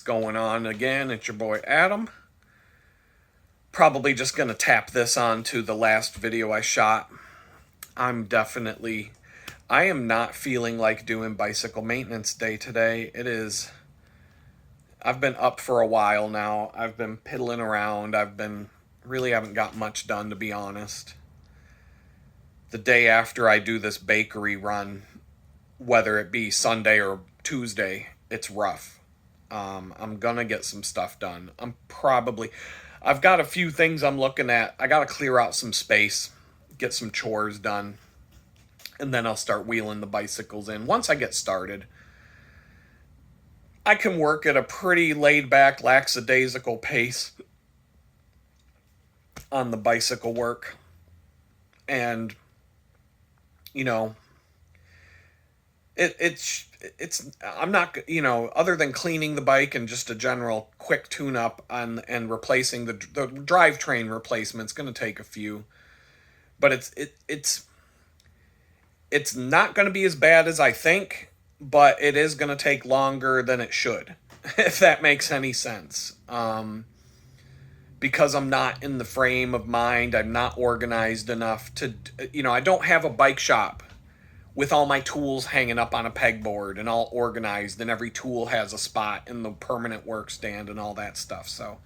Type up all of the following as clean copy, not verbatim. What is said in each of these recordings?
going on again? It's your boy Adam. Probably just going to tap this on to the last video I shot. I am not feeling like doing bicycle maintenance day today. I've been up for a while now. I've been piddling around. Really haven't got much done, to be honest. The day after I do this bakery run, whether it be Sunday or Tuesday, it's rough. I'm gonna get some stuff done. I've got a few things I'm looking at. I gotta clear out some space, get some chores done, and then I'll start wheeling the bicycles in. Once I get started, I can work at a pretty laid back, lackadaisical pace on the bicycle work. And, you know, I'm not, other than cleaning the bike and just a general quick tune up and replacing the drivetrain replacement's going to take a few, but it's not going to be as bad as I think, but it is going to take longer than it should, if that makes any sense. Because I'm not in the frame of mind, I'm not organized enough to, I don't have a bike shop with all my tools hanging up on a pegboard and all organized, and every tool has a spot in the permanent work stand and all that stuff. So,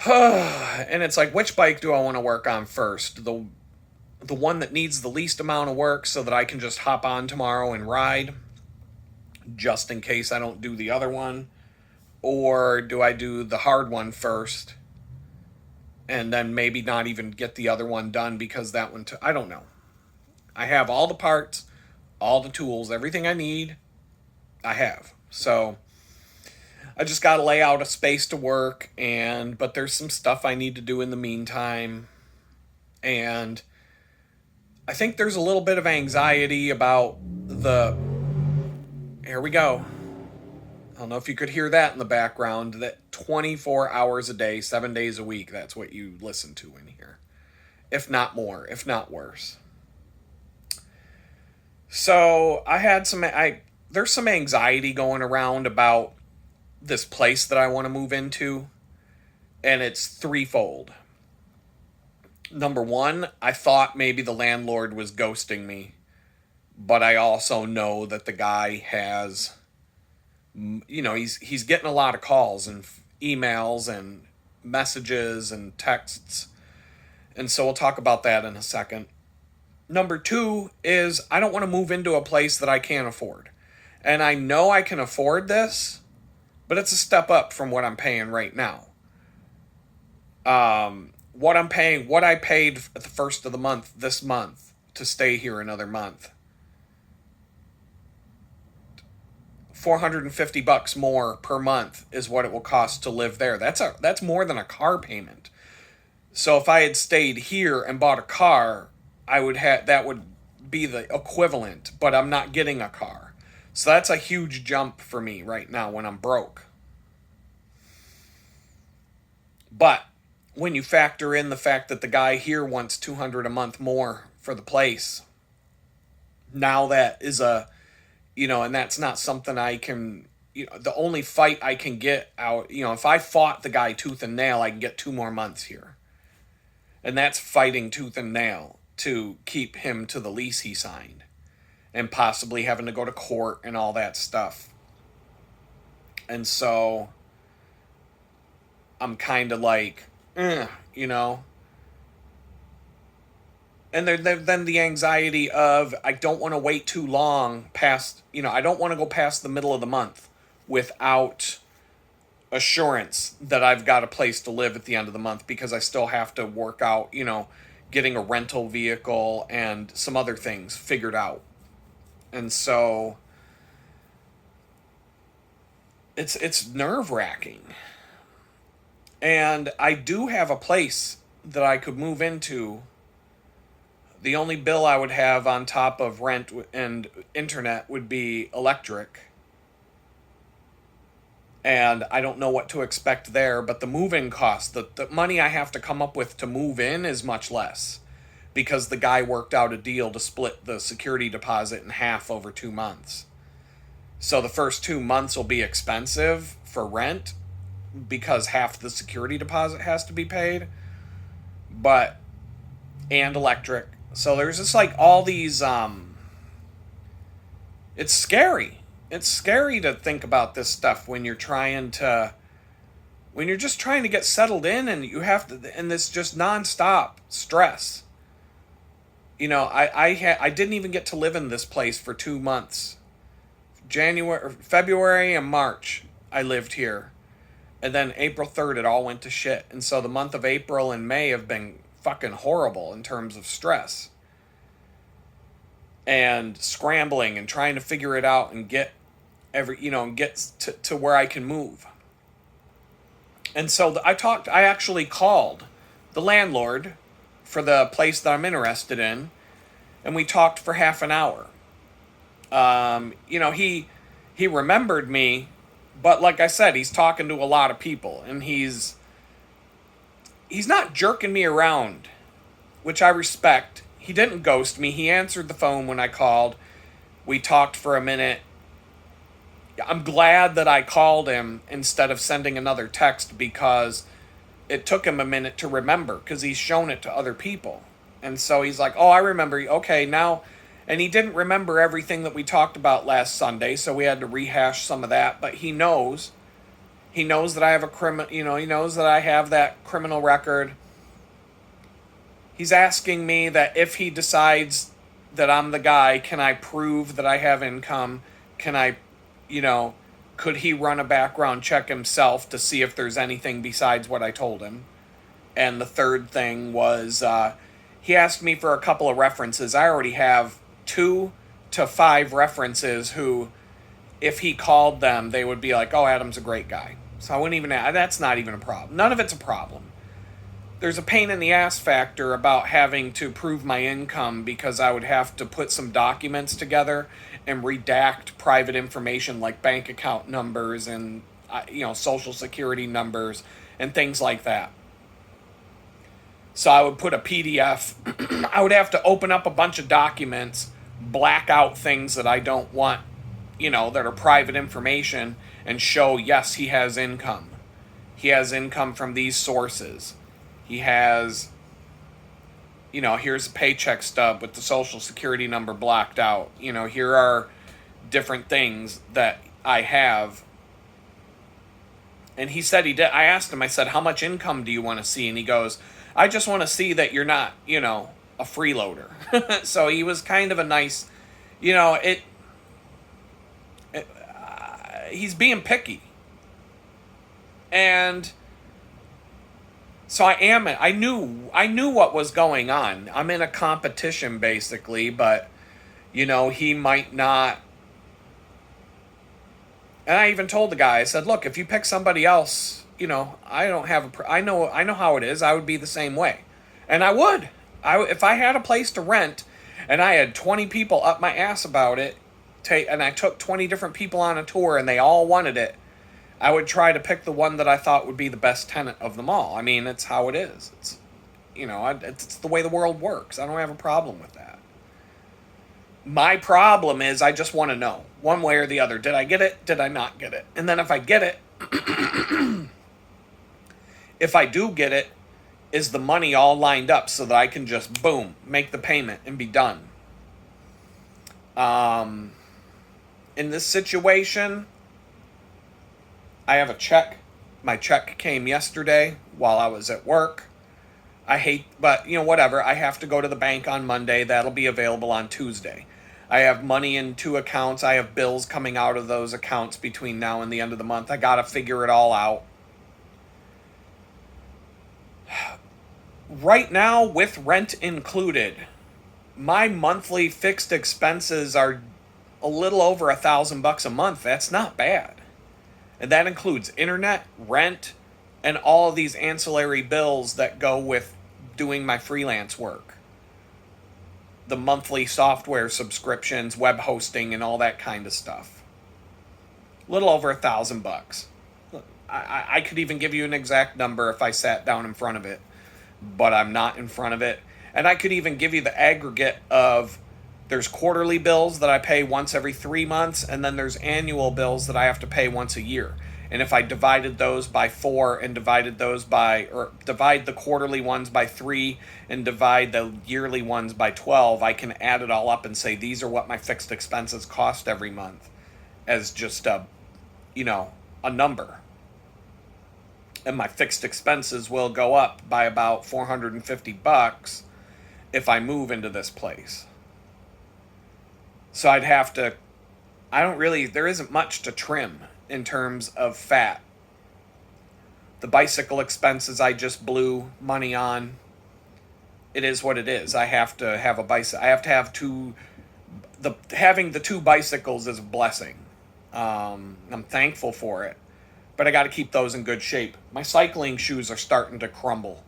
and it's like, which bike do I want to work on first? The one that needs the least amount of work so that I can just hop on tomorrow and ride, just in case I don't do the other one? Or do I do the hard one first and then maybe not even get the other one done because that one, I don't know. I have all the parts, all the tools, everything I need, I have. So I just got to lay out a space to work, but there's some stuff I need to do in the meantime. And I think there's a little bit of anxiety about here we go. I don't know if you could hear that in the background, that 24 hours a day, 7 days a week, that's what you listen to in here. If not more, if not worse. So there's some anxiety going around about this place that I want to move into, and it's threefold. Number one, I thought maybe the landlord was ghosting me, but I also know that the guy has, he's getting a lot of calls and emails and messages and texts, and so we'll talk about that in a second. Number two is I don't want to move into a place that I can't afford. And I know I can afford this, but it's a step up from what I'm paying right now. What I paid at the first of the month this month to stay here another month. $450 more per month is what it will cost to live there. That's more than a car payment. So if I had stayed here and bought a car, that would be the equivalent, but I'm not getting a car. So that's a huge jump for me right now when I'm broke. But when you factor in the fact that the guy here wants $200 a month more for the place, now that is and that's not something I can, the only fight I can get out, if I fought the guy tooth and nail, I can get 2 more months here. And that's fighting tooth and nail to keep him to the lease he signed, and possibly having to go to court and all that stuff. And so I'm kind of like, And then the anxiety of I don't want to wait too long past, I don't want to go past the middle of the month without assurance that I've got a place to live at the end of the month, because I still have to work out, getting a rental vehicle and some other things figured out. And so it's nerve-wracking. And I do have a place that I could move into. The only bill I would have on top of rent and internet would be electric. And I don't know what to expect there, but the moving cost, the money I have to come up with to move in is much less, because the guy worked out a deal to split the security deposit in half over 2 months. So the first 2 months will be expensive for rent because half the security deposit has to be paid, but and electric. So there's just like all these it's scary. It's scary to think about this stuff when you're just trying to get settled in, and you have to, and this just nonstop stress. I didn't even get to live in this place for 2 months. February and March I lived here, and then April 3rd it all went to shit. And so the month of April and May have been fucking horrible in terms of stress and scrambling and trying to figure it out and get to where I can move. And so I actually called the landlord for the place that I'm interested in, and we talked for half an hour. He remembered me, but like I said, he's talking to a lot of people, and he's not jerking me around, which I respect. He didn't ghost me. He answered the phone when I called. We talked for a minute. I'm glad that I called him instead of sending another text, because it took him a minute to remember, because he's shown it to other people. And so he's like, oh, I remember. Okay, now. And he didn't remember everything that we talked about last Sunday, so we had to rehash some of that. But he knows. He knows that I have he knows that I have that criminal record. He's asking me that if he decides that I'm the guy, can I prove that I have income? Can I, could he run a background check himself to see if there's anything besides what I told him? And the third thing was, he asked me for a couple of references. I already have 2 to 5 references who, if he called them, they would be like, oh, Adam's a great guy. So I wouldn't even, that's not even a problem. None of it's a problem. There's a pain in the ass factor about having to prove my income, because I would have to put some documents together and redact private information like bank account numbers and, social security numbers and things like that. So I would put a PDF. I would have to open up a bunch of documents, black out things that I don't want, that are private information, and show, yes, he has income. He has income from these sources. He has, here's a paycheck stub with the social security number blocked out. Here are different things that I have. And he said he did. I asked him, I said, how much income do you want to see? And he goes, I just want to see that you're not, a freeloader. So he was kind of a nice, he's being picky. And so I knew what was going on. I'm in a competition basically, but he might not. And I even told the guy, I said, look, if you pick somebody else, I don't have I know how it is. I would be the same way. And I would. If I had a place to rent and I had 20 people up my ass about it, and I took 20 different people on a tour and they all wanted it, I would try to pick the one that I thought would be the best tenant of them all. I mean, it's how it is. It's, it's the way the world works. I don't have a problem with that. My problem is I just want to know, one way or the other, did I get it? Did I not get it? And then if I get it, if I do get it, is the money all lined up so that I can just, boom, make the payment and be done? In this situation, I have a check. My check came yesterday while I was at work. But whatever. I have to go to the bank on Monday. That'll be available on Tuesday. I have money in 2 accounts. I have bills coming out of those accounts between now and the end of the month. I got to figure it all out. Right now, with rent included, my monthly fixed expenses are a little over $1,000 a month. That's not bad. And that includes internet, rent, and all of these ancillary bills that go with doing my freelance work. The monthly software subscriptions, web hosting, and all that kind of stuff. A little over $1,000. I could even give you an exact number if I sat down in front of it, but I'm not in front of it. And I could even give you the aggregate of There's quarterly bills that I pay once every 3 months, and then there's annual bills that I have to pay once a year. And if I divided those by 4 and divide the quarterly ones by 3 and divide the yearly ones by 12, I can add it all up and say these are what my fixed expenses cost every month as just a number. And my fixed expenses will go up by about $450 if I move into this place. So there isn't much to trim in terms of fat. The bicycle expenses I just blew money on. It is what it is. I have to have a bicycle. I have to have having the 2 bicycles is a blessing. I'm thankful for it, but I got to keep those in good shape. My cycling shoes are starting to crumble.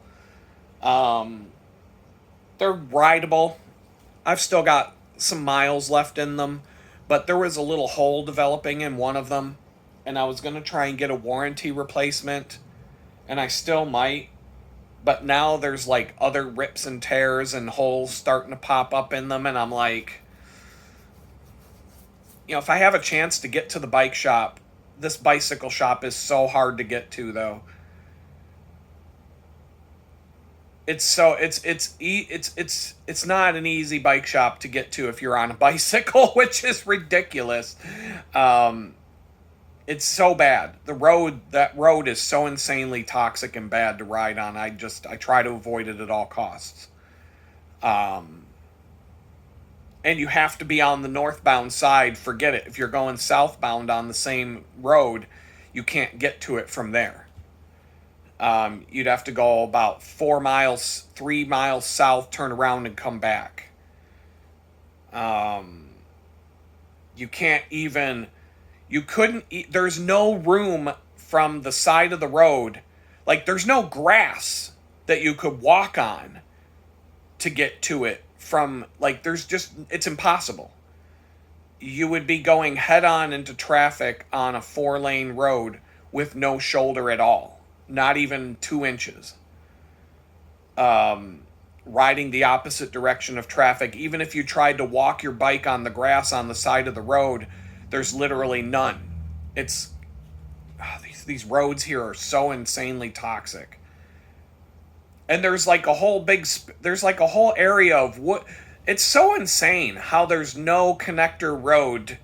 They're rideable. I've still got some miles left in them, but there was a little hole developing in one of them, and I was going to try and get a warranty replacement, and I still might, but now there's like other rips and tears and holes starting to pop up in them, and I'm like, if I have a chance to get to the bike shop, this bicycle shop is so hard to get to, though. It's not an easy bike shop to get to if you're on a bicycle, which is ridiculous. It's so bad. That road is so insanely toxic and bad to ride on. I try to avoid it at all costs. And you have to be on the northbound side. Forget it. If you're going southbound on the same road, you can't get to it from there. You'd have to go about 3 miles south, turn around and come back. There's no room from the side of the road. Like, there's no grass that you could walk on to get to it from, like, it's impossible. You would be going head on into traffic on a 4-lane road with no shoulder at all. Not even 2 inches. Riding the opposite direction of traffic. Even if you tried to walk your bike on the grass on the side of the road, there's literally none. These roads here are so insanely toxic. And there's like a whole area of wood. It's so insane how there's no connector road.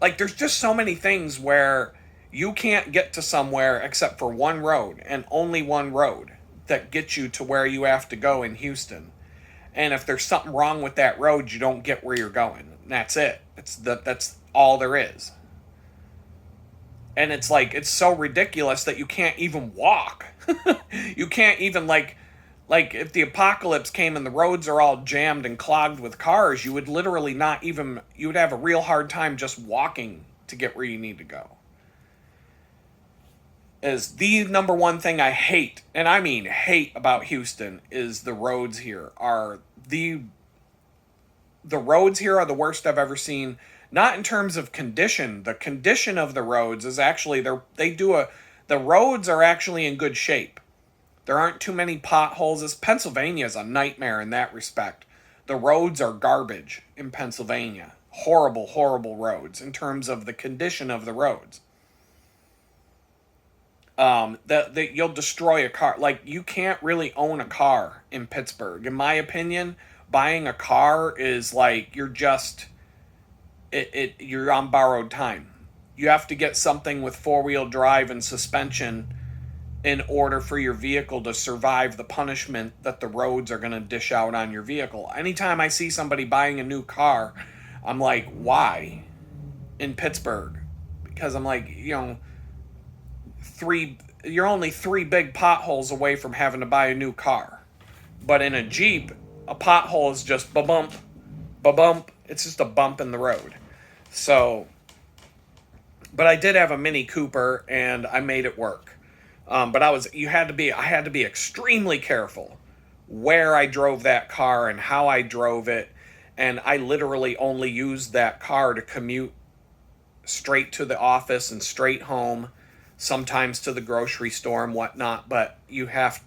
Like, there's just so many things where you can't get to somewhere except for one road, and only one road that gets you to where you have to go in Houston. And if there's something wrong with that road, you don't get where you're going. And that's it. That's all there is. And it's like, it's so ridiculous that you can't even walk. You can't even, like if the apocalypse came and the roads are all jammed and clogged with cars, you would literally you would have a real hard time just walking to get where you need to go. Is the number one thing I hate, and I mean hate, about Houston is the roads here are the roads here are the worst I've ever seen. Not in terms of condition. The condition of the roads is actually the roads are actually in good shape. There aren't too many potholes. Pennsylvania is a nightmare in that respect. The roads are garbage in Pennsylvania. Horrible, horrible roads in terms of the condition of the roads. That you'll destroy a car. Like, you can't really own a car in Pittsburgh. In my opinion, buying a car is like you're on borrowed time. You have to get something with 4-wheel drive and suspension in order for your vehicle to survive the punishment that the roads are going to dish out on your vehicle. Anytime I see somebody buying a new car, I'm like, why? In Pittsburgh. Because I'm like, you're only 3 big potholes away from having to buy a new car. But in a Jeep, a pothole is just ba-bump, ba-bump. It's just a bump in the road. So, but I did have a Mini Cooper, and I made it work. But I had to be extremely careful where I drove that car and how I drove it. And I literally only used that car to commute straight to the office and straight home, sometimes to the grocery store and whatnot. But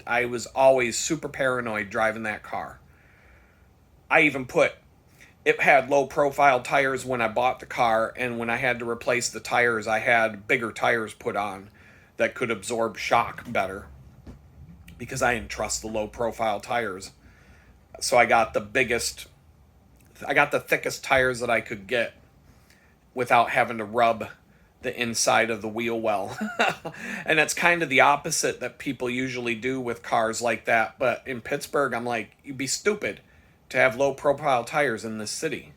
I was always super paranoid driving that car. I even put, it had low profile tires when I bought the car, and when I had to replace the tires, I had bigger tires put on that could absorb shock better because I didn't trust the low profile tires. So I got the thickest tires that I could get without having to rub the inside of the wheel well. And it's kind of the opposite that people usually do with cars like that. But in Pittsburgh, I'm like, you'd be stupid to have low profile tires in this city.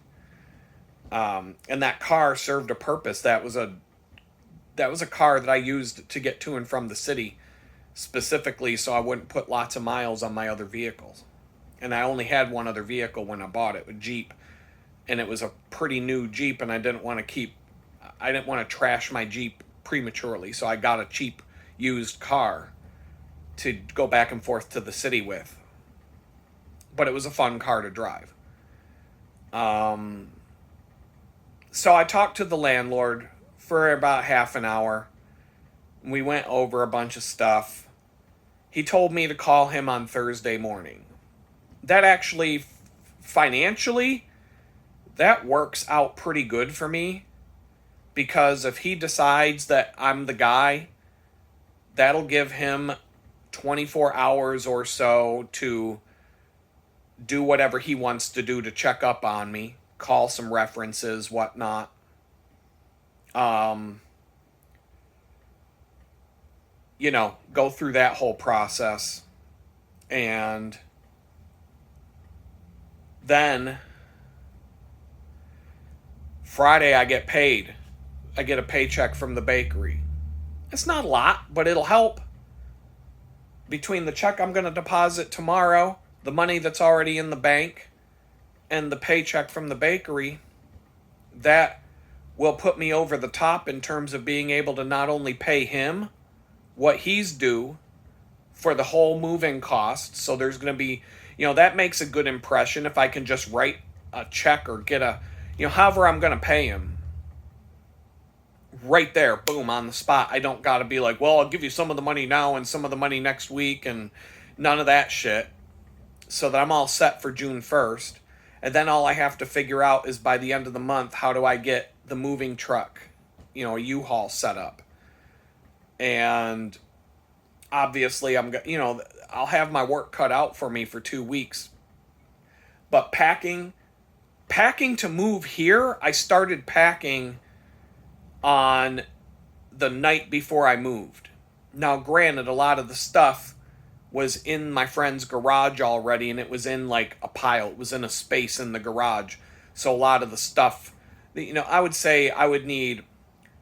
And that car served a purpose. That was a car that I used to get to and from the city specifically, so I wouldn't put lots of miles on my other vehicles. And I only had one other vehicle when I bought it, a Jeep, and it was a pretty new Jeep, and I didn't want to trash my Jeep prematurely, so I got a cheap used car to go back and forth to the city with. But it was a fun car to drive. So I talked to the landlord for about half an hour. We went over a bunch of stuff. He told me to call him on Thursday morning. That actually, financially, that works out pretty good for me, because if he decides that I'm the guy, that'll give him 24 hours or so to do whatever he wants to do to check up on me, call some references, whatnot. Go through that whole process. And then Friday I get paid. I get a paycheck from the bakery. It's not a lot, but it'll help. Between the check I'm going to deposit tomorrow, the money that's already in the bank, and the paycheck from the bakery, that will put me over the top in terms of being able to not only pay him what he's due for the whole moving costs. So there's going to be, that makes a good impression if I can just write a check or get however I'm going to pay him. Right there, boom, on the spot. I don't got to be like, well, I'll give you some of the money now and some of the money next week and none of that shit. So that I'm all set for June 1st. And then all I have to figure out is by the end of the month, how do I get the moving truck, a U-Haul set up. And obviously I'll have my work cut out for me for 2 weeks. But packing to move here, I started packing on the night before I moved. Now, granted, a lot of the stuff was in my friend's garage already, and it was in like a pile. It was in a space in the garage. So a lot of the stuff, I would say I would need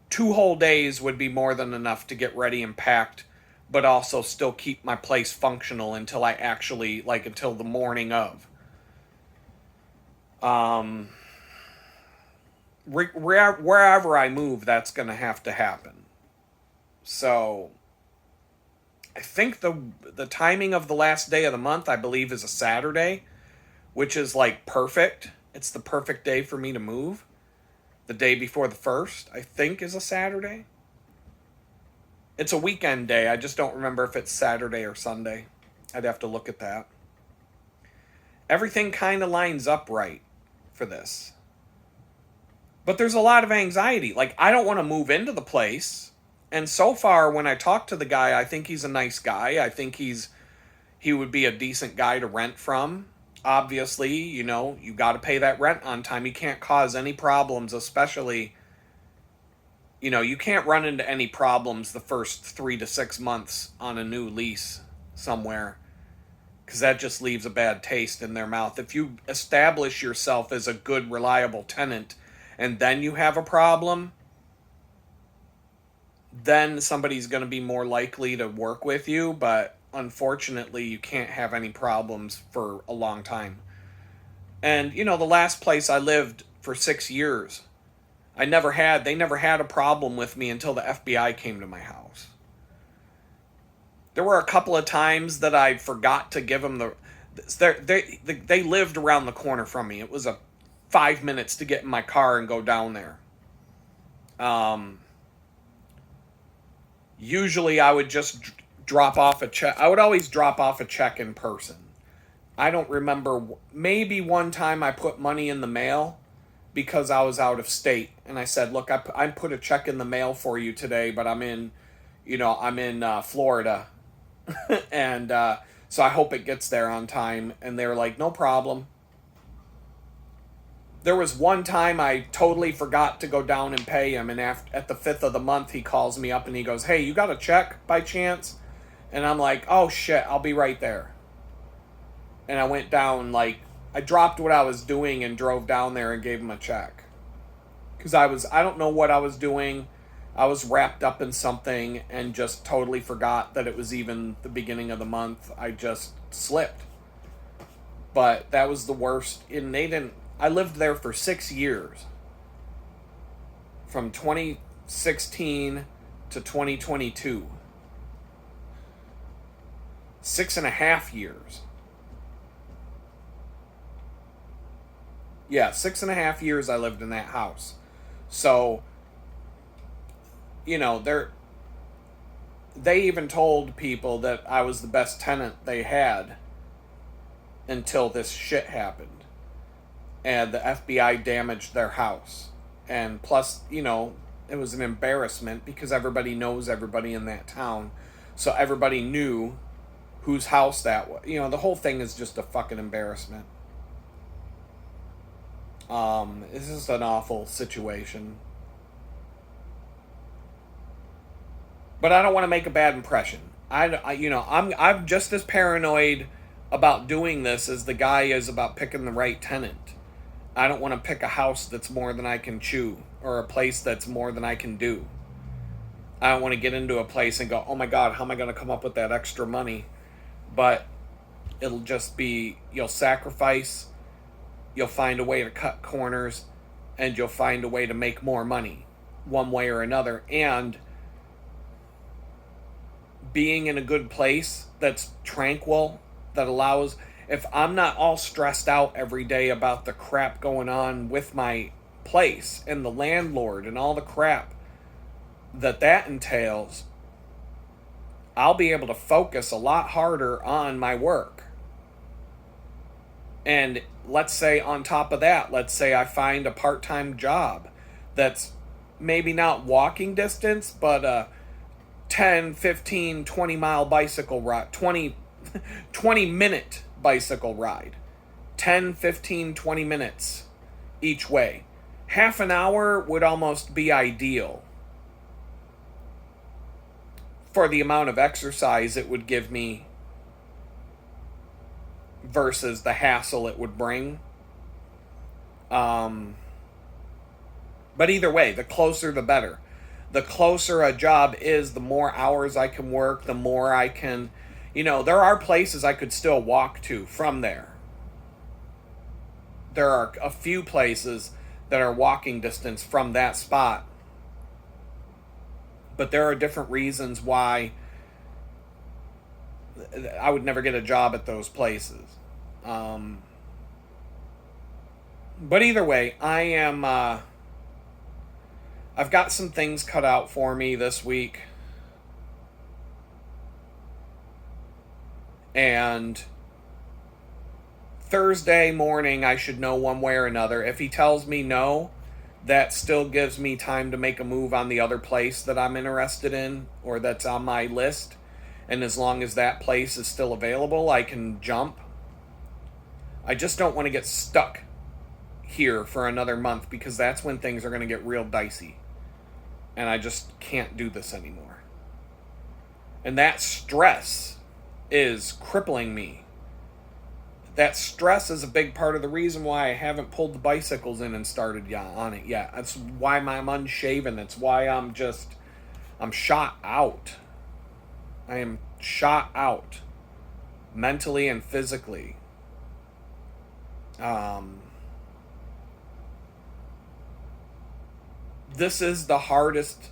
2 whole days would be more than enough to get ready and packed, but also still keep my place functional until I actually, until the morning of. Wherever I move, that's going to have to happen. So I think the timing of the last day of the month, I believe, is a Saturday, which is perfect. It's the perfect day for me to move. The day before the 1st, I think, is a Saturday. It's a weekend day. I just don't remember if it's Saturday or Sunday. I'd have to look at that. Everything kind of lines up right for this. But there's a lot of anxiety. I don't want to move into the place. And so far, when I talk to the guy, I think he's a nice guy. I think he would be a decent guy to rent from. Obviously, you got to pay that rent on time. You can't cause any problems, especially, you can't run into any problems the first 3 to 6 months on a new lease somewhere, because that just leaves a bad taste in their mouth. If you establish yourself as a good, reliable tenant, and then you have a problem, then somebody's going to be more likely to work with you, but unfortunately, you can't have any problems for a long time. And, the last place I lived for 6 years, they never had a problem with me until the FBI came to my house. There were a couple of times that I forgot to give them they lived around the corner from me. It was 5 minutes to get in my car and go down there. Usually I would just drop off a check. I would always drop off a check in person. I don't remember. Maybe one time I put money in the mail because I was out of state, and I said, "Look, I put a check in the mail for you today, but I'm in Florida, and so I hope it gets there on time." And they're like, "No problem." There was one time I totally forgot to go down and pay him, and at the 5th of the month, he calls me up and he goes, "Hey, you got a check by chance?" And I'm like, "Oh shit, I'll be right there." And I went down, like, I dropped what I was doing and drove down there and gave him a check. Because I don't know what I was doing. I was wrapped up in something and just totally forgot that it was even the beginning of the month. I just slipped. But that was the worst. And I lived there for 6 years. From 2016 to 2022. 6.5 years. Yeah, 6.5 years I lived in that house. So, they even told people that I was the best tenant they had until this shit happened. And the FBI damaged their house. And plus, it was an embarrassment because everybody knows everybody in that town. So everybody knew whose house that was. The whole thing is just a fucking embarrassment. This is an awful situation. But I don't want to make a bad impression. I'm just as paranoid about doing this as the guy is about picking the right tenant. I don't want to pick a house that's more than I can chew, or a place that's more than I can do. I don't want to get into a place and go, "Oh my God, how am I going to come up with that extra money?" But it'll just be, you'll sacrifice, you'll find a way to cut corners, and you'll find a way to make more money, one way or another. And being in a good place that's tranquil, that allows, if I'm not all stressed out every day about the crap going on with my place and the landlord and all the crap that entails, I'll be able to focus a lot harder on my work. And let's say on top of that, let's say I find a part-time job that's maybe not walking distance, but 10, 15, 20 mile bicycle ride, 20 minute bicycle ride, 10, 15, 20 minutes each way. Half an hour would almost be ideal for the amount of exercise it would give me versus the hassle it would bring. But either way, the closer the better. The closer a job is, the more hours I can work, the more I can, there are places I could still walk to from there. There are a few places that are walking distance from that spot. But there are different reasons why I would never get a job at those places. But either way, I've got some things cut out for me this week. And Thursday morning, I should know one way or another. If he tells me no, that still gives me time to make a move on the other place that I'm interested in, or that's on my list. And as long as that place is still available, I can jump. I just don't want to get stuck here for another month, because that's when things are going to get real dicey. And I just can't do this anymore. And that stress is crippling me. That stress is a big part of the reason why I haven't pulled the bicycles in and started on it yet. That's why I'm unshaven. It's why I'm shot out. I am shot out. Mentally and physically. This is the hardest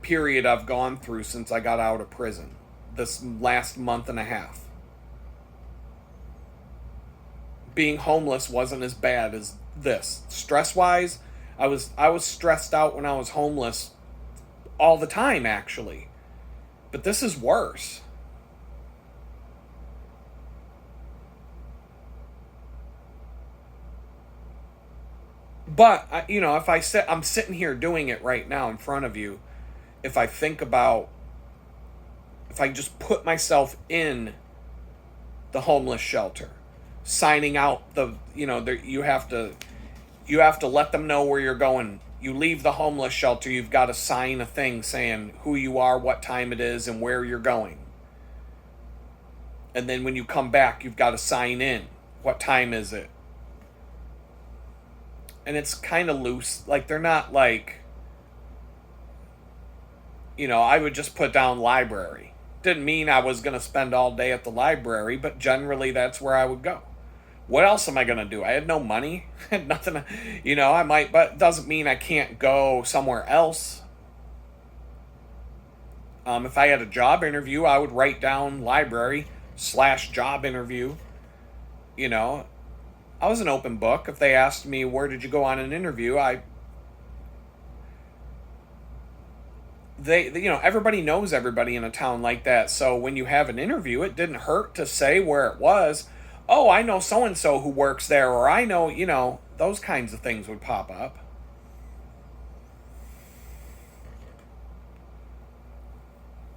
period I've gone through since I got out of prison. This last month and a half. Being homeless wasn't as bad as this. Stress-wise, I was stressed out when I was homeless all the time, actually. But this is worse. But if I'm sitting here doing it right now in front of you, if I think about, if I just put myself in the homeless shelter, signing out you have to let them know where you're going. You leave the homeless shelter, you've got to sign a thing saying who you are, what time it is, and where you're going. And then when you come back, you've got to sign in. What time is it? And it's kind of loose. Like, they're not like, I would just put down library. Didn't mean I was going to spend all day at the library, but generally that's where I would go. What else am I going to do? I had no money. I had nothing. I might, but it doesn't mean I can't go somewhere else. If I had a job interview, I would write down library/job interview. I was an open book. If they asked me, where did you go on an interview? Everybody knows everybody in a town like that. So when you have an interview, it didn't hurt to say where it was. Oh, I know so-and-so who works there, or I know, those kinds of things would pop up.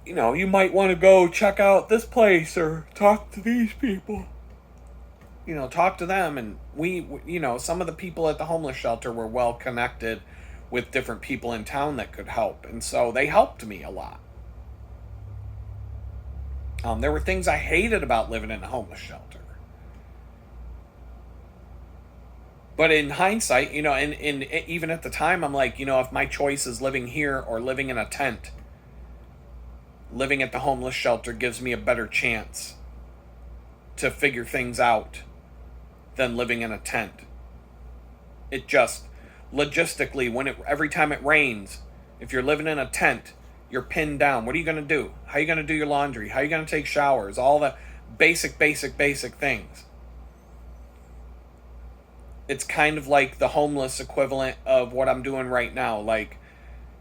You might want to go check out this place or talk to these people. Talk to them. And some of the people at the homeless shelter were well connected with different people in town that could help. And so they helped me a lot. There were things I hated about living in a homeless shelter. But in hindsight, and even at the time, I'm like, if my choice is living here or living in a tent, living at the homeless shelter gives me a better chance to figure things out than living in a tent. It just, logistically, every time it rains, if you're living in a tent, you're pinned down. What are you going to do? How are you going to do your laundry? How are you going to take showers? All the basic things. It's kind of like the homeless equivalent of what I'm doing right now. Like,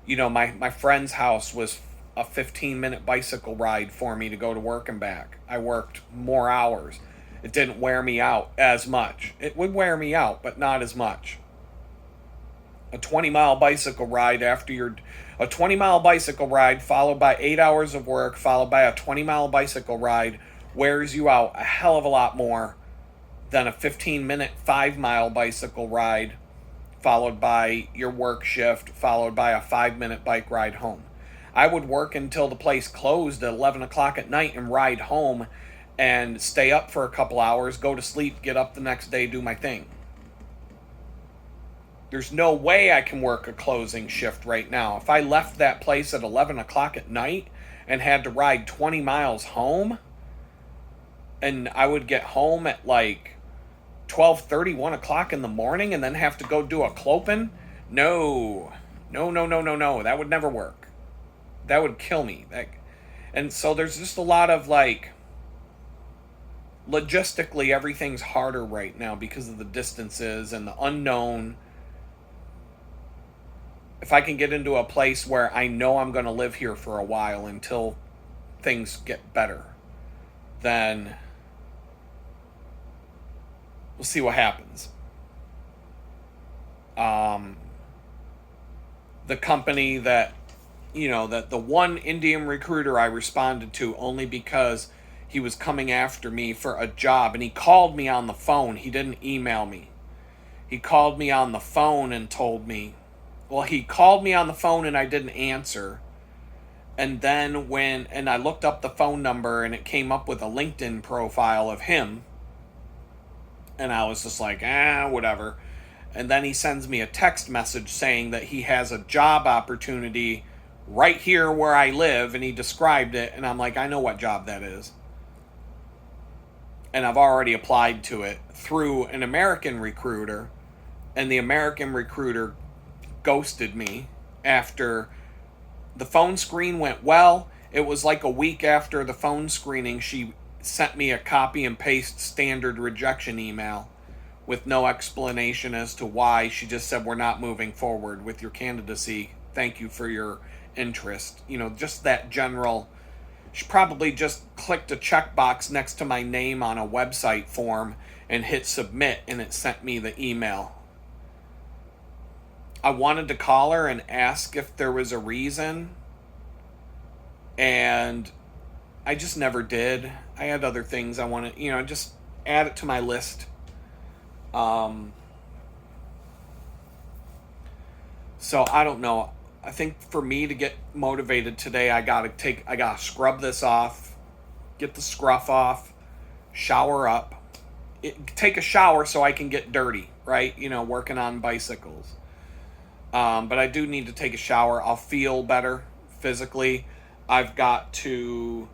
my friend's house was a 15-minute bicycle ride for me to go to work and back. I worked more hours. It didn't wear me out as much. It would wear me out, but not as much. A 20-mile bicycle ride a 20-mile bicycle ride followed by 8 hours of work, followed by a 20-mile bicycle ride, wears you out a hell of a lot more than a 15-minute 5-mile bicycle ride, followed by your work shift, followed by a 5-minute bike ride home. I would work until the place closed at 11 o'clock at night and ride home and stay up for a couple hours, go to sleep, get up the next day, do my thing. There's no way I can work a closing shift right now. If I left that place at 11 o'clock at night and had to ride 20 miles home, and I would get home at like 12:30, 1 o'clock in the morning, and then have to go do a clopin? No. That would never work. That would kill me. And so there's just a lot of logistically, everything's harder right now because of the distances and the unknown. If I can get into a place where I know I'm going to live here for a while until things get better, then we'll see what happens. The company that the one Indian recruiter I responded to only because he was coming after me for a job, and he called me on the phone. He didn't email me. He called me on the phone and told me, he called me on the phone and I didn't answer. And then and I looked up the phone number and it came up with a LinkedIn profile of him. And I was just like, whatever. And then he sends me a text message saying that he has a job opportunity right here where I live, and he described it, and I'm like, I know what job that is. And I've already applied to it through an American recruiter, and the American recruiter ghosted me after the phone screen went well. It was like a week after the phone screening, she sent me a copy and paste standard rejection email with no explanation as to why. She just said, we're not moving forward with your candidacy. Thank you for your interest. Just that general. She probably just clicked a checkbox next to my name on a website form and hit submit, and it sent me the email. I wanted to call her and ask if there was a reason, and I just never did. I had other things I wanted, just add it to my list. Um, so I don't know. I think for me to get motivated today, I gotta scrub this off, get the scruff off, shower up, take a shower so I can get dirty, right? Working on bicycles. But I do need to take a shower. I'll feel better physically. I've got to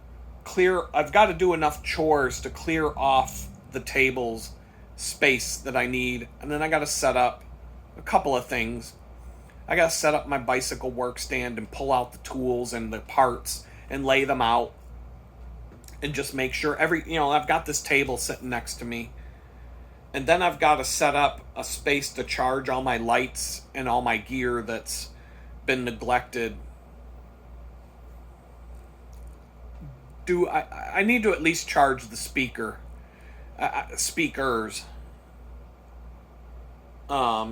I've got to do enough chores to clear off the table's space that I need. And then I got to set up a couple of things. I got to set up my bicycle work stand and pull out the tools and the parts and lay them out. And just make sure I've got this table sitting next to me. And then I've got to set up a space to charge all my lights and all my gear that's been neglected. I need to at least charge the speakers,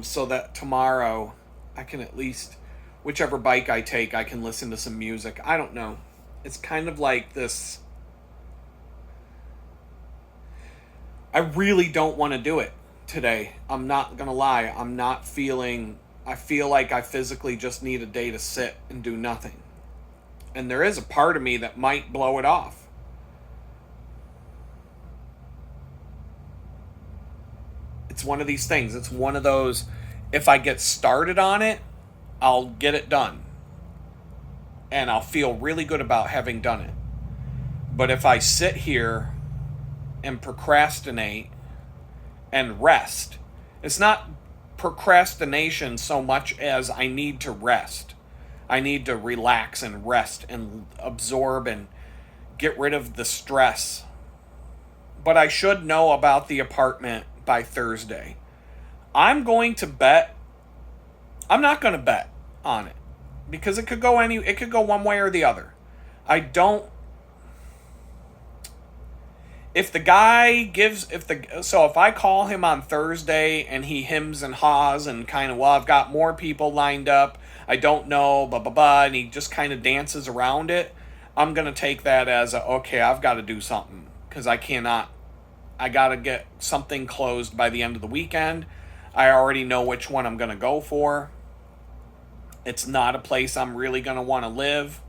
so that tomorrow I can at least, whichever bike I take, I can listen to some music. I don't know. It's kind of like this. I really don't want to do it today. I'm not going to lie. I feel like I physically just need a day to sit and do nothing. And there is a part of me that might blow it off. It's one of these things. It's one of those, if I get started on it, I'll get it done. And I'll feel really good about having done it. But if I sit here and procrastinate and rest, it's not procrastination so much as I need to rest. I need to relax and rest and absorb and get rid of the stress. But I should know about the apartment by Thursday. I'm not going to bet on it because it could go one way or the other. If I call him on Thursday and he hems and haws and kind of, well, I've got more people lined up, I don't know, blah, blah, blah, and he just kind of dances around it, I'm going to take that as okay, I've got to do something because I got to get something closed by the end of the weekend. I already know which one I'm going to go for. It's not a place I'm really going to want to live,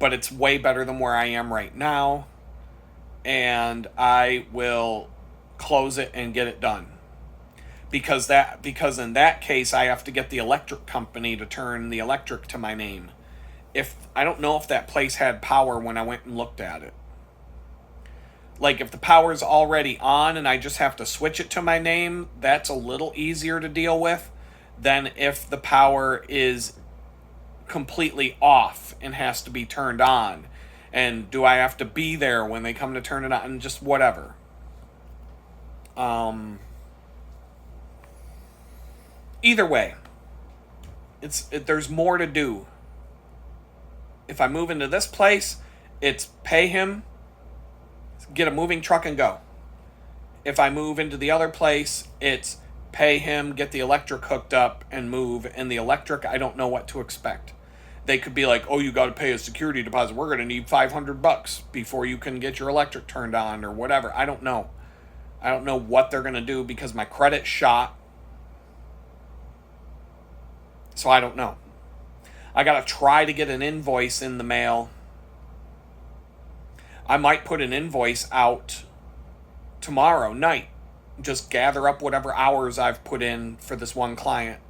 but it's way better than where I am right now. And I will close it and get it done. Because in that case I have to get the electric company to turn the electric to my name. I don't know if that place had power when I went and looked at it. Like if the power's already on and I just have to switch it to my name, that's a little easier to deal with than if the power is completely off and has to be turned on. And do I have to be there when they come to turn it on? And just whatever. Either way, there's more to do. If I move into this place, it's pay him, get a moving truck and go. If I move into the other place, it's pay him, get the electric hooked up and move. And the electric, I don't know what to expect. They could be like, oh, you got to pay a security deposit. We're going to need $500 before you can get your electric turned on or whatever. I don't know. I don't know what they're going to do because my credit's shot. So I don't know. I got to try to get an invoice in the mail. I might put an invoice out tomorrow night. Just gather up whatever hours I've put in for this one client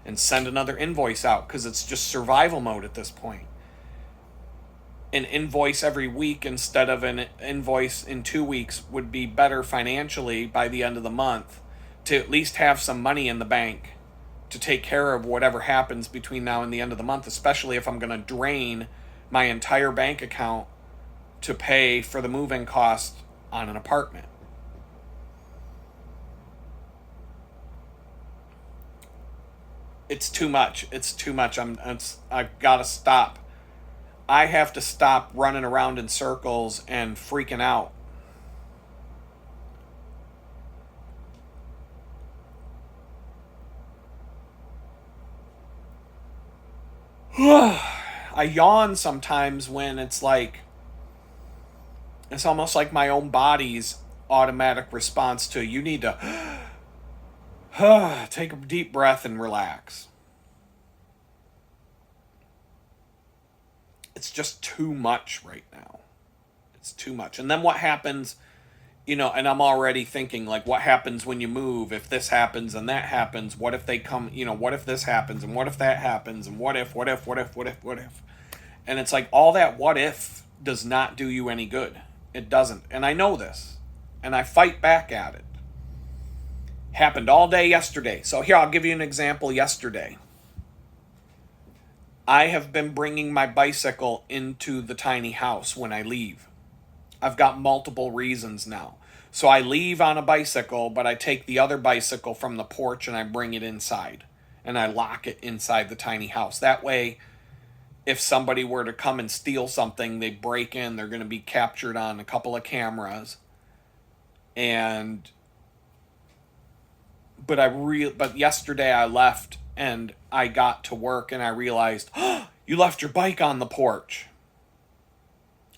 and send another invoice out because it's just survival mode at this point. An invoice every week instead of an invoice in 2 weeks would be better financially by the end of the month to at least have some money in the bank to take care of whatever happens between now and the end of the month, especially if I'm going to drain my entire bank account to pay for the move-in cost on an apartment. It's too much. I've got to stop. I have to stop running around in circles and freaking out. I yawn sometimes when it's like, it's almost like my own body's automatic response to, you need to take a deep breath and relax. It's just too much right now. It's too much. And then what happens, and I'm already thinking, like, what happens when you move? If this happens and that happens, what if they come, what if this happens and what if that happens and what if, what if, what if, what if, what if? And it's like all that what if does not do you any good. It doesn't. And I know this. And I fight back at it. Happened all day yesterday. So here, I'll give you an example yesterday. I have been bringing my bicycle into the tiny house when I leave. I've got multiple reasons now. So I leave on a bicycle, but I take the other bicycle from the porch and I bring it inside. And I lock it inside the tiny house. That way, if somebody were to come and steal something, they break in, they're going to be captured on a couple of cameras. But yesterday I left and I got to work and I realized, oh, you left your bike on the porch.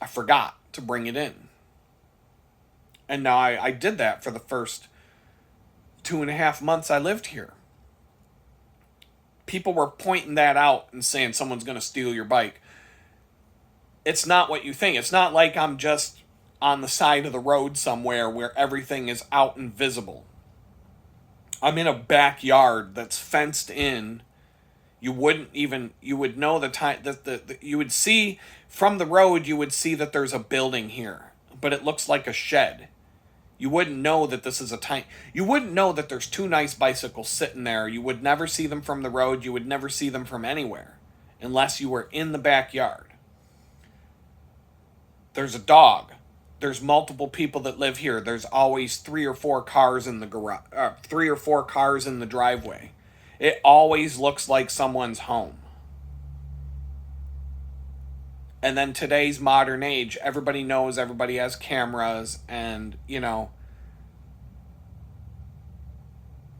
I forgot to bring it in. And now I did that for the first 2.5 months I lived here. People were pointing that out and saying someone's going to steal your bike. It's not what you think. It's not like I'm just on the side of the road somewhere where everything is out and visible. I'm in a backyard that's fenced in. You would know the time that you would see from the road, you would see that there's a building here, but it looks like a shed. You wouldn't know that this is you wouldn't know that there's 2 nice bicycles sitting there. You would never see them from the road. You would never see them from anywhere unless you were in the backyard. There's a dog. There's multiple people that live here. There's always 3 or 4 cars in the garage, 3 or 4 cars in the driveway. It always looks like someone's home. And then today's modern age, everybody knows everybody has cameras and,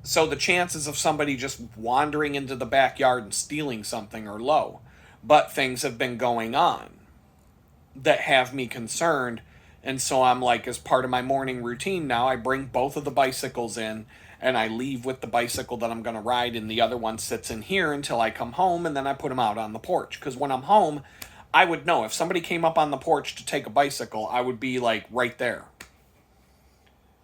so the chances of somebody just wandering into the backyard and stealing something are low. But things have been going on that have me concerned. And so I'm like, as part of my morning routine now, I bring both of the bicycles in and I leave with the bicycle that I'm going to ride and the other one sits in here until I come home, and then I put them out on the porch. Because when I'm home, I would know if somebody came up on the porch to take a bicycle, I would be like right there.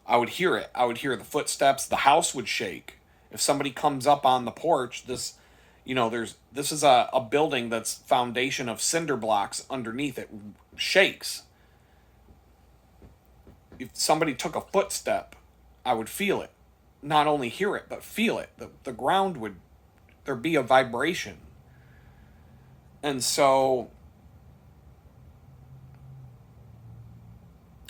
I would hear it. I would hear the footsteps. The house would shake. If somebody comes up on the porch, this is a building that's foundation of cinder blocks underneath it shakes. If somebody took a footstep, I would feel it. Not only hear it, but feel it. The ground there'd be a vibration. And so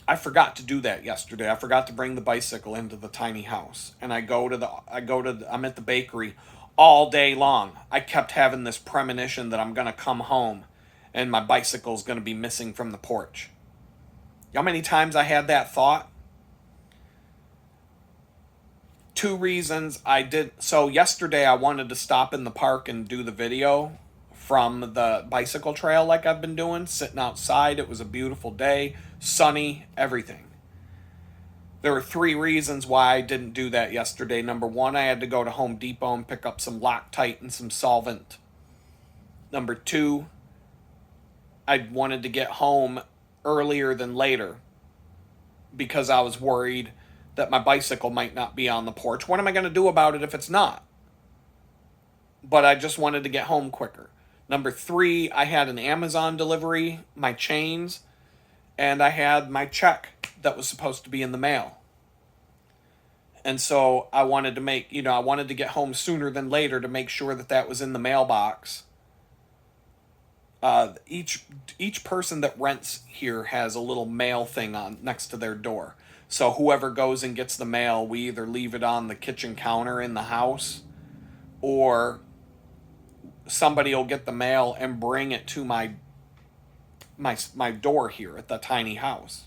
I forgot to do that yesterday. I forgot to bring the bicycle into the tiny house. And I'm at the bakery all day long. I kept having this premonition that I'm going to come home and my bicycle's going to be missing from the porch. You know how many times I had that thought? 2 reasons I did. So yesterday I wanted to stop in the park and do the video from the bicycle trail like I've been doing, sitting outside. It was a beautiful day, sunny, everything. There were 3 reasons why I didn't do that yesterday. Number 1, I had to go to Home Depot and pick up some Loctite and some solvent. Number 2, I wanted to get home earlier than later because I was worried that my bicycle might not be on the porch. What am I going to do about it if it's not? But I just wanted to get home quicker. Number 3, I had an Amazon delivery, my chains, and I had my check that was supposed to be in the mail. And so I wanted to get home sooner than later to make sure that was in the mailbox. Each person that rents here has a little mail thing on next to their door. So whoever goes and gets the mail, we either leave it on the kitchen counter in the house, or somebody will get the mail and bring it to my door here at the tiny house.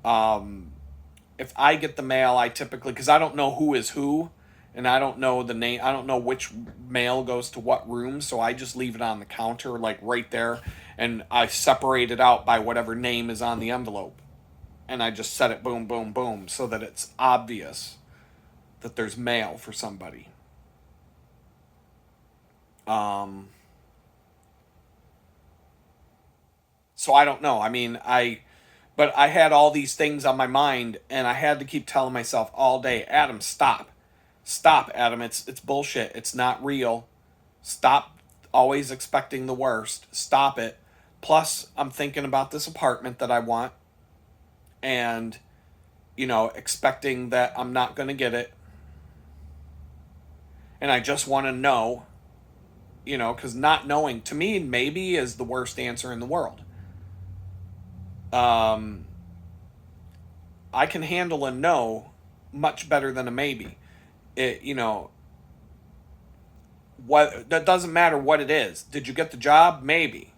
If I get the mail, I typically, because I don't know who is who, and I don't know the name. I don't know which mail goes to what room, so I just leave it on the counter, like right there, and I separate it out by whatever name is on the envelope, and I just set it boom, boom, boom, so that it's obvious that there's mail for somebody. Um, so I don't know. I mean, but I had all these things on my mind, and I had to keep telling myself all day, Adam, stop. Stop, Adam. It's bullshit. It's not real. Stop always expecting the worst. Stop it. Plus, I'm thinking about this apartment that I want, and expecting that I'm not going to get it. And I just want to know, because not knowing to me maybe is the worst answer in the world. Um, I can handle a no much better than a maybe. It, what that doesn't matter what it is. Did you get the job? Maybe.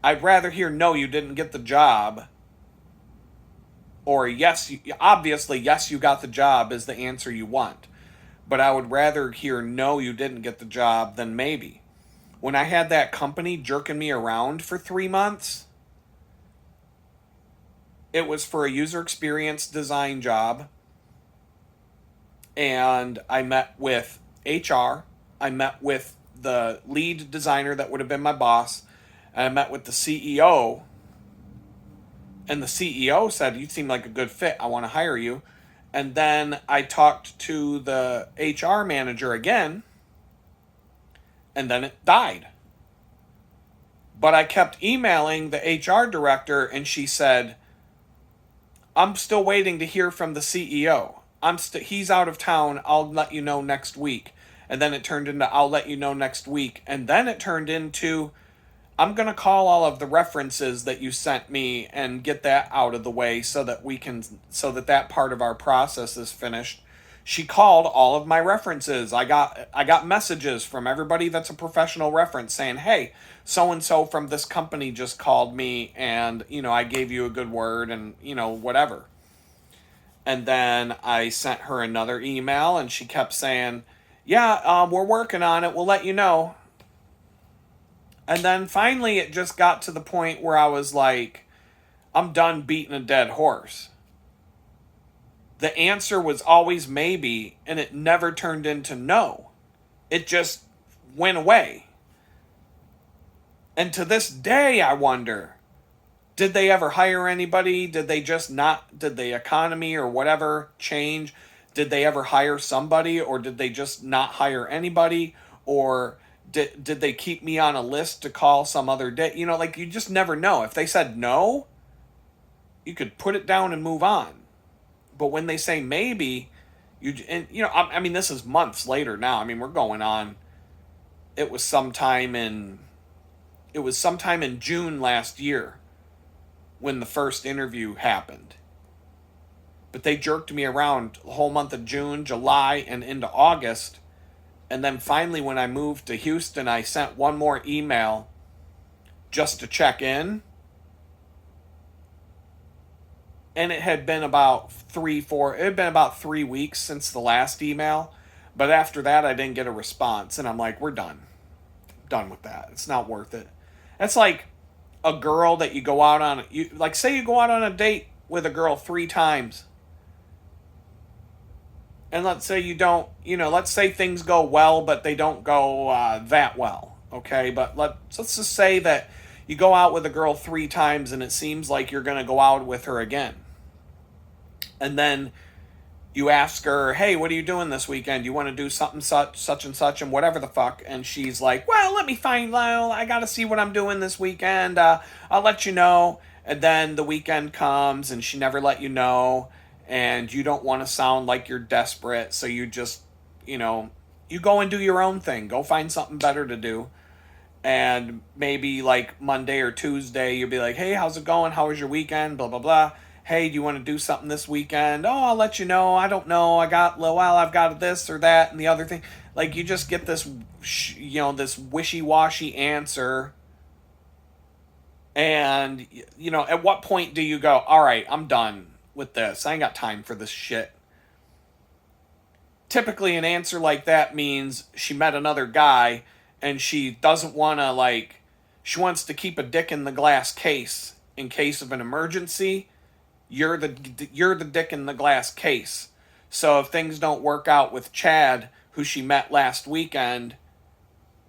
I'd rather hear no, you didn't get the job, or yes, obviously yes, you got the job is the answer you want. But I would rather hear no, you didn't get the job than maybe. When I had that company jerking me around for 3 months, it was for a user experience design job. And I met with HR. I met with the lead designer that would have been my boss. And I met with the CEO. And the CEO said, "You seem like a good fit. I want to hire you." And then I talked to the HR manager again. And then it died. But I kept emailing the HR director, and she said, "I'm still waiting to hear from the CEO. He's out of town. I'll let you know next week." And then it turned into, "I'll let you know next week." And then it turned into, "I'm going to call all of the references that you sent me and get that out of the way so that part of our process is finished." She called all of my references. I got messages from everybody that's a professional reference saying, "Hey, so and so from this company just called me, and I gave you a good word, and whatever." And then I sent her another email, and she kept saying, "Yeah, we're working on it. We'll let you know." And then finally, it just got to the point where I was like, I'm done beating a dead horse. The answer was always maybe, and it never turned into no. It just went away. And to this day, I wonder, did they ever hire anybody? Did they just not, did the economy or whatever change? Did they ever hire somebody, or did they just not hire anybody? Or did they keep me on a list to call some other day? You just never know. If they said no, you could put it down and move on. But when they say maybe, I mean, this is months later now. I mean, we're going on. It was sometime in June last year when the first interview happened. But they jerked me around the whole month of June, July, and into August. And then finally, when I moved to Houston, I sent one more email just to check in. And it had been about 3 weeks since the last email. But after that, I didn't get a response. And I'm like, we're done. Done with that. It's not worth it. It's like a girl that you go out on, say you go out on a date with a girl 3 times. And let's say you don't, let's say things go well, but they don't go that well. Okay. But let's just say that you go out with a girl 3 times and it seems like you're going to go out with her again. And then you ask her, "Hey, what are you doing this weekend? You want to do something such and such and whatever the fuck?" And she's like, "Well, let me find out. I got to see what I'm doing this weekend. I'll let you know." And then the weekend comes and she never let you know. And you don't want to sound like you're desperate. So you just, you go and do your own thing. Go find something better to do. And maybe like Monday or Tuesday, you'll be like, "Hey, how's it going? How was your weekend? Blah, blah, blah. Hey, do you want to do something this weekend?" "Oh, I'll let you know. I don't know. I've got this or that and the other thing." Like, you just get this, this wishy-washy answer. And, at what point do you go, "All right, I'm done with this. I ain't got time for this shit"? typically an answer like that means she met another guy and she doesn't want to, like, she wants to keep a dick in the glass case in case of an emergency. You're the dick in the glass case. So if things don't work out with Chad, who she met last weekend,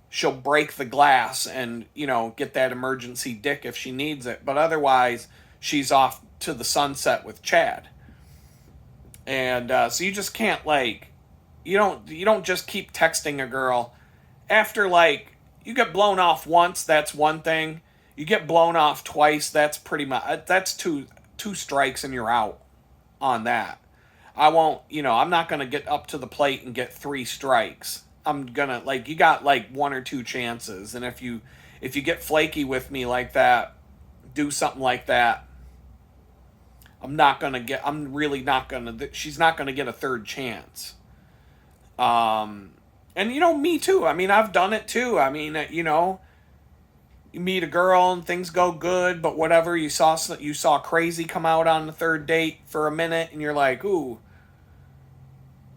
she'll break the glass and, get that emergency dick if she needs it. But otherwise, she's off to the sunset with Chad. And so you just can't, like, you don't just keep texting a girl after, like, you get blown off once. That's one thing. You get blown off twice. That's pretty much, that's two strikes and you're out on that. I won't, I'm not gonna get up to the plate and get 3 strikes. I'm gonna, like, you got like 1 or 2 chances, and if you get flaky with me like that, do something like that, I'm really not gonna, she's not gonna get a 3rd chance. And me too. I mean, I've done it too. I mean, you meet a girl and things go good, but whatever, you saw crazy come out on the 3rd date for a minute, and you're like, ooh,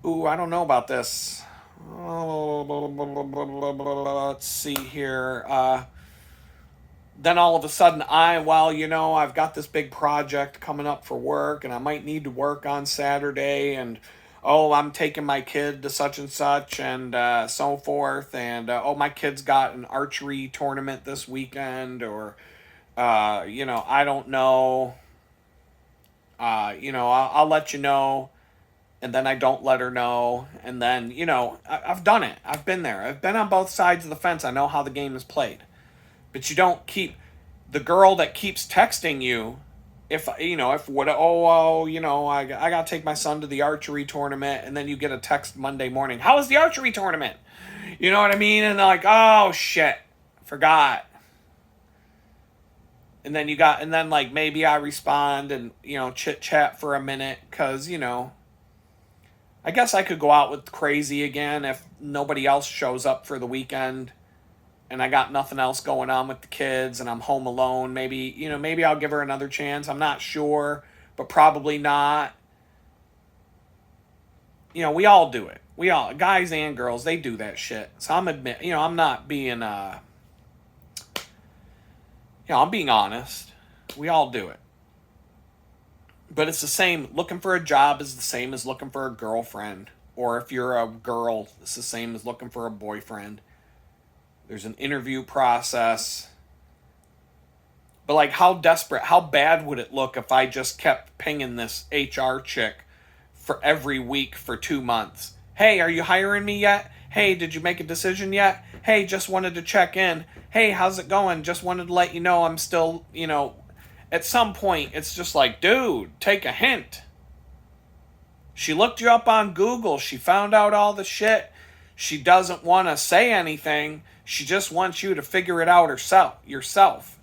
I don't know about this. Let's see here. Then all of a sudden, I've got this big project coming up for work, and I might need to work on Saturday, and I'm taking my kid to such and such, and so forth, and my kid's got an archery tournament this weekend, or I don't know. I'll let you know, and then I don't let her know, and then I've done it. I've been there. I've been on both sides of the fence. I know how the game is played, but you don't keep the girl that keeps texting you. I gotta take my son to the archery tournament, and then you get a text Monday morning, how was the archery tournament? You know what I mean? And they're like, oh shit, forgot. And then like maybe I respond and chit chat for a minute, because I guess I could go out with crazy again if nobody else shows up for the weekend and I got nothing else going on with the kids and I'm home alone. Maybe I'll give her another chance. I'm not sure, but probably not. We all do it. We all, guys and girls, they do that shit. So I'm not being, I'm being honest. We all do it. But it's the same. Looking for a job is the same as looking for a girlfriend. Or if you're a girl, it's the same as looking for a boyfriend. There's an interview process. But like, how bad would it look if I just kept pinging this HR chick for every week for 2 months? Hey, are you hiring me yet? Hey, did you make a decision yet? Hey, just wanted to check in. Hey, how's it going? Just wanted to let you know I'm still, at some point, it's just like, dude, take a hint. She looked you up on Google. She found out all the shit. She doesn't want to say anything. She just wants you to figure it out yourself.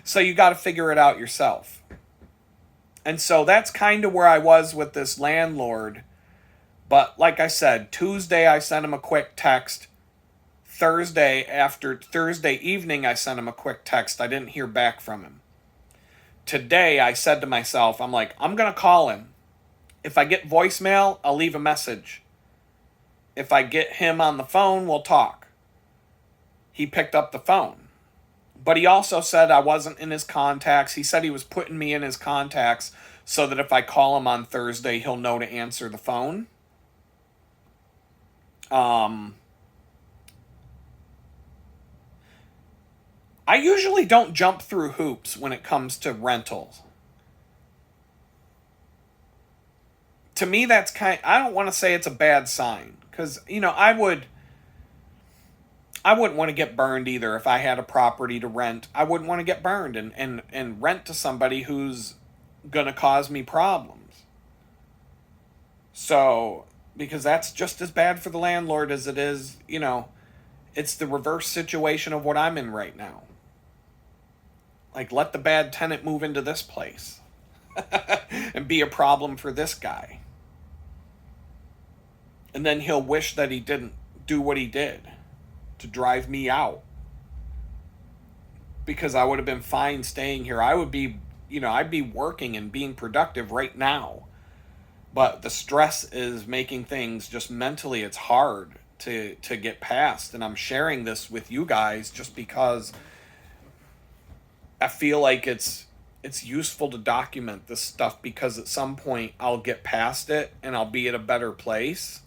So you got to figure it out yourself. And so that's kind of where I was with this landlord. But like I said, Tuesday I sent him a quick text. Thursday evening I sent him a quick text. I didn't hear back from him. Today I said to myself, I'm going to call him. If I get voicemail, I'll leave a message. If I get him on the phone, we'll talk. He picked up the phone. But he also said I wasn't in his contacts. He said he was putting me in his contacts so that if I call him on Thursday, he'll know to answer the phone. I usually don't jump through hoops when it comes to rentals. To me, that's I don't want to say it's a bad sign. Because, I wouldn't want to get burned either if I had a property to rent. I wouldn't want to get burned and rent to somebody who's going to cause me problems. So, because that's just as bad for the landlord as it is, it's the reverse situation of what I'm in right now. Like, let the bad tenant move into this place and be a problem for this guy. And then he'll wish that he didn't do what he did to drive me out. Because I would have been fine staying here. I would be, I'd be working and being productive right now. But the stress is making things just mentally, it's hard to get past. And I'm sharing this with you guys just because I feel like it's useful to document this stuff, because at some point I'll get past it and I'll be at a better place,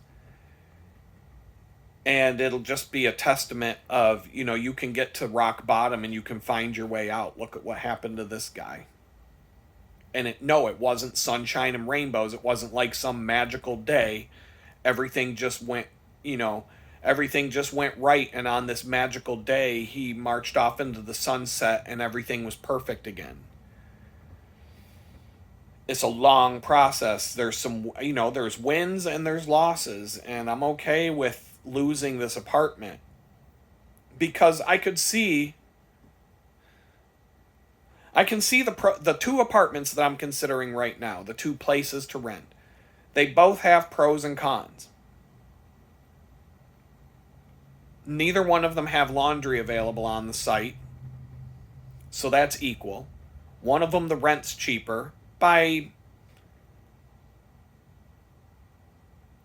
and it'll just be a testament of, you can get to rock bottom and you can find your way out. Look at what happened to this guy. And it wasn't sunshine and rainbows. It wasn't like some magical day. Everything just went, everything just went right, and on this magical day he marched off into the sunset and everything was perfect again. It's a long process. There's there's wins and there's losses, and I'm okay with losing this apartment because I can see the two apartments that I'm considering right now, the two places to rent. They both have pros and cons. Neither one of them have laundry available on the site, so that's equal. One of them, the rent's cheaper by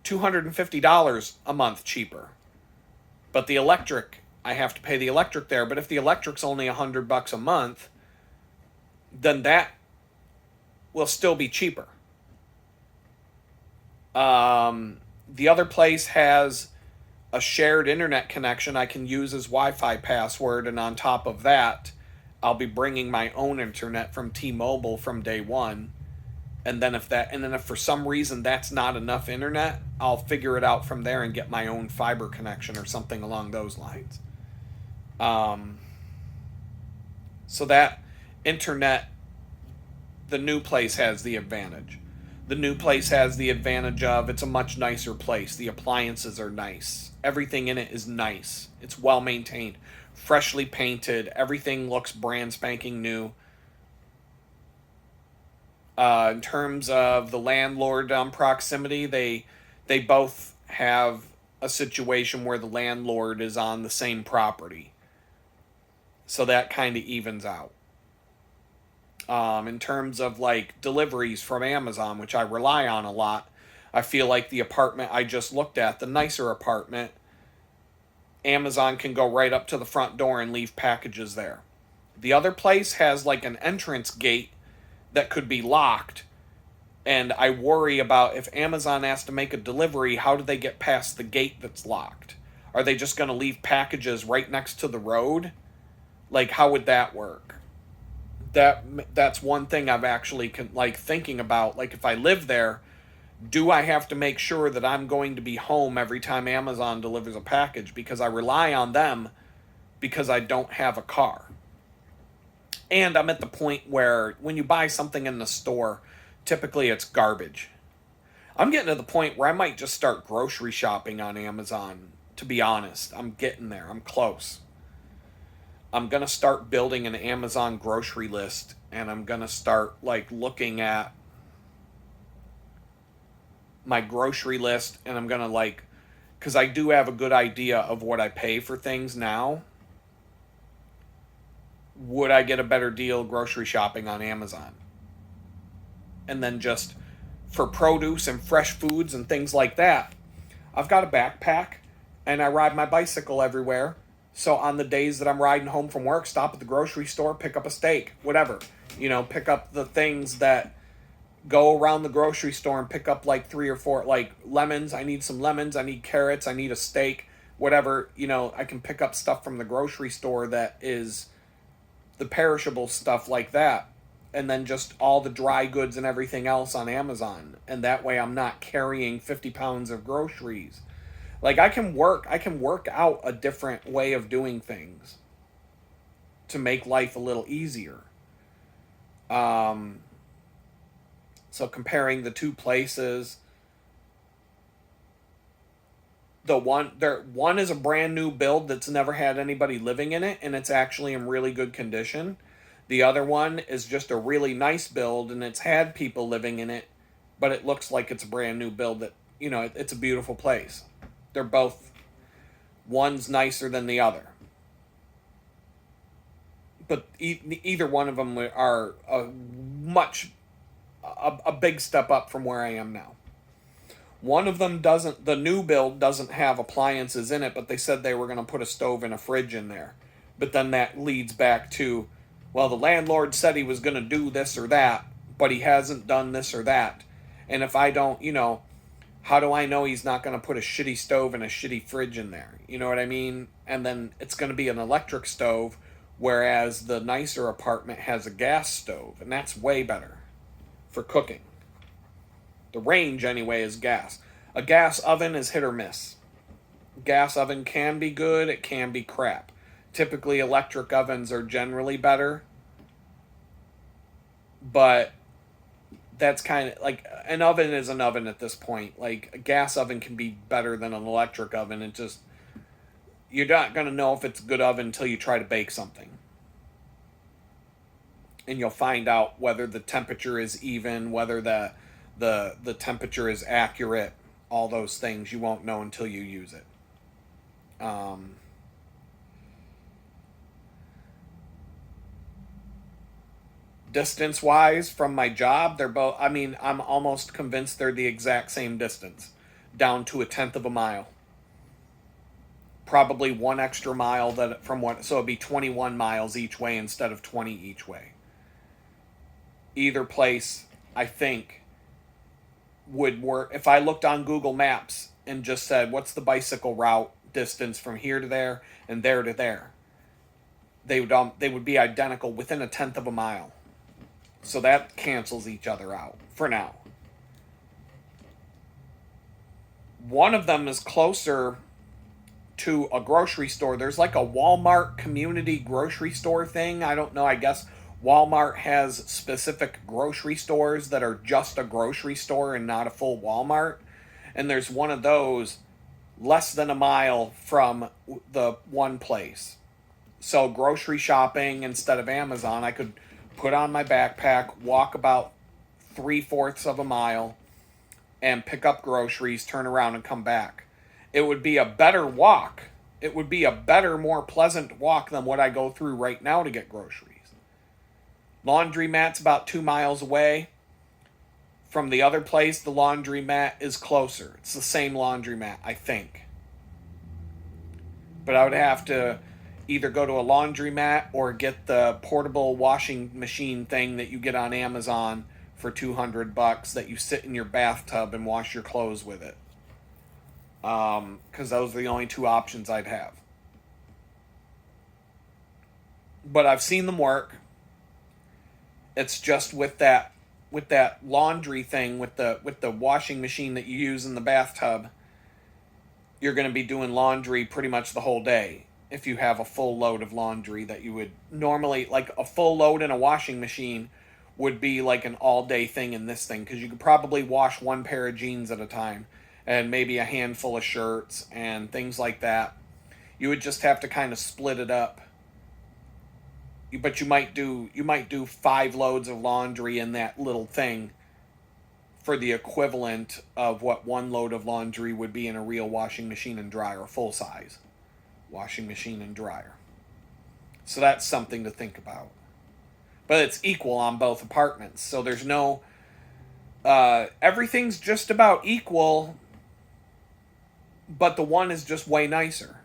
$250 a month cheaper. But the electric, I have to pay the electric there. But if the electric's only $100 a month, then that will still be cheaper. The other place has a shared internet connection I can use as Wi-Fi password, and on top of that, I'll be bringing my own internet from T-Mobile from day one. And then if for some reason that's not enough internet, I'll figure it out from there and get my own fiber connection or something along those lines. So that internet, the new place has the advantage. The new place has the advantage of it's a much nicer place. The appliances are nice. Everything in it is nice. It's well maintained, freshly painted. Everything looks brand spanking new. In terms of the landlord proximity, they both have a situation where the landlord is on the same property, so that kind of evens out. In terms of like deliveries from Amazon, which I rely on a lot, I feel like the apartment I just looked at, the nicer apartment, Amazon can go right up to the front door and leave packages there. The other place has like an entrance gate that could be locked, and I worry about if Amazon has to make a delivery, how do they get past the gate that's locked? Are they just going to leave packages right next to the road? Like, how would that work? That's one thing I've actually thinking about. Like, if I live there, do I have to make sure that I'm going to be home every time Amazon delivers a package, because I rely on them because I don't have a car? And I'm at the point where when you buy something in the store, typically it's garbage. I'm getting to the point where I might just start grocery shopping on Amazon, to be honest. I'm getting there. I'm close. I'm going to start building an Amazon grocery list, and I'm going to start looking at my grocery list, and I'm going to because I do have a good idea of what I pay for things now. Would I get a better deal grocery shopping on Amazon? And then just for produce and fresh foods and things like that, I've got a backpack and I ride my bicycle everywhere. So on the days that I'm riding home from work, stop at the grocery store, pick up a steak, whatever. Pick up the things that go around the grocery store and pick up 3 or 4, lemons. I need some lemons. I need carrots. I need a steak, whatever. I can pick up stuff from the grocery store that is the perishable stuff like that. And then just all the dry goods and everything else on Amazon. And that way I'm not carrying 50 pounds of groceries. I can work out a different way of doing things to make life a little easier. So comparing the two places, one is a brand new build that's never had anybody living in it, and it's actually in really good condition. The other one is just a really nice build, and it's had people living in it, but it looks like it's a brand new build that, it's a beautiful place. They're both, one's nicer than the other. But either one of them are a big step up from where I am now. One of them doesn't, the new build doesn't have appliances in it, but they said they were going to put a stove and a fridge in there. But then that leads back to, well, the landlord said he was going to do this or that, but he hasn't done this or that. And if I don't, how do I know he's not going to put a shitty stove and a shitty fridge in there? You know what I mean? And then it's going to be an electric stove, whereas the nicer apartment has a gas stove, and that's way better for cooking. The range, anyway, is gas. A gas oven is hit or miss. Gas oven can be good, it can be crap. Typically, electric ovens are generally better, but that's kind of like an oven is an oven at this point. Like a gas oven can be better than an electric oven. It just, you're not going to know if it's a good oven until you try to bake something. And you'll find out whether the temperature is even, whether the temperature is accurate, all those things you won't know until you use it. Distance wise from my job, they're both, I mean, I'm almost convinced they're the exact same distance, down to 1/10 of a mile. Probably one extra mile that from what, so it'd be 21 miles each way instead of 20 each way. Either place, I think, would work. If I looked on Google Maps and just said, what's the bicycle route distance from here to there and there to there, they would be identical within 1/10 of a mile. So that cancels each other out for now. One of them is closer to a grocery store. There's like a Walmart community grocery store thing. I don't know. I guess Walmart has specific grocery stores that are just a grocery store and not a full Walmart. And there's one of those less than a mile from the one place. So grocery shopping instead of Amazon, I could put on my backpack, walk about 3/4 of a mile, and pick up groceries, turn around, and come back. It would be a better walk. It would be a better, more pleasant walk than what I go through right now to get groceries. Laundromat's about 2 miles away. From the other place, the laundromat is closer. It's the same laundromat, I think. But I would have to either go to a laundromat or get the portable washing machine thing that you get on Amazon for $200 that you sit in your bathtub and wash your clothes with it. Because those are the only two options I'd have. But I've seen them work. It's just with that laundry thing, with the washing machine that you use in the bathtub, you're going to be doing laundry pretty much the whole day. If you have a full load of laundry that you would normally, like a full load in a washing machine would be like an all-day thing in this thing, because you could probably wash one pair of jeans at a time and maybe a handful of shirts and things like that. You would just have to kind of split it up. But you might do 5 loads of laundry in that little thing for the equivalent of what one load of laundry would be in a real washing machine and dryer, full size washing machine and dryer. So that's something to think about. But it's equal on both apartments. So there's no, everything's just about equal, but the one is just way nicer.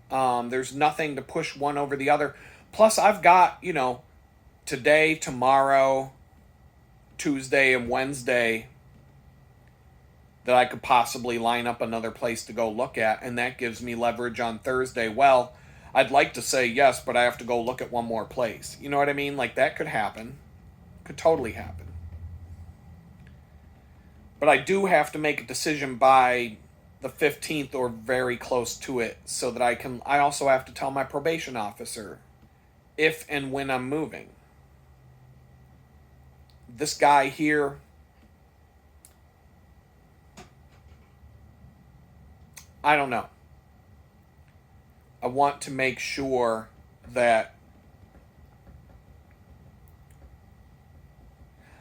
There's nothing to push one over the other. Plus I've got, today, tomorrow, Tuesday, and Wednesday that I could possibly line up another place to go look at, and that gives me leverage on Thursday. Well, I'd like to say yes, but I have to go look at one more place. You know what I mean? Like, that could happen. Could totally happen. But I do have to make a decision by the 15th or very close to it, so that I also have to tell my probation officer if and when I'm moving. This guy here, I don't know. I want to make sure that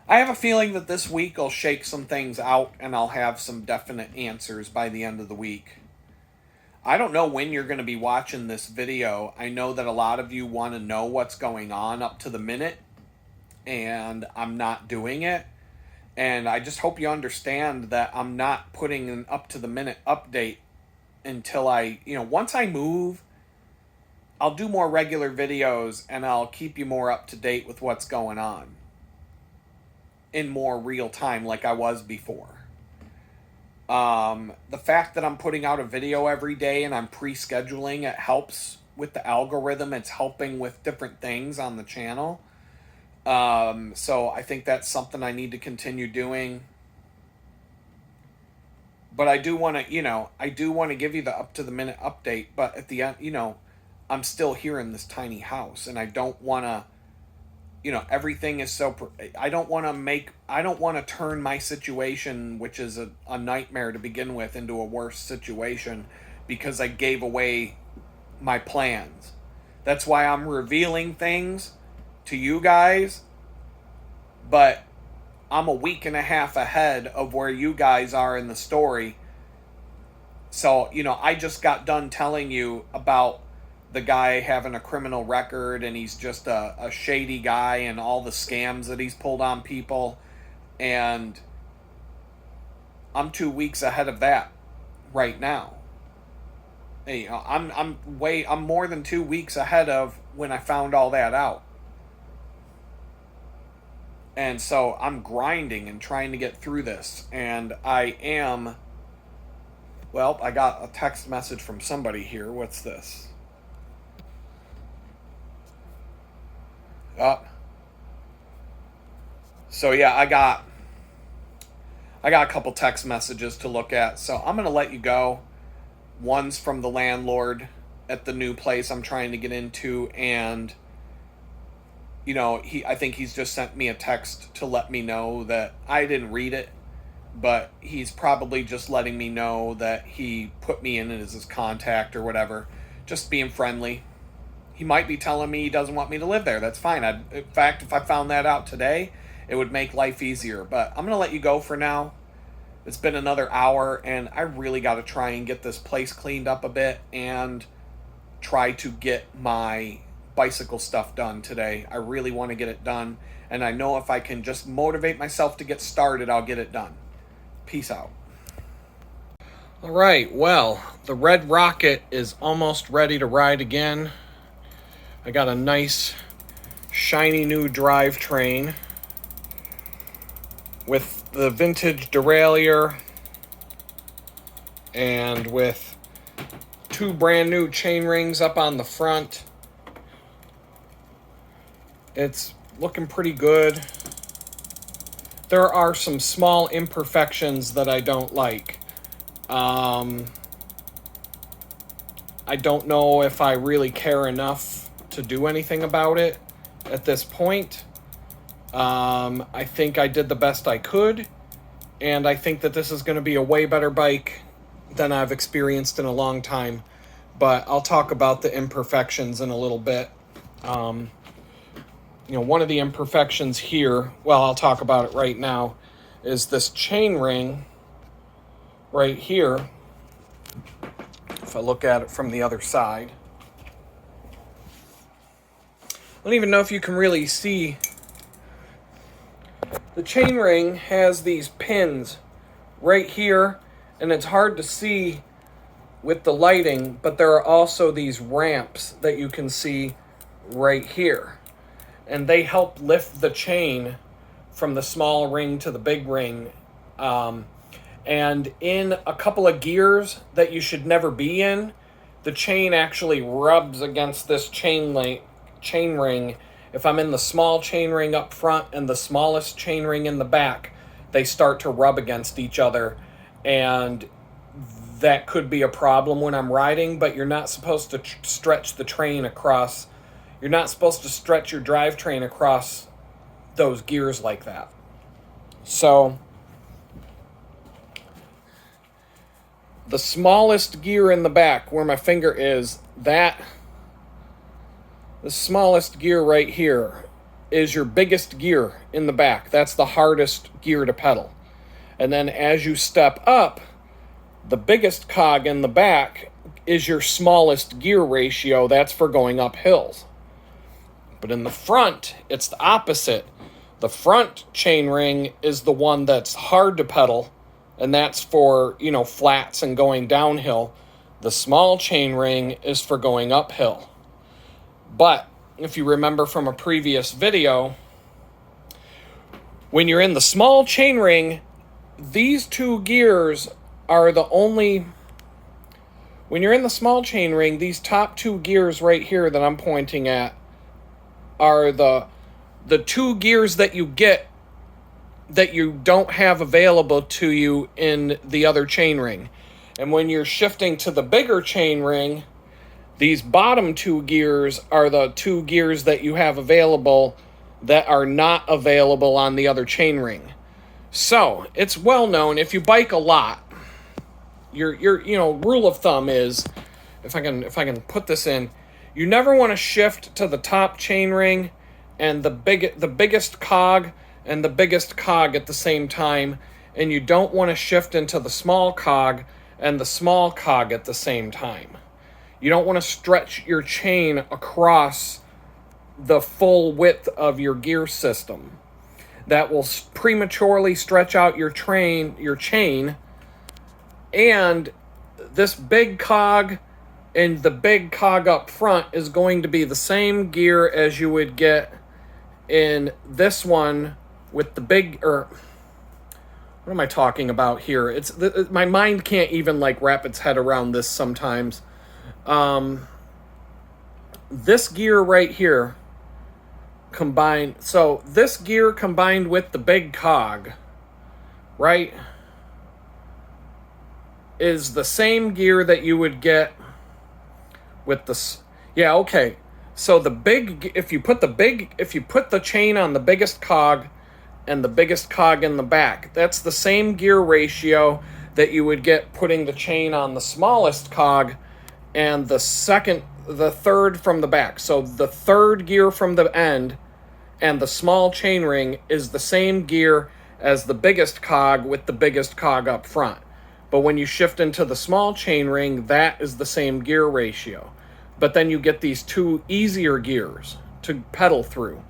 I have a feeling that this week I'll shake some things out and I'll have some definite answers by the end of the week. I don't know when you're going to be watching this video. I know that a lot of you want to know what's going on up to the minute, and I'm not doing it. And I just hope you understand that I'm not putting an up to the minute update until once I move, I'll do more regular videos and I'll keep you more up to date with what's going on in more real time like I was before. The fact that I'm putting out a video every day and I'm pre-scheduling, it helps with the algorithm. It's helping with different things on the channel. So I think that's something I need to continue doing. But I do want to give you the up to the minute update. But at the end, I'm still here in this tiny house, and I don't want to, everything is so, I don't want to turn my situation, which is a nightmare to begin with, into a worse situation because I gave away my plans. That's why I'm revealing things to you guys, but I'm a week and a half ahead of where you guys are in the story. So, I just got done telling you about the guy having a criminal record, and he's just a shady guy, and all the scams that he's pulled on people. And I'm 2 weeks ahead of that right now. I'm more than 2 weeks ahead of when I found all that out. And so I'm grinding and trying to get through this. And I got a text message from somebody here. What's this? So yeah, I got a couple text messages to look at. So I'm going to let you go. One's from the landlord at the new place I'm trying to get into, and I think he's just sent me a text to let me know that I didn't read it, but he's probably just letting me know that he put me in as his contact or whatever, just being friendly. He might be telling me he doesn't want me to live there. That's fine. In fact, if I found that out today, it would make life easier. But I'm going to let you go for now. It's been another hour, and I really got to try and get this place cleaned up a bit and try to get my bicycle stuff done today. I really want to get it done, and I know if I can just motivate myself to get started, I'll get it done. Peace out. All right, well, the Red Rocket is almost ready to ride again. I got a nice, shiny new drivetrain with the vintage derailleur and with 2 brand new chain rings up on the front. It's looking pretty good. There are some small imperfections that I don't like. I don't know if I really care enough to do anything about it at this point. I think I did the best I could, and I think that this is going to be a way better bike than I've experienced in a long time. But I'll talk about the imperfections in a little bit. One of the imperfections here, well, I'll talk about it right now, is this chain ring right here. If I look at it from the other side, I don't even know if you can really see. The chain ring has these pins right here, and it's hard to see with the lighting, but there are also these ramps that you can see right here. And they help lift the chain from the small ring to the big ring. And in a couple of gears that you should never be in, the chain actually rubs against this chain ring. If I'm in the small chain ring up front and the smallest chain ring in the back, they start to rub against each other. And that could be a problem when I'm riding, but you're not supposed to stretch the train across. You're not supposed to stretch your drivetrain across those gears like that. So the smallest gear in the back, where my finger is, the smallest gear right here is your biggest gear in the back. That's the hardest gear to pedal. And then as you step up, the biggest cog in the back is your smallest gear ratio. That's for going up hills. But in the front, it's the opposite. The front chainring is the one that's hard to pedal, and that's for, flats and going downhill. The small chainring is for going uphill. But if you remember from a previous video, when you're in the small chainring, these two gears are the only... When you're in the small chainring, these top two gears right here that I'm pointing at are the two gears that you get that you don't have available to you in the other chainring. And when you're shifting to the bigger chainring, these bottom two gears are the two gears that you have available that are not available on the other chainring. So, it's well known, if you bike a lot, your rule of thumb is, if I can put this in, you never want to shift to the top chainring and the biggest cog and the biggest cog at the same time, and you don't want to shift into the small cog and the small cog at the same time. You don't want to stretch your chain across the full width of your gear system. That will prematurely stretch out your chain, and this big cog and the big cog up front is going to be the same gear as you would get in this one with the big, or what am I talking about here? My mind can't even wrap its head around this sometimes. This gear right here this gear combined with the big cog, right, is the same gear that you would get with this. Yeah, okay. So if you put the chain on the biggest cog and the biggest cog in the back, that's the same gear ratio that you would get putting the chain on the smallest cog and the third from the back. So the third gear from the end and the small chainring is the same gear as the biggest cog with the biggest cog up front. But when you shift into the small chainring, that is the same gear ratio. But then you get these two easier gears to pedal through.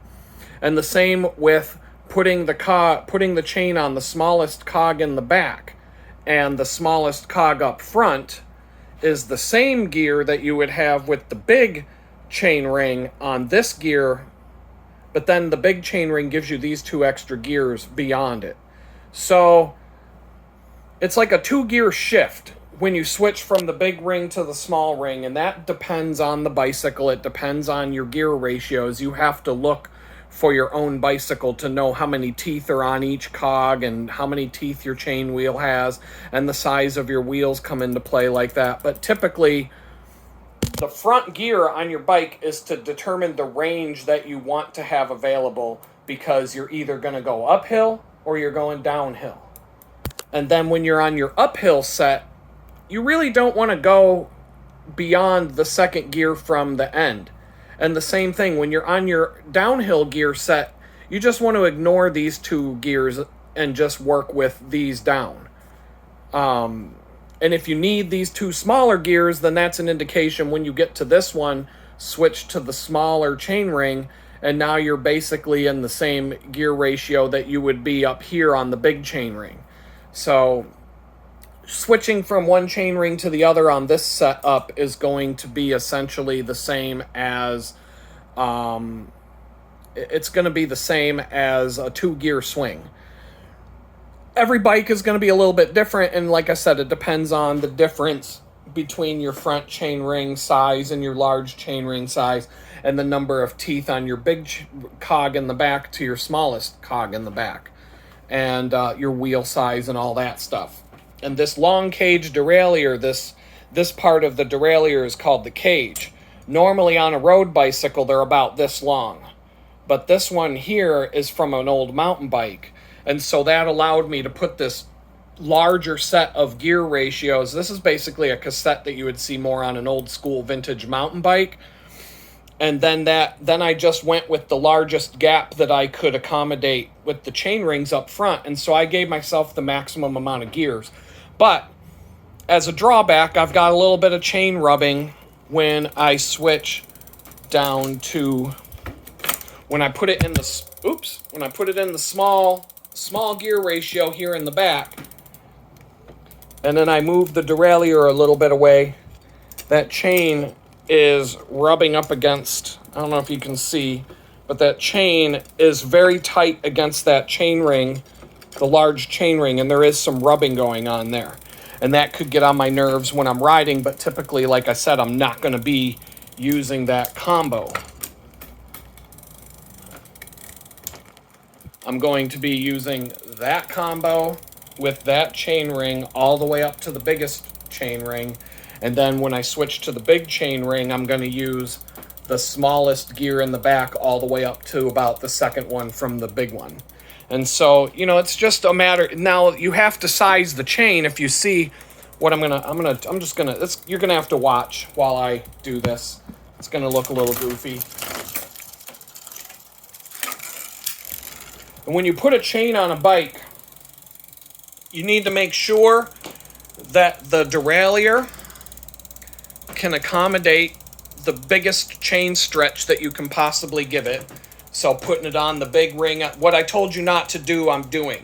And the same with putting the chain on the smallest cog in the back and the smallest cog up front is the same gear that you would have with the big chain ring on this gear, but then the big chain ring gives you these two extra gears beyond it. So it's like a 2-gear shift when you switch from the big ring to the small ring, and that depends on the bicycle. It depends on your gear ratios. You have to look for your own bicycle to know how many teeth are on each cog and how many teeth your chain wheel has, and the size of your wheels come into play like that. But typically, the front gear on your bike is to determine the range that you want to have available, because you're either going to go uphill or you're going downhill. And then when you're on your uphill set, you really don't want to go beyond the second gear from the end. And the same thing, when you're on your downhill gear set, you just want to ignore these two gears and just work with these down. And if you need these two smaller gears, then that's an indication when you get to this one, switch to the smaller chain ring, and now you're basically in the same gear ratio that you would be up here on the big chain ring. So switching from one chain ring to the other on this setup is going to be essentially the same as it's going to be the same as a 2-gear swing. Every bike is going to be a little bit different, and like I said, it depends on the difference between your front chain ring size and your large chain ring size, and the number of teeth on your big cog in the back to your smallest cog in the back, and your wheel size and all that stuff. And this long cage derailleur, this part of the derailleur is called the cage. Normally on a road bicycle, they're about this long. But this one here is from an old mountain bike. And so that allowed me to put this larger set of gear ratios. This is basically a cassette that you would see more on an old school vintage mountain bike. And then I just went with the largest gap that I could accommodate with the chain rings up front. And so I gave myself the maximum amount of gears. But as a drawback, I've got a little bit of chain rubbing when I switch down to when I put it in the small gear ratio here in the back, and then I move the derailleur a little bit away, that chain is rubbing up against, I don't know if you can see, but that chain is very tight against that chain ring, the large chain ring, and there is some rubbing going on there. And that could get on my nerves when I'm riding, but typically, like I said, I'm not going to be using that combo. I'm going to be using that combo with that chain ring all the way up to the biggest chain ring. And then when I switch to the big chain ring, I'm going to use the smallest gear in the back all the way up to about the second one from the big one. And so, you know, it's just a matter. Now you have to size the chain. If you see what you're gonna have to watch while I do this. It's gonna look a little goofy. And when you put a chain on a bike, you need to make sure that the derailleur can accommodate the biggest chain stretch that you can possibly give it. So putting it on the big ring, what I told you not to do, I'm doing.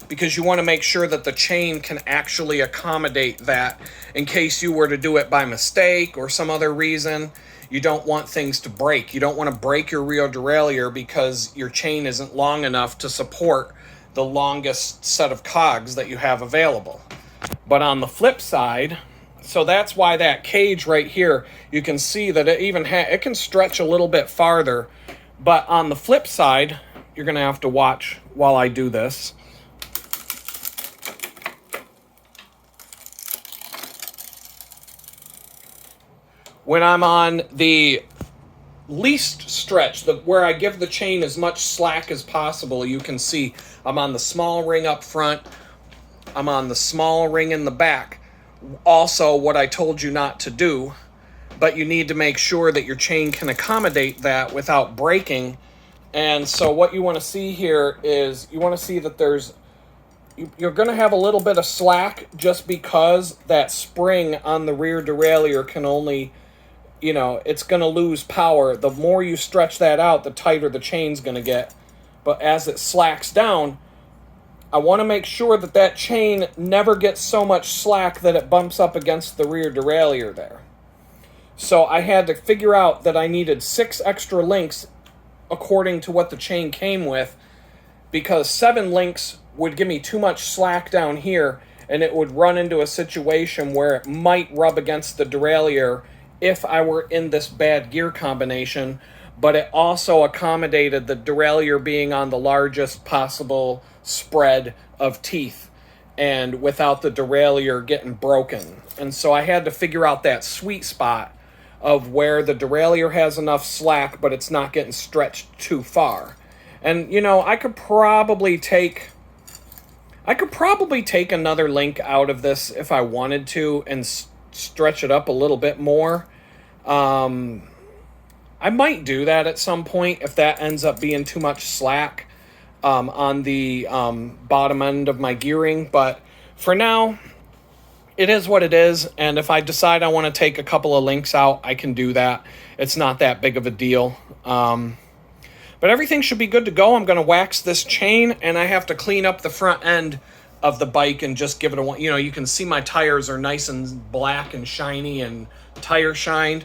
Because you want to make sure that the chain can actually accommodate that in case you were to do it by mistake or some other reason. You don't want things to break. You don't want to break your rear derailleur because your chain isn't long enough to support the longest set of cogs that you have available. But on the flip side, so that's why that cage right here, you can see that it even it can stretch a little bit farther. But on the flip side, you're going to have to watch while I do this. When I'm on the least stretch, where I give the chain as much slack as possible, you can see I'm on the small ring up front. I'm on the small ring in the back. Also, what I told you not to do, but you need to make sure that your chain can accommodate that without breaking. And so what you want to see here is you want to see that you're going to have a little bit of slack just because that spring on the rear derailleur can only, it's going to lose power. The more you stretch that out, the tighter the chain's going to get. But as it slacks down, I want to make sure that that chain never gets so much slack that it bumps up against the rear derailleur there. So I had to figure out that I needed 6 extra links according to what the chain came with, because 7 links would give me too much slack down here, and it would run into a situation where it might rub against the derailleur if I were in this bad gear combination. But it also accommodated the derailleur being on the largest possible spread of teeth and without the derailleur getting broken. And so I had to figure out that sweet spot of where the derailleur has enough slack but it's not getting stretched too far. And I could probably take another link out of this if I wanted to and stretch it up a little bit more. I might do that at some point if that ends up being too much slack on the bottom end of my gearing. But for now, it is what it is. And if I decide I want to take a couple of links out, I can do that. It's not that big of a deal. But everything should be good to go. I'm going to wax this chain, and I have to clean up the front end of the bike and just give it a one. You can see my tires are nice and black and shiny and tire shined.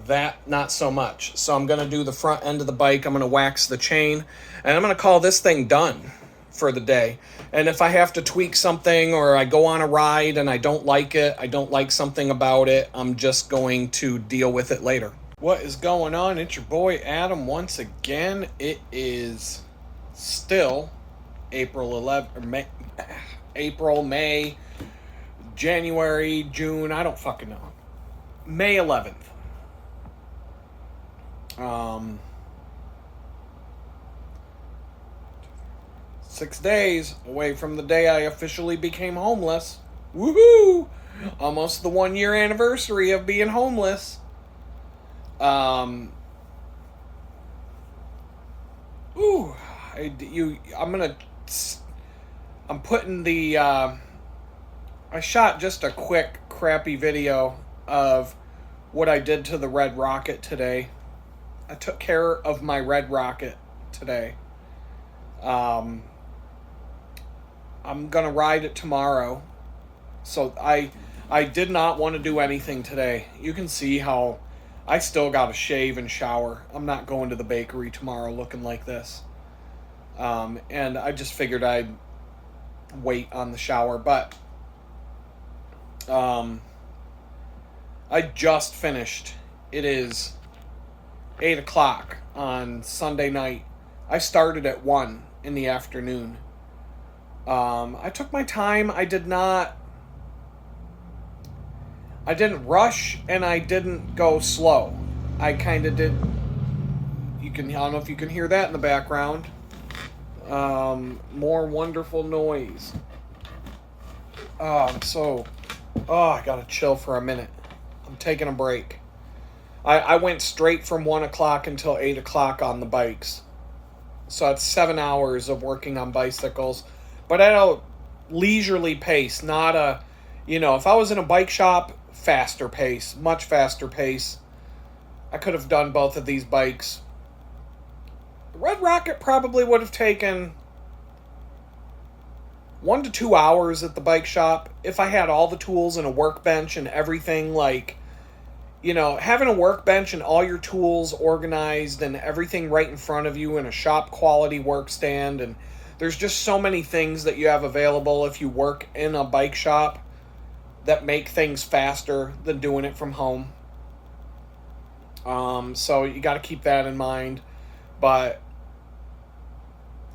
That, not so much. So I'm going to do the front end of the bike. I'm going to wax the chain, and I'm going to call this thing done for the day. And if I have to tweak something or I go on a ride and I don't like it, I don't like something about it, I'm just going to deal with it later. What is going on? It's your boy Adam once again. It is still April 11th, April, May, January, June, I don't fucking know. May 11th. 6 days away from the day I officially became homeless. Woohoo! Almost the 1-year anniversary of being homeless. I'm putting the, I shot just a quick crappy video of what I did to the Red Rocket today. I took care of my Red Rocket today. Um, I'm gonna ride it tomorrow. So I did not want to do anything today. You can see how I still got to shave and shower. I'm not going to the bakery tomorrow looking like this. And I just figured I'd wait on the shower. But um, I just finished. It is 8 o'clock on Sunday night. I started at 1 in the afternoon. I took my time. I didn't rush and I didn't go slow. I kind of did. I don't know if you can hear that in the background. More wonderful noise. I gotta chill for a minute. I'm taking a break. I went straight from 1 o'clock until 8 o'clock on the bikes. So it's 7 hours of working on bicycles. But at a leisurely pace, not a, if I was in a bike shop, faster pace, much faster pace. I could have done both of these bikes. Red Rocket probably would have taken 1 to 2 hours at the bike shop if I had all the tools and a workbench and everything. Like, having a workbench and all your tools organized and everything right in front of you and a shop quality work stand, and there's just so many things that you have available if you work in a bike shop that make things faster than doing it from home. So you got to keep that in mind. But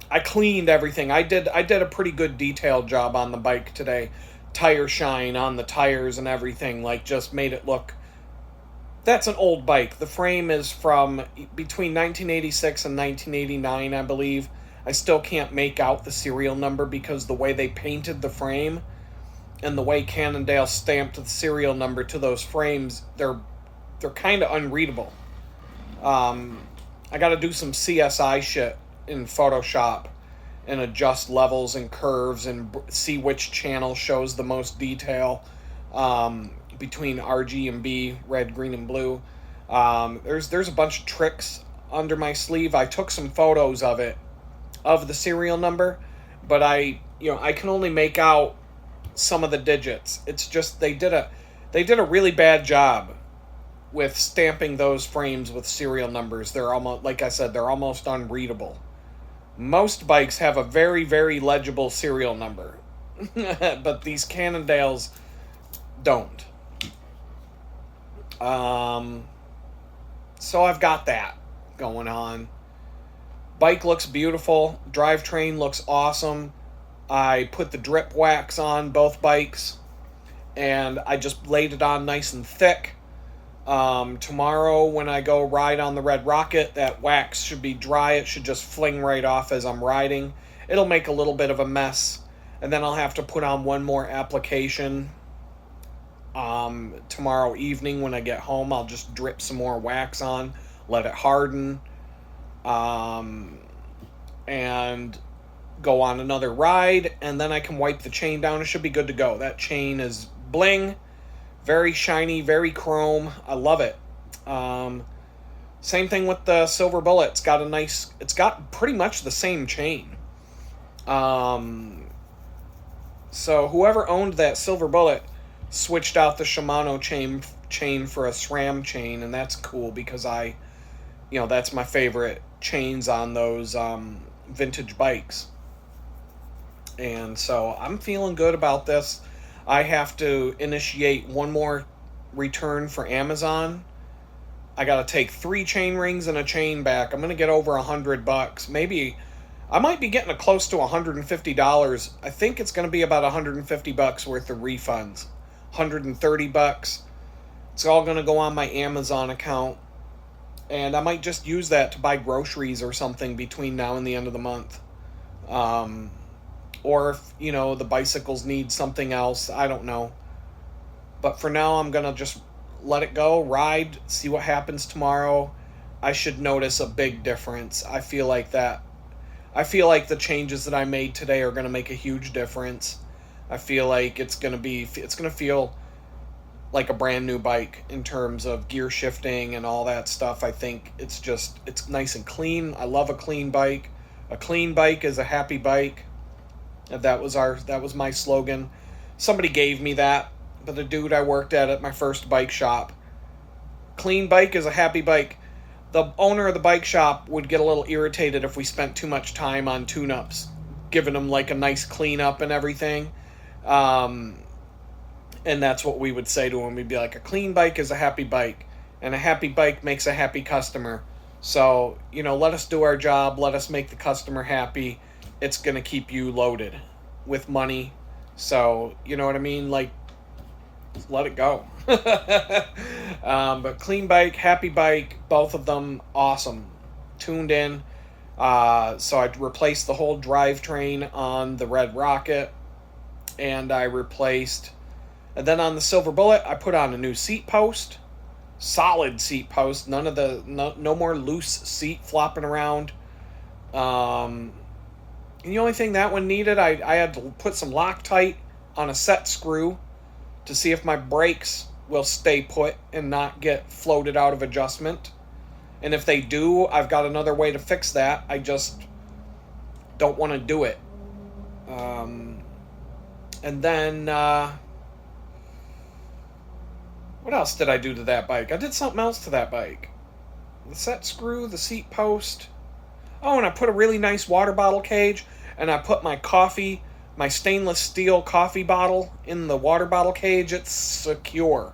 I cleaned everything. I did a pretty good detailed job on the bike today. Tire shine on the tires and everything, like, just made it look. That's an old bike. The frame is from between 1986 and 1989, I believe. I still can't make out the serial number because the way they painted the frame and the way Cannondale stamped the serial number to those frames, they're kind of unreadable. I got to do some CSI shit in Photoshop and adjust levels and curves and see which channel shows the most detail between RG and B, red, green, and blue. There's a bunch of tricks under my sleeve. I took some photos of it, of the serial number, but I can only make out some of the digits. It's just they did a really bad job with stamping those frames with serial numbers. They're almost, like I said, they're almost unreadable. Most bikes have a very, very legible serial number, but these Cannondales don't. So I've got that going on. Bike looks beautiful. Drivetrain looks awesome. I put the drip wax on both bikes, and I just laid it on nice and thick. Tomorrow when I go ride on the Red Rocket, that wax should be dry. It should just fling right off as I'm riding. It'll make a little bit of a mess, and then I'll have to put on one more application. Tomorrow evening when I get home, I'll just drip some more wax on, let it harden, and go on another ride, and then I can wipe the chain down. It should be good to go. That chain is bling, very shiny, very chrome. I love it. Same thing with the Silver Bullet. It's got pretty much the same chain. So whoever owned that Silver Bullet switched out the Shimano chain for a SRAM chain, and that's cool because that's my favorite chains on those vintage bikes. And so I'm feeling good about this. I have to initiate one more return for Amazon. I got to take 3 chain rings and a chain back. I'm going to get over $100. Maybe I might be getting close to $150. I think it's going to be about $150 worth of refunds. $130. It's all going to go on my Amazon account. And I might just use that to buy groceries or something between now and the end of the month. Or if, the bicycles need something else, I don't know. But for now, I'm going to just let it go, ride, see what happens tomorrow. I should notice a big difference. I feel like the changes that I made today are going to make a huge difference. I feel like it's going to feel like a brand new bike in terms of gear shifting and all that stuff. I think it's nice and clean. I love a clean bike. A clean bike is a happy bike. That was my slogan. Somebody gave me that, but the dude I worked at my first bike shop. Clean bike is a happy bike. The owner of the bike shop would get a little irritated if we spent too much time on tune-ups, giving them like a nice cleanup and everything. And that's what we would say to him. We'd be like, a clean bike is a happy bike, and a happy bike makes a happy customer. So, let us do our job. Let us make the customer happy. It's going to keep you loaded with money. So, you know what I mean? Like, let it go. But clean bike, happy bike, both of them awesome. Tuned in. So I replaced the whole drivetrain on the Red Rocket. And then on the Silver Bullet, I put on a new seat post. Solid seat post. No more loose seat flopping around. And the only thing that one needed, I had to put some Loctite on a set screw to see if my brakes will stay put and not get floated out of adjustment. And if they do, I've got another way to fix that. I just don't want to do it. And then, what else did I do to that bike? I did something else to that bike. The set screw, the seat post. Oh, and I put a really nice water bottle cage, and I put my stainless steel coffee bottle in the water bottle cage. It's secure.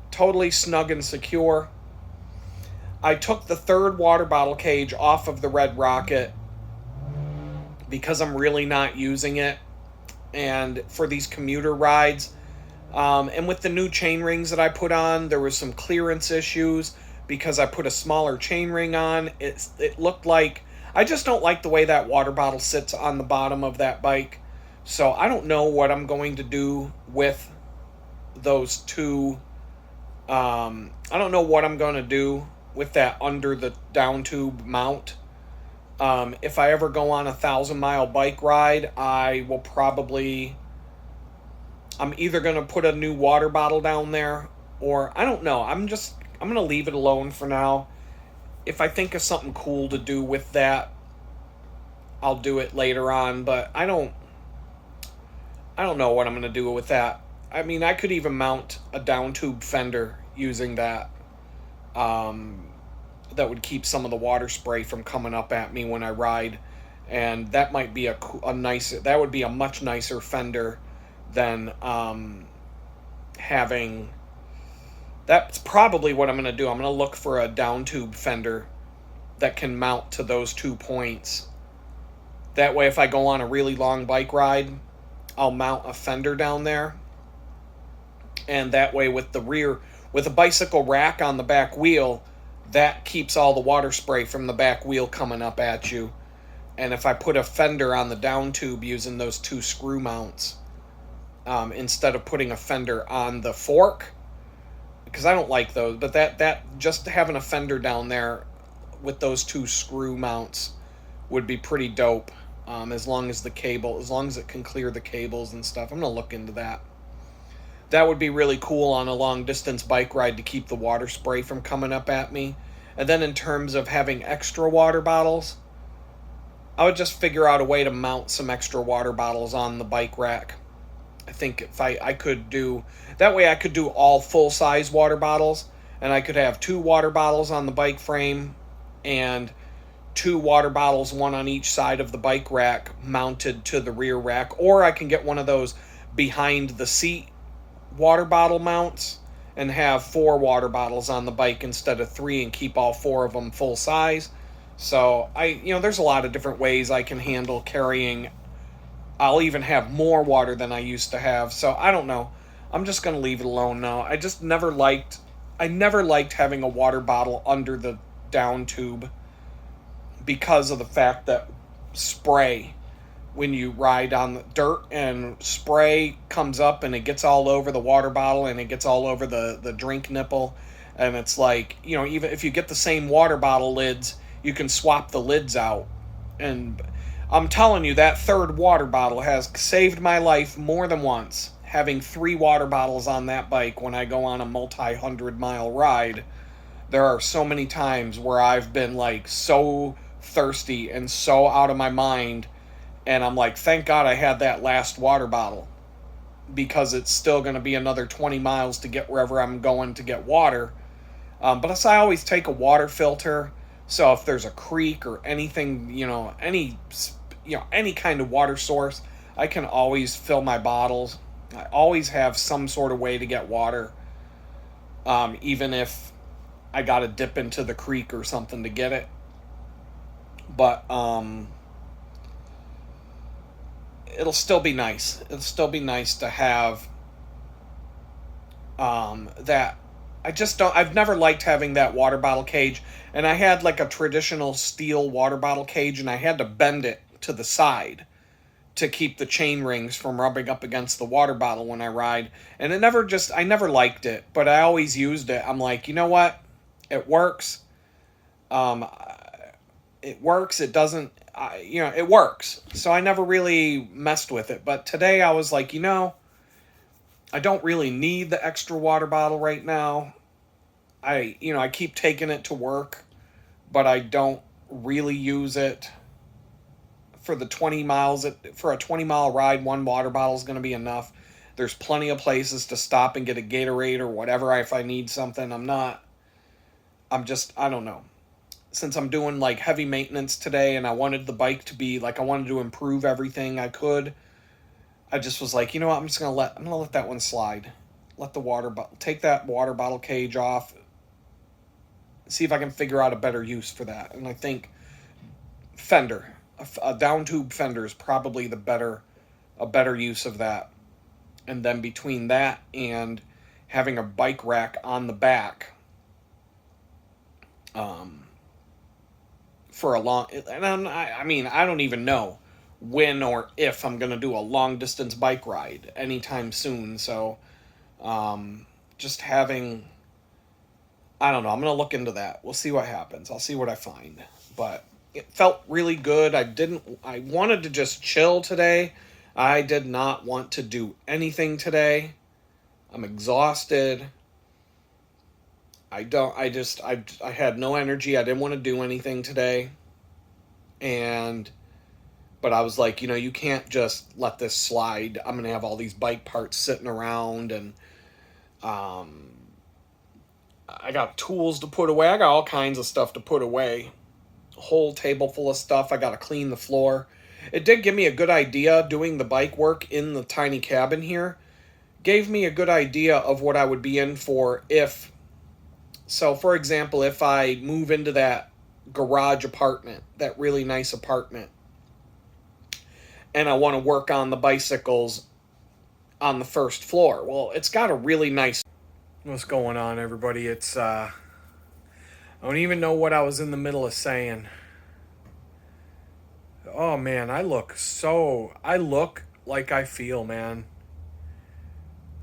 Totally snug and secure. I took the third water bottle cage off of the Red Rocket because I'm really not using it. And for these commuter rides, and with the new chain rings that I put on, there was some clearance issues because I put a smaller chain ring on. It looked like, I just don't like the way that water bottle sits on the bottom of that bike. So I don't know what I'm going to do with those two. I don't know what I'm going to do with that under the down tube mount. If I ever go on a 1,000-mile bike ride, I'm either going to put a new water bottle down there, or I don't know. I'm going to leave it alone for now. If I think of something cool to do with that, I'll do it later on, but I don't know what I'm going to do with that. I mean, I could even mount a down tube fender using that. That would keep some of the water spray from coming up at me when I ride, and that might be that would be a much nicer fender than having. That's probably what I'm going to do. I'm going to look for a down tube fender that can mount to those 2 points. That way, if I go on a really long bike ride, I'll mount a fender down there. And that way, with a bicycle rack on the back wheel, that keeps all the water spray from the back wheel coming up at you. And if I put a fender on the down tube using those 2 screw mounts, instead of putting a fender on the fork, because I don't like those, but that just having a fender down there with those 2 screw mounts would be pretty dope. As long as it can clear the cables and stuff. I'm gonna look into that. That would be really cool on a long distance bike ride to keep the water spray from coming up at me. And then in terms of having extra water bottles, I would just figure out a way to mount some extra water bottles on the bike rack. I think if I could do that way, I could do all full size water bottles, and I could have 2 water bottles on the bike frame and 2 water bottles, one on each side of the bike rack, mounted to the rear rack. Or I can get one of those behind the seat water bottle mounts and have 4 water bottles on the bike instead of 3 and keep all 4 of them full size. So there's a lot of different ways I can handle carrying. I'll even have more water than I used to have. So I don't know. I'm just going to leave it alone now. I never liked having a water bottle under the down tube because of the fact that spray, when you ride on the dirt and spray comes up and it gets all over the water bottle and it gets all over the drink nipple. And it's like, even if you get the same water bottle lids, you can swap the lids out. And I'm telling you, that third water bottle has saved my life more than once. having 3 water bottles on that bike when I go on a multi-100-mile ride, there are so many times where I've been like so thirsty and so out of my mind, and I'm like, thank God I had that last water bottle, because it's still going to be another 20 miles to get wherever I'm going to get water. But I always take a water filter, so if there's a creek or anything, any kind of water source, I can always fill my bottles. I always have some sort of way to get water, even if I got to dip into the creek or something to get it. But it'll still be nice. It'll still be nice to have that. I've never liked having that water bottle cage, and I had like a traditional steel water bottle cage, and I had to bend it to the side to keep the chain rings from rubbing up against the water bottle when I ride. And I never liked it, but I always used it. I'm like, you know what? It works. Um, it works. It doesn't, it works. So I never really messed with it. But today I was like, I don't really need the extra water bottle right now. I keep taking it to work, but I don't really use it. For the 20 miles, for a 20-mile ride, 1 water bottle is going to be enough. There's plenty of places to stop and get a Gatorade or whatever if I need something. I don't know. Since I'm doing like heavy maintenance today, and I wanted the bike to be like, I wanted to improve everything I could, I just was like, you know what, I'm gonna let that one slide. Take that water bottle cage off. See if I can figure out a better use for that. And I think fender, a down tube fender is probably a better use of that. And then between that and having a bike rack on the back, for a long, and I don't even know when or if I'm gonna do a long distance bike ride anytime soon. So, just having, I don't know. I'm gonna look into that. We'll see what happens. I'll see what I find. But it felt really good. I wanted to just chill today. I did not want to do anything today. I'm exhausted. I had no energy. I didn't want to do anything today. But I was like, you can't just let this slide. I'm going to have all these bike parts sitting around, and I got tools to put away. I got all kinds of stuff to put away. A whole table full of stuff. I got to clean the floor. It did give me a good idea doing the bike work in the tiny cabin here. Gave me a good idea of what I would be in for for example, if I move into that garage apartment, that really nice apartment, and I want to work on the bicycles on the first floor. Well, it's got a really nice... What's going on, everybody? I don't even know what I was in the middle of saying. Oh, man, I look like I feel, man.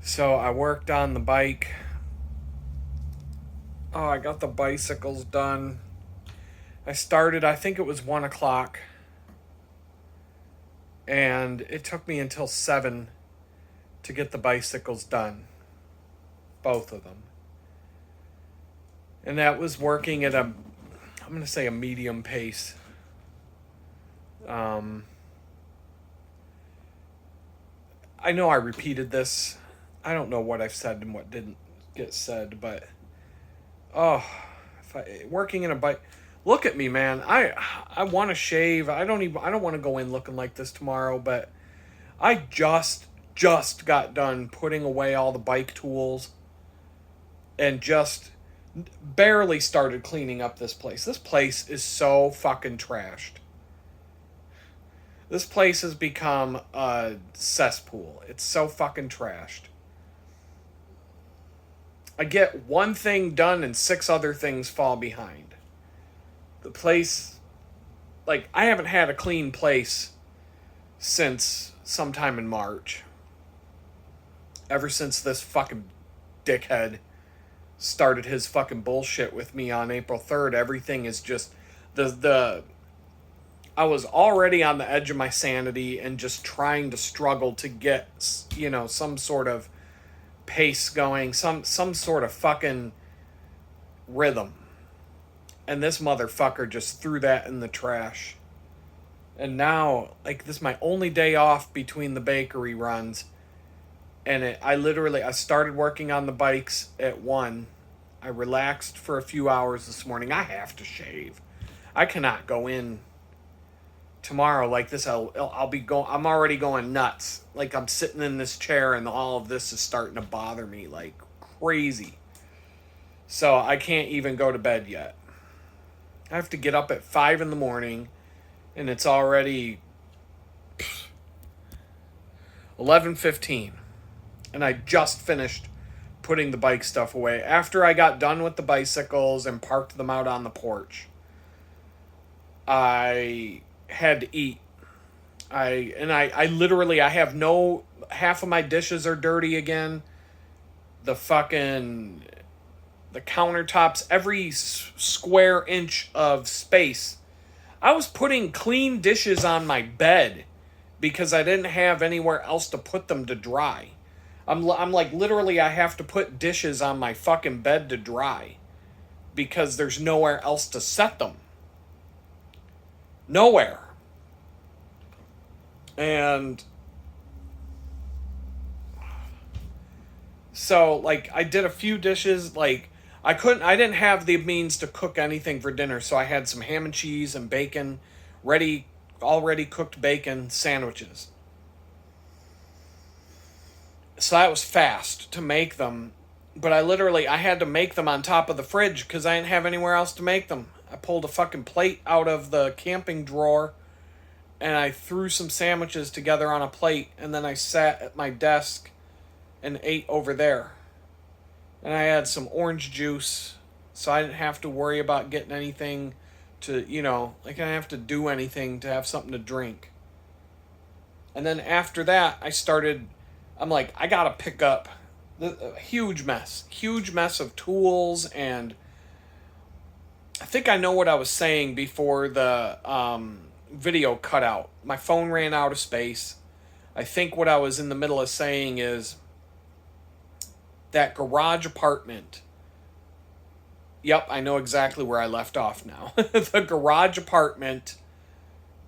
So I worked on the bike. Oh, I got the bicycles done. I think it was 1 o'clock. And it took me until 7 to get the bicycles done. Both of them. And that was working at I'm going to say a medium pace. I know I repeated this. I don't know what I've said and what didn't get said, but working in a bike. Look at me, man. I want to shave. I don't want to go in looking like this tomorrow, but I just got done putting away all the bike tools and just barely started cleaning up this place. This place is so fucking trashed. This place has become a cesspool. It's so fucking trashed. I get one thing done and 6 other things fall behind. The place, like, I haven't had a clean place since sometime in March. Ever since this fucking dickhead started his fucking bullshit with me on April 3rd, everything is just, I was already on the edge of my sanity and just trying to struggle to get, some sort of pace going, some sort of fucking rhythm. And this motherfucker just threw that in the trash. And now, like, this is my only day off between the bakery runs. And I started working on the bikes at 1. I relaxed for a few hours this morning. I have to shave. I cannot go in tomorrow like this. I'll be going. I'm already going nuts. Like, I'm sitting in this chair and all of this is starting to bother me like crazy. So I can't even go to bed yet. I have to get up at 5 in the morning, and it's already 11:15, and I just finished putting the bike stuff away after I got done with the bicycles and parked them out on the porch. I had to eat. I literally, I have no, half of my dishes are dirty again. The countertops, every square inch of space. I was putting clean dishes on my bed because I didn't have anywhere else to put them to dry. I'm like, literally, I have to put dishes on my fucking bed to dry because there's nowhere else to set them. Nowhere. And so, like, I did a few dishes. Like, I didn't have the means to cook anything for dinner, so I had some ham and cheese and bacon, already cooked bacon sandwiches. So that was fast to make them, but I had to make them on top of the fridge because I didn't have anywhere else to make them. I pulled a fucking plate out of the camping drawer, and I threw some sandwiches together on a plate, and then I sat at my desk and ate over there. And I had some orange juice, so I didn't have to worry about getting anything to, I didn't have to do anything to have something to drink. And then after that, I'm like, I gotta pick up a huge mess of tools, and I think I know what I was saying before the video cut out. My phone ran out of space. I think what I was in the middle of saying is that garage apartment. Yep, I know exactly where I left off now. The garage apartment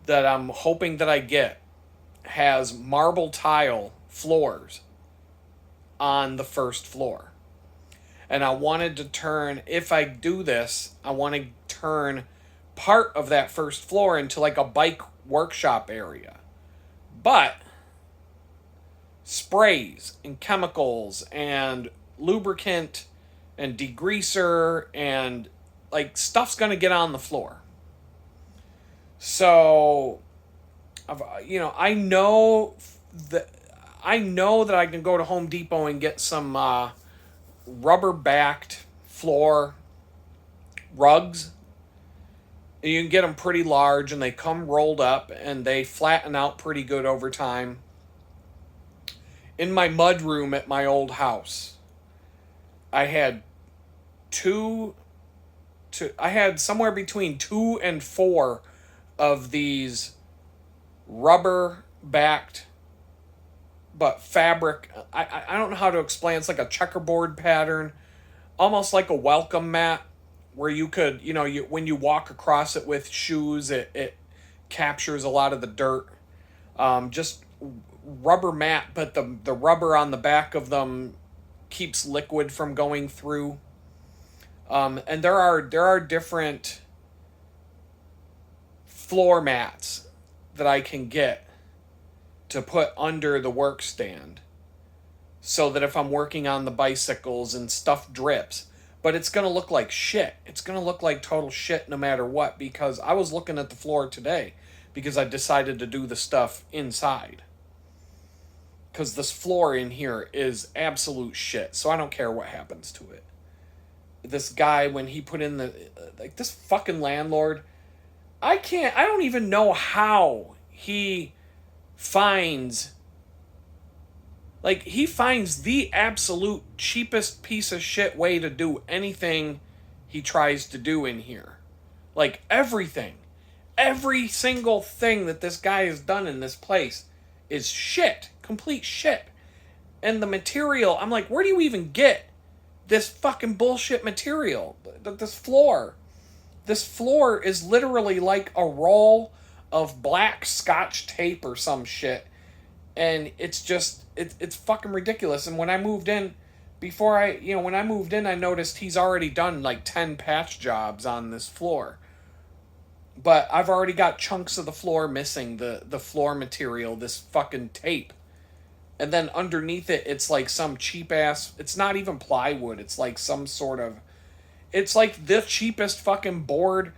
that I'm hoping that I get has marble tile floors on the first floor. And I wanted to turn, if I do this, I want to turn part of that first floor into like a bike workshop area. But sprays and chemicals and lubricant and degreaser and like stuff's going to get on the floor. So, I know that I can go to Home Depot and get some rubber-backed floor rugs. You can get them pretty large, and they come rolled up, and they flatten out pretty good over time. In my mudroom at my old house, I had somewhere between 2 and 4 of these rubber-backed but fabric. I don't know how to explain. It's like a checkerboard pattern, almost like a welcome mat, where you could, when you walk across it with shoes, it captures a lot of the dirt. Just rubber mat, but the rubber on the back of them keeps liquid from going through. And there are different floor mats that I can get to put under the work stand, so that if I'm working on the bicycles and stuff drips, but it's going to look like shit. It's going to look like total shit no matter what, because I was looking at the floor today because I decided to do the stuff inside. Because this floor in here is absolute shit, so I don't care what happens to it. This guy, when he put in this fucking landlord, I don't even know how he finds the absolute cheapest piece of shit way to do anything he tries to do in here. Like, everything Every single thing that this guy has done in this place is shit. Complete shit. And the material, I'm like, where do you even get this fucking bullshit material? This floor. This floor is literally like a roll of black Scotch tape or some shit. And it's just, it's fucking ridiculous. And when I moved in, when I moved in, I noticed he's already done like 10 patch jobs on this floor. But I've already got chunks of the floor missing, the floor material, this fucking tape. And then underneath it, it's like some cheap ass, it's not even plywood, it's like some sort of, it's like the cheapest fucking board.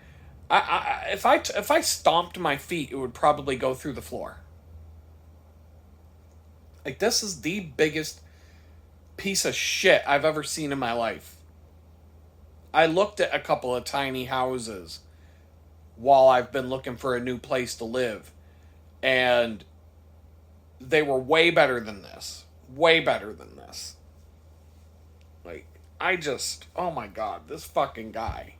If I stomped my feet, it would probably go through the floor. Like, this is the biggest piece of shit I've ever seen in my life. I looked at a couple of tiny houses while I've been looking for a new place to live, and they were way better than this. Way better than this. Like, oh my god, this fucking guy.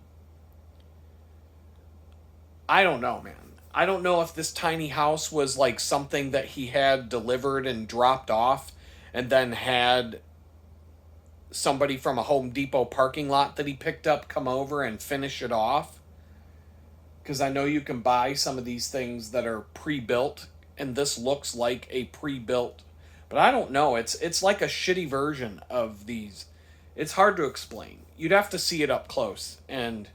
I don't know, man. I don't know if this tiny house was like something that he had delivered and dropped off and then had somebody from a Home Depot parking lot that he picked up come over and finish it off. Because I know you can buy some of these things that are pre-built, and this looks like a pre-built. But I don't know. It's like a shitty version of these. It's hard to explain. You'd have to see it up close. And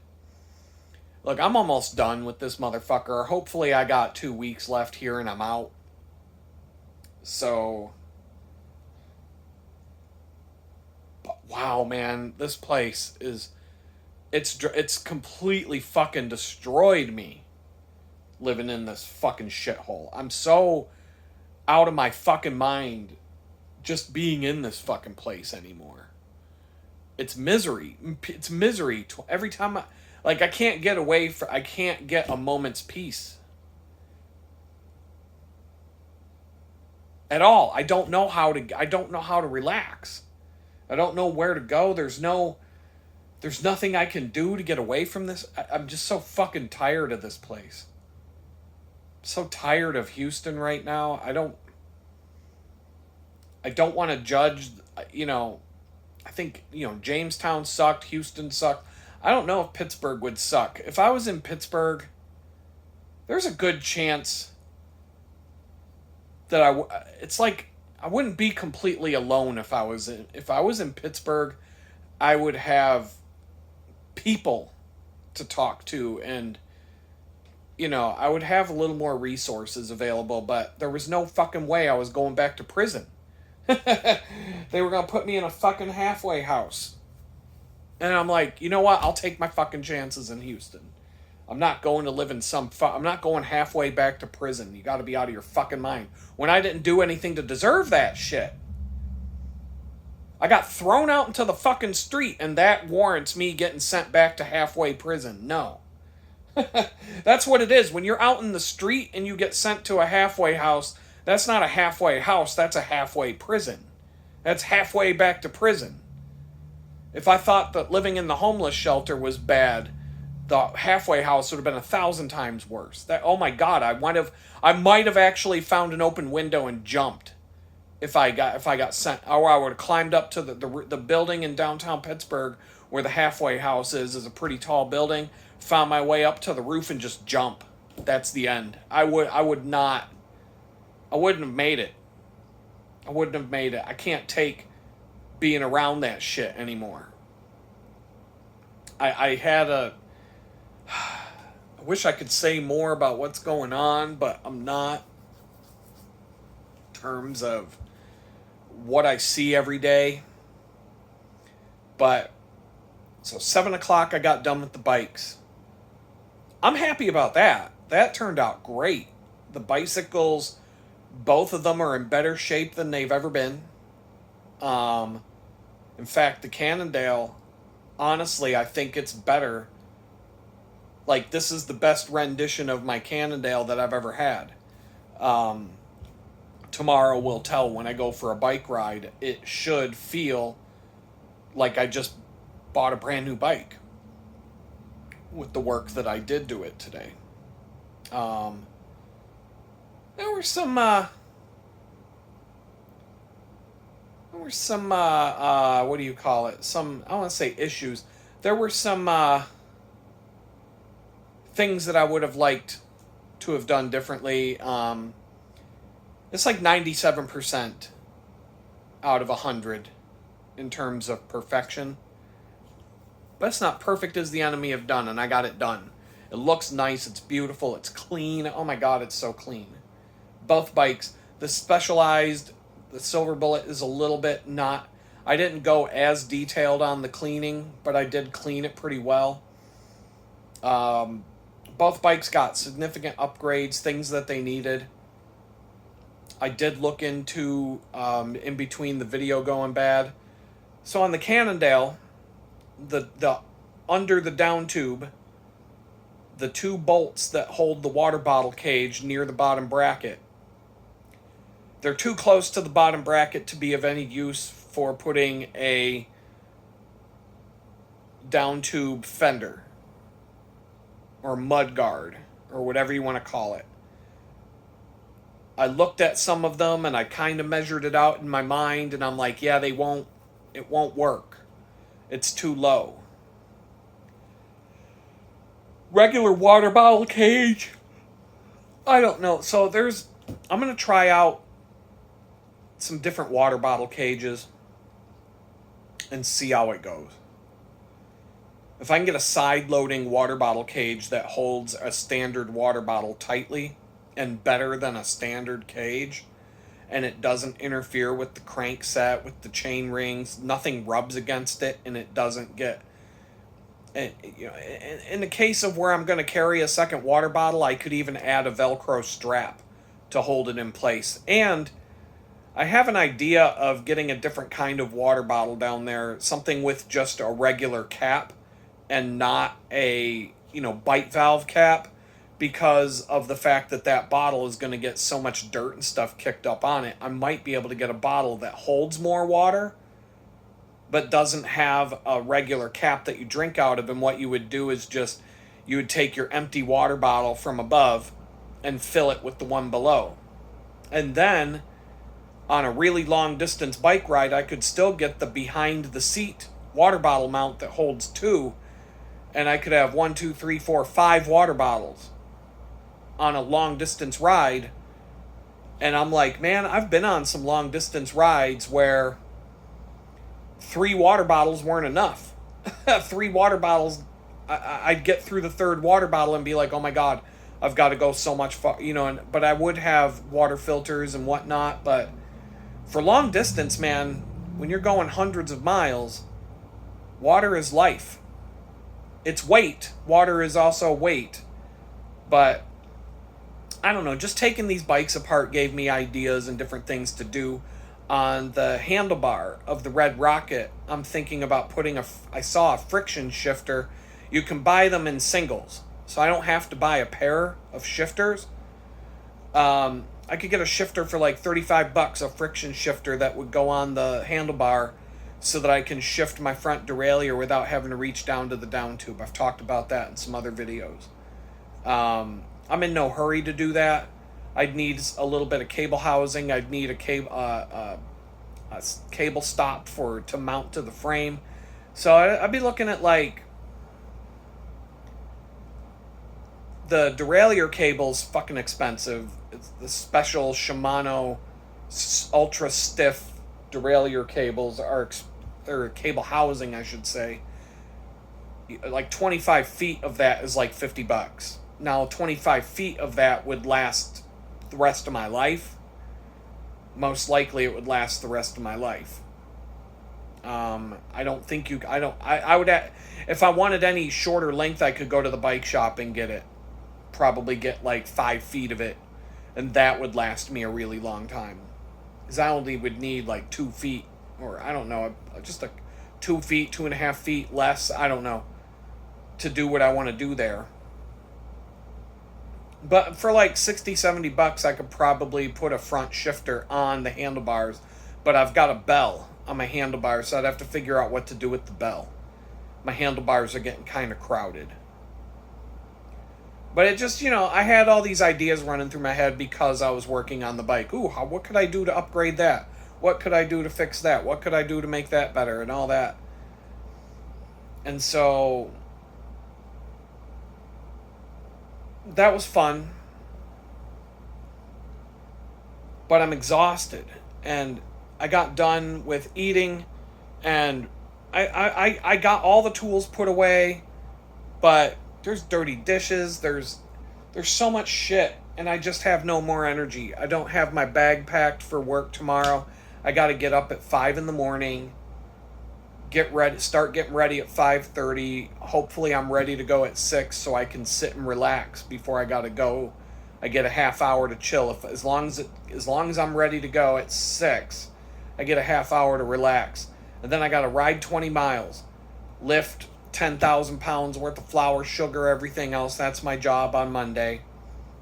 look, I'm almost done with this motherfucker. Hopefully I got 2 weeks left here and I'm out. So, but wow, man, this place is, it's completely fucking destroyed me living in this fucking shithole. I'm so out of my fucking mind just being in this fucking place anymore. It's misery. It's misery every time I can't get away I can't get a moment's peace. At all. I don't know how to relax. I don't know where to go. There's nothing I can do to get away from this. I'm just so fucking tired of this place. I'm so tired of Houston right now. I don't want to judge, I think, Jamestown sucked, Houston sucked. I don't know if Pittsburgh would suck. If I was in Pittsburgh, there's a good chance that it's like I wouldn't be completely alone if I was in Pittsburgh. I would have people to talk to, and I would have a little more resources available, but there was no fucking way I was going back to prison. They were going to put me in a fucking halfway house. And I'm like, you know what? I'll take my fucking chances in Houston. I'm not going to live in I'm not going halfway back to prison. You got to be out of your fucking mind. When I didn't do anything to deserve that shit. I got thrown out into the fucking street, and that warrants me getting sent back to halfway prison. No. That's what it is. When you're out in the street and you get sent to a halfway house, that's not a halfway house, that's a halfway prison. That's halfway back to prison. If I thought that living in the homeless shelter was bad, the halfway house would have been 1,000 times worse. Oh my god, I might have actually found an open window and jumped if I got sent, or I would have climbed up to the building in downtown Pittsburgh where the halfway house is a pretty tall building, found my way up to the roof and just jump. That's the end. I wouldn't have made it. I wouldn't have made it. I can't take being around that shit anymore. I wish I could say more about what's going on, but I'm not. In terms of what I see every day. But, so 7 o'clock I got done with the bikes. I'm happy about that. That turned out great. The bicycles, both of them are in better shape than they've ever been. In fact, the Cannondale, honestly, I think it's better. Like, this is the best rendition of my Cannondale that I've ever had. Tomorrow will tell when I go for a bike ride. It should feel like I just bought a brand new bike with the work that I did to it today. Um, there were some what do you call it? Some, I don't want to say issues. There were some things that I would have liked to have done differently. It's like 97% out of 100 in terms of perfection. But it's not perfect as the enemy have done, and I got it done. It looks nice, it's beautiful, it's clean. Oh my god, it's so clean. Both bikes. The Specialized, the Silver Bullet is a little bit not... I didn't go as detailed on the cleaning, but I did clean it pretty well. Both bikes got significant upgrades, things that they needed. I did look into, in between the video going bad. So on the Cannondale, the under the down tube, the two bolts that hold the water bottle cage near the bottom bracket, they're too close to the bottom bracket to be of any use for putting a down tube fender or mud guard or whatever you want to call it. I looked at some of them and I kind of measured it out in my mind, and I'm like, yeah, it won't work. It's too low. Regular water bottle cage, I don't know. So I'm going to try out some different water bottle cages and see how it goes. If I can get a side-loading water bottle cage that holds a standard water bottle tightly and better than a standard cage, and it doesn't interfere with the crankset, with the chain rings, nothing rubs against it, and it doesn't get... in the case of where I'm going to carry a second water bottle, I could even add a Velcro strap to hold it in place. And I have an idea of getting a different kind of water bottle down there, something with just a regular cap and not a, bite valve cap, because of the fact that that bottle is going to get so much dirt and stuff kicked up on it. I might be able to get a bottle that holds more water but doesn't have a regular cap that you drink out of. And what you would do is you would take your empty water bottle from above and fill it with the one below. And then on a really long distance bike ride, I could still get the behind the seat water bottle mount that holds two, and I could have 1, 2, 3, 4, 5 water bottles on a long distance ride. And I'm like, man, I've been on some long distance rides where 3 water bottles weren't enough. 3 water bottles, I'd get through the third water bottle and be like, oh my god, I've got to go so much far, but I would have water filters and whatnot. But for long distance, man, when you're going hundreds of miles, water is life. It's weight. Water is also weight. But I don't know, just taking these bikes apart gave me ideas and different things to do. On the handlebar of the Red Rocket, I'm thinking about I saw a friction shifter. You can buy them in singles, so I don't have to buy a pair of shifters. I could get a shifter for like $35, a friction shifter that would go on the handlebar so that I can shift my front derailleur without having to reach down to the down tube. I've talked about that in some other videos. I'm in no hurry to do that. I'd need a little bit of cable housing. I'd need a cable stop to mount to the frame. So I'd be looking at like the derailleur cable's fucking expensive. It's the special Shimano ultra stiff derailleur cables or cable housing, I should say. Like 25 feet of that is like $50. Now 25 feet of that would last the rest of my life. Most likely it would last the rest of my life. I don't think I would, if I wanted any shorter length, I could go to the bike shop and get it. Probably get like 5 feet of it, and that would last me a really long time. Because I only would need like 2 feet, or I don't know, just a 2 feet, 2.5 feet less, I don't know, to do what I want to do there. But for like $60-$70, I could probably put a front shifter on the handlebars. But I've got a bell on my handlebars, so I'd have to figure out what to do with the bell. My handlebars are getting kind of crowded. But it just, I had all these ideas running through my head because I was working on the bike. Ooh, what could I do to upgrade that? What could I do to fix that? What could I do to make that better and all that? And so that was fun. But I'm exhausted. And I got done with eating and I got all the tools put away, but there's dirty dishes, there's so much shit, and I just have no more energy. I don't have my bag packed for work tomorrow. I got to get up at 5 in the morning, get ready, start getting ready at 5:30. Hopefully I'm ready to go at 6 so I can sit and relax before I got to go. I get a half hour to chill. If as long as I'm ready to go at 6, I get a half hour to relax. And then I got to ride 20 miles, lift 10,000 pounds worth of flour, sugar, everything else. That's my job on Monday.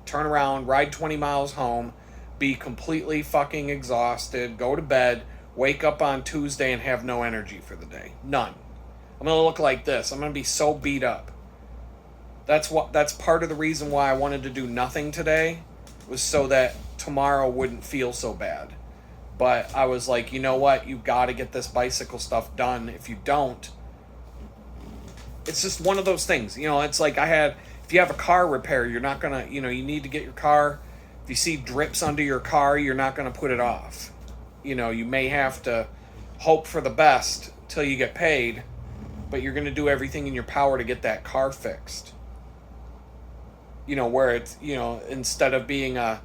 Turn around, ride 20 miles home, be completely fucking exhausted, go to bed, wake up on Tuesday and have no energy for the day. None. I'm going to look like this. I'm going to be so beat up. That's part of the reason why I wanted to do nothing today, was so that tomorrow wouldn't feel so bad. But I was like, you know what? You've got to get this bicycle stuff done. If you don't, it's just one of those things. It's like if you have a car repair, you're not going to, you need to get your car. If you see drips under your car, you're not going to put it off. You may have to hope for the best till you get paid, but you're going to do everything in your power to get that car fixed. Where it's, instead of being a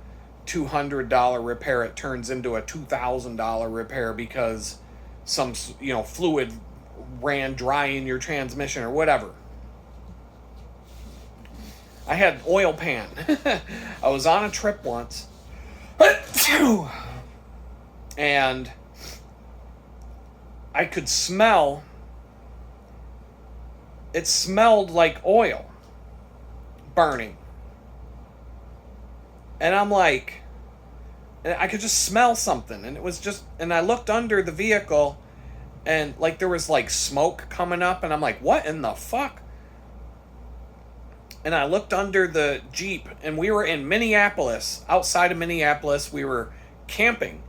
$200 repair, it turns into a $2,000 repair because some, fluid ran dry in your transmission or whatever. I had an oil pan. I was on a trip once. And I could smell, it smelled like oil burning. And I'm like, I could just smell something. And it was just, and I looked under the vehicle and like there was like smoke coming up. And I'm like, what in the fuck? And I looked under the Jeep and we were in Minneapolis, outside of Minneapolis. We were camping.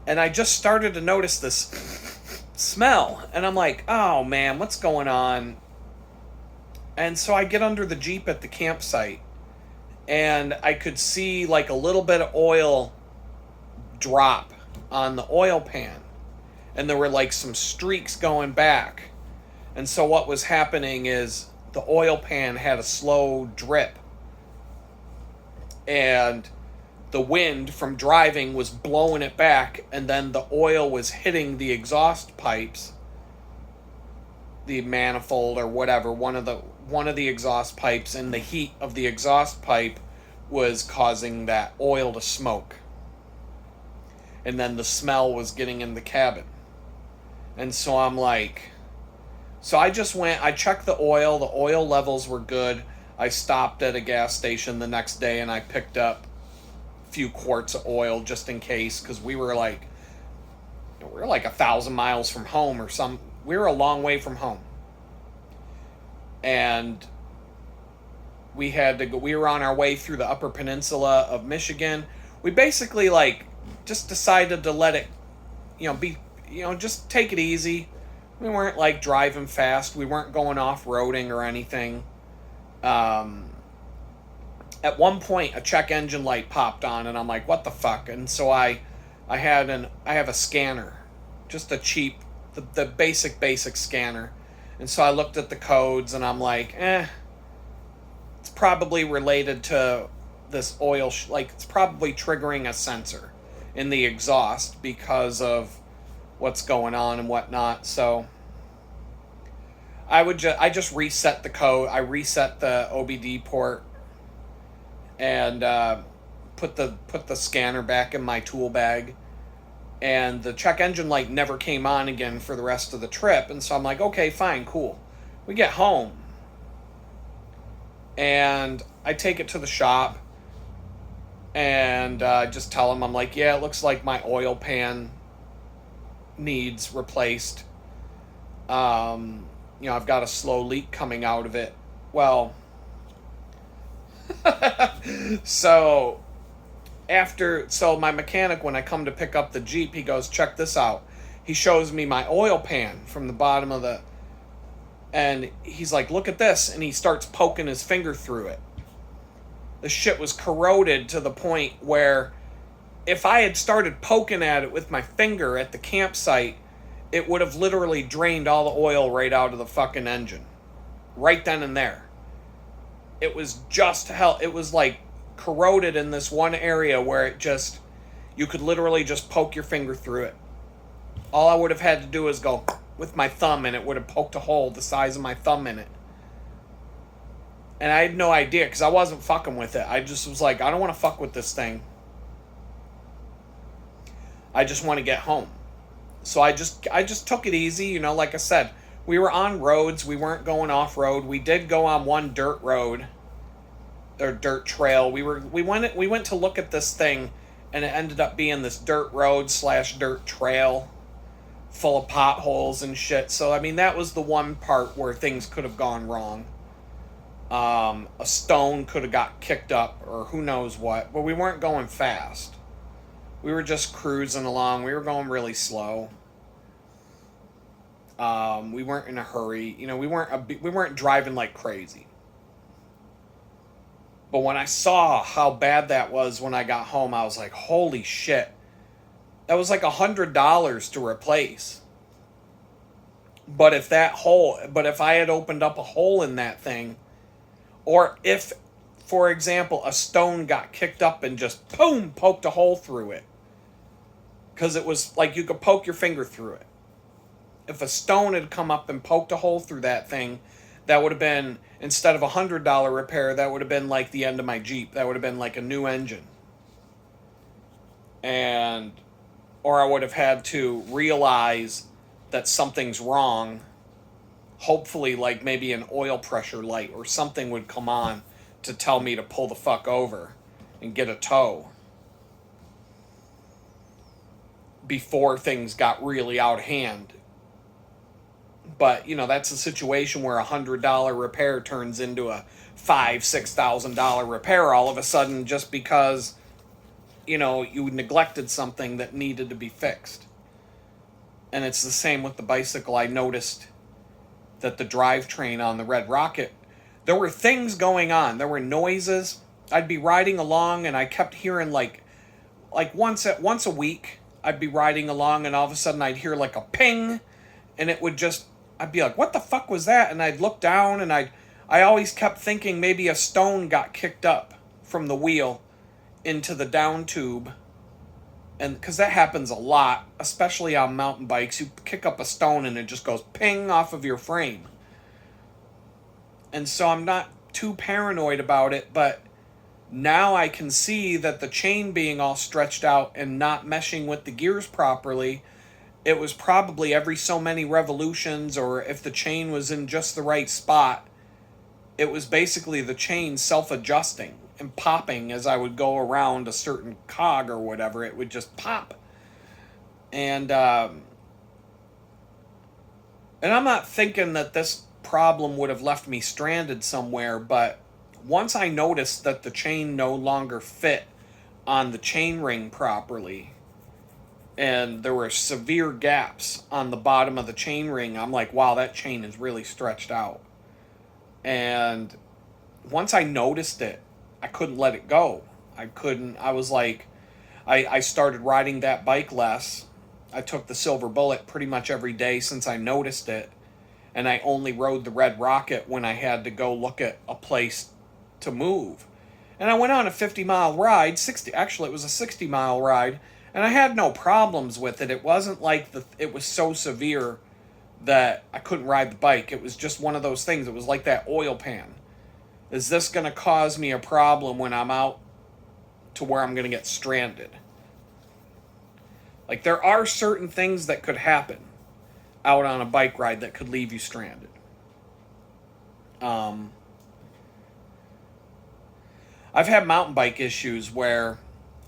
And I just started to notice this smell. And I'm like, oh man, what's going on? And so I get under the Jeep at the campsite. And I could see like a little bit of oil drop on the oil pan. And there were like some streaks going back. And so what was happening is the oil pan had a slow drip. And the wind from driving was blowing it back. And then the oil was hitting the exhaust pipes. The manifold or whatever, one of the exhaust pipes, and the heat of the exhaust pipe was causing that oil to smoke. And then the smell was getting in the cabin. And so I'm like, so I just went, I checked the oil levels were good. I stopped at a gas station the next day and I picked up a few quarts of oil just in case, because we were like 1,000 miles from home or some. We were a long way from home. And we had to go, we were on our way through the Upper Peninsula of Michigan. We basically just decided to let it, just take it easy. We weren't driving fast. We weren't going off-roading or anything. At one point a check engine light popped on and I'm like, what the fuck? And so I have a scanner, just a cheap, the basic scanner. And so I looked at the codes and I'm like, it's probably related to this oil, it's probably triggering a sensor in the exhaust because of what's going on and whatnot. So I just reset the code. I reset the OBD port and put the scanner back in my tool bag. And the check engine light never came on again for the rest of the trip. And so I'm like, okay, fine, cool. We get home. And I take it to the shop. And just tell them, I'm like, yeah, it looks like my oil pan needs replaced. I've got a slow leak coming out of it. Well, So so my mechanic, when I come to pick up the Jeep, he goes, check this out. He shows me my oil pan from the bottom of and he's like, look at this. And he starts poking his finger through it. The shit was corroded to the point where if I had started poking at it with my finger at the campsite, it would have literally drained all the oil right out of the fucking engine. Right then and there. It was just hell. It was like corroded in this one area where you could literally just poke your finger through it. All I would have had to do is go with my thumb and it would have poked a hole the size of my thumb in it. And I had no idea because I wasn't fucking with it. I just was like, I don't want to fuck with this thing. I just want to get home. So I just took it easy, you know, like I said, we were on roads, we weren't going off road. We did go on one dirt road or dirt trail. We went to look at this thing and it ended up being this dirt road / dirt trail full of potholes and shit. So I mean that was the one part where things could have gone wrong. A stone could have got kicked up or who knows what, but we weren't going fast. We were just cruising along. We were going really slow. We weren't in a hurry. You know, we weren't driving like crazy. But when I saw how bad that was when I got home, I was like, holy shit. That was like $100 to replace. But if I had opened up a hole in that thing, or if, for example, a stone got kicked up and just, boom, poked a hole through it. Because it was like you could poke your finger through it. If a stone had come up and poked a hole through that thing, that would have been, instead of $100 repair, that would have been like the end of my Jeep. That would have been like a new engine. Or I would have had to realize that something's wrong. Hopefully, like maybe an oil pressure light or something would come on to tell me to pull the fuck over and get a tow before things got really out of hand. But, you know, that's a situation where $100 repair turns into a $5,000-$6,000 repair all of a sudden just because, you know, you neglected something that needed to be fixed. And it's the same with the bicycle. I noticed that the drivetrain on the Red Rocket, there were things going on. There were noises. I'd be riding along and I kept hearing like once a week, I'd be riding along and all of a sudden I'd hear like a ping and I'd be like, what the fuck was that? And I'd look down and I always kept thinking maybe a stone got kicked up from the wheel into the down tube. And because that happens a lot, especially on mountain bikes, you kick up a stone and it just goes ping off of your frame. And so I'm not too paranoid about it, but now I can see that the chain being all stretched out and not meshing with the gears properly, it was probably every so many revolutions, or if the chain was in just the right spot, it was basically the chain self-adjusting and popping as I would go around a certain cog or whatever. It would just pop. And I'm not thinking that this problem would have left me stranded somewhere, but once I noticed that the chain no longer fit on the chain ring properly, and there were severe gaps on the bottom of the chain ring, I'm like, wow, that chain is really stretched out. And once I noticed it, I couldn't let it go. I was like, I started riding that bike less. I took the Silver Bullet pretty much every day since I noticed it. And I only rode the Red Rocket when I had to go look at a place to move. And I went on a 50-mile ride, it was a 60-mile ride, and I had no problems with it. It wasn't like it was so severe that I couldn't ride the bike. It was just one of those things. It was like that oil pan. Is this going to cause me a problem when I'm out to where I'm going to get stranded? Like, there are certain things that could happen out on a bike ride that could leave you stranded. I've had mountain bike issues where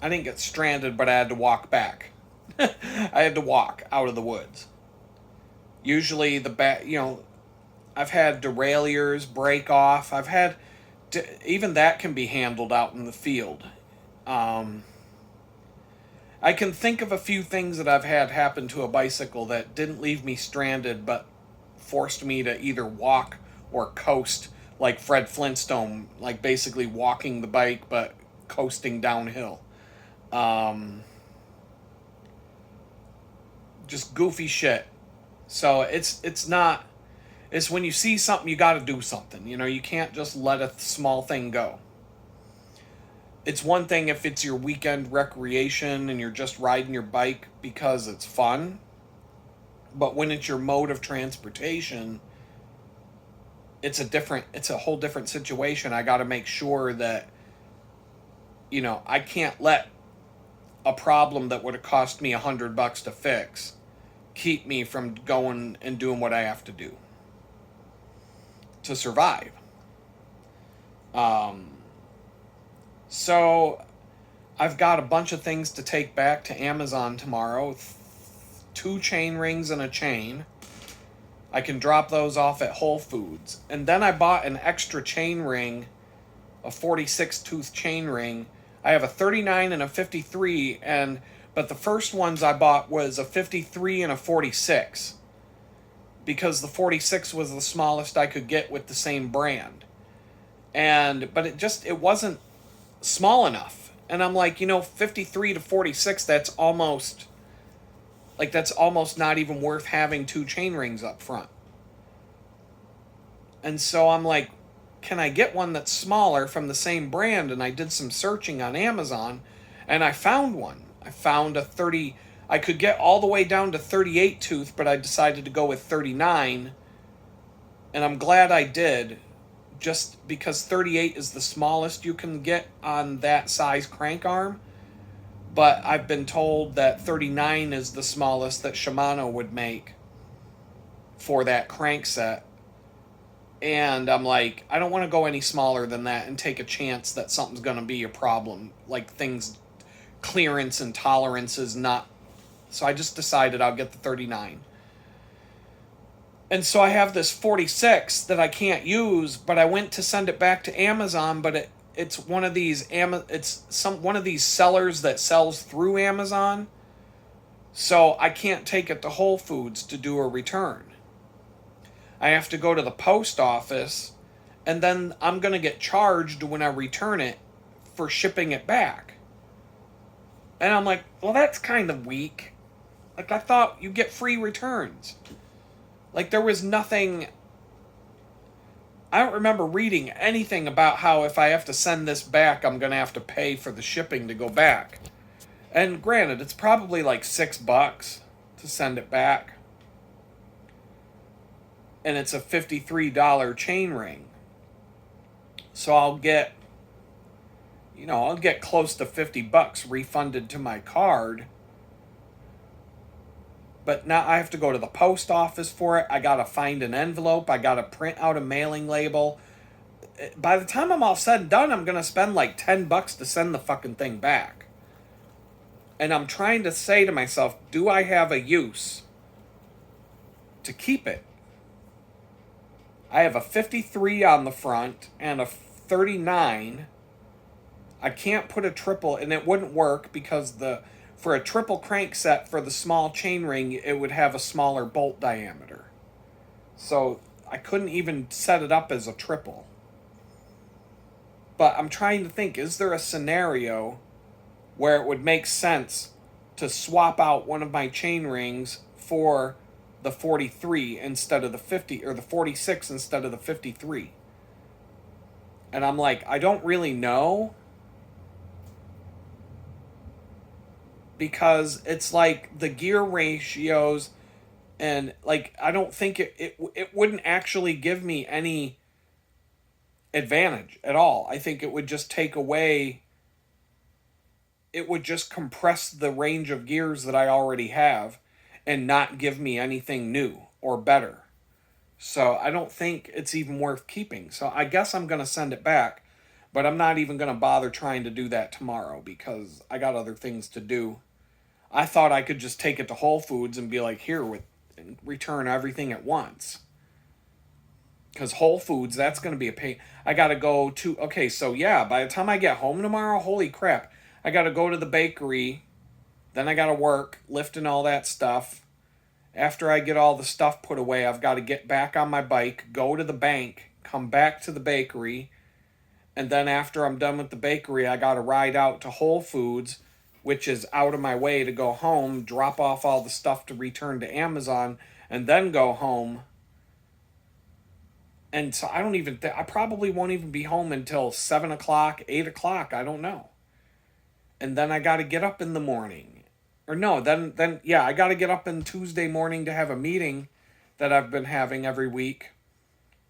I didn't get stranded, but I had to walk back. I had to walk out of the woods. Usually I've had derailleurs break off. I've had even that can be handled out in the field. Um, I can think of a few things that I've had happen to a bicycle that didn't leave me stranded, but forced me to either walk or coast, like Fred Flintstone, like basically walking the bike but coasting downhill. Um, just goofy shit. So it's not. It's when you see something, you got to do something. You know, you can't just let a small thing go. It's one thing if it's your weekend recreation and you're just riding your bike because it's fun, but when it's your mode of transportation, it's a whole different situation. I got to make sure that, you know, I can't let a problem that would have cost me $100 to fix keep me from going and doing what I have to do to survive. Um, so I've got a bunch of things to take back to Amazon tomorrow. 2 chain rings and a chain. I can drop those off at Whole Foods. And then I bought an extra chain ring, a 46 tooth chain ring. I have a 39 and a 53, but the first ones I bought was a 53 and a 46 because the 46 was the smallest I could get with the same brand. But it wasn't small enough. And I'm like, 53 to 46, that's almost not even worth having 2 chain rings up front. And so I'm like, can I get one that's smaller from the same brand? And I did some searching on Amazon and I found one. I found a 30, I could get all the way down to 38 tooth, but I decided to go with 39. And I'm glad I did, just because 38 is the smallest you can get on that size crank arm. But I've been told that 39 is the smallest that Shimano would make for that crank set. And I'm like, I don't want to go any smaller than that and take a chance that something's going to be a problem. Like things, clearance and tolerance is not. So I just decided I'll get the 39. And so I have this 46 that I can't use, but I went to send it back to Amazon, but it's one of these one of these sellers that sells through Amazon. So I can't take it to Whole Foods to do a return. I have to go to the post office, and then I'm going to get charged when I return it for shipping it back. And I'm like, well, that's kind of weak. Like, I thought you get free returns. Like, there was nothing. I don't remember reading anything about how if I have to send this back, I'm going to have to pay for the shipping to go back. And granted, it's probably like $6 to send it back. And it's a $53 chain ring. So I'll get close to $50 refunded to my card. But now I have to go to the post office for it. I got to find an envelope. I got to print out a mailing label. By the time I'm all said and done, I'm going to spend like $10 to send the fucking thing back. And I'm trying to say to myself, do I have a use to keep it? I have a 53 on the front and a 39. I can't put a triple, and it wouldn't work because for a triple crank set for the small chain ring, it would have a smaller bolt diameter. So I couldn't even set it up as a triple. But I'm trying to think, is there a scenario where it would make sense to swap out one of my chain rings for the 43 instead of the 50, or the 46 instead of the 53? And I'm like, I don't really know, because it's like the gear ratios, and like I don't think it wouldn't actually give me any advantage at all. I think it would just take away, it would just compress the range of gears that I already have and not give me anything new or better. So I don't think it's even worth keeping. So I guess I'm going to send it back, but I'm not even going to bother trying to do that tomorrow because I got other things to do. I thought I could just take it to Whole Foods and be like, here, and return everything at once. Because Whole Foods, that's going to be a pain. I got to go to, okay, so yeah, by the time I get home tomorrow, holy crap, I got to go to the bakery, then I got to work, lifting all that stuff. After I get all the stuff put away, I've got to get back on my bike, go to the bank, come back to the bakery, and then after I'm done with the bakery, I got to ride out to Whole Foods, which is out of my way to go home, drop off all the stuff to return to Amazon, and then go home. And so I don't even I probably won't even be home until 7 o'clock, 8 o'clock. I don't know. And then I got to get up in the morning. Or no, yeah, I got to get up on Tuesday morning to have a meeting that I've been having every week.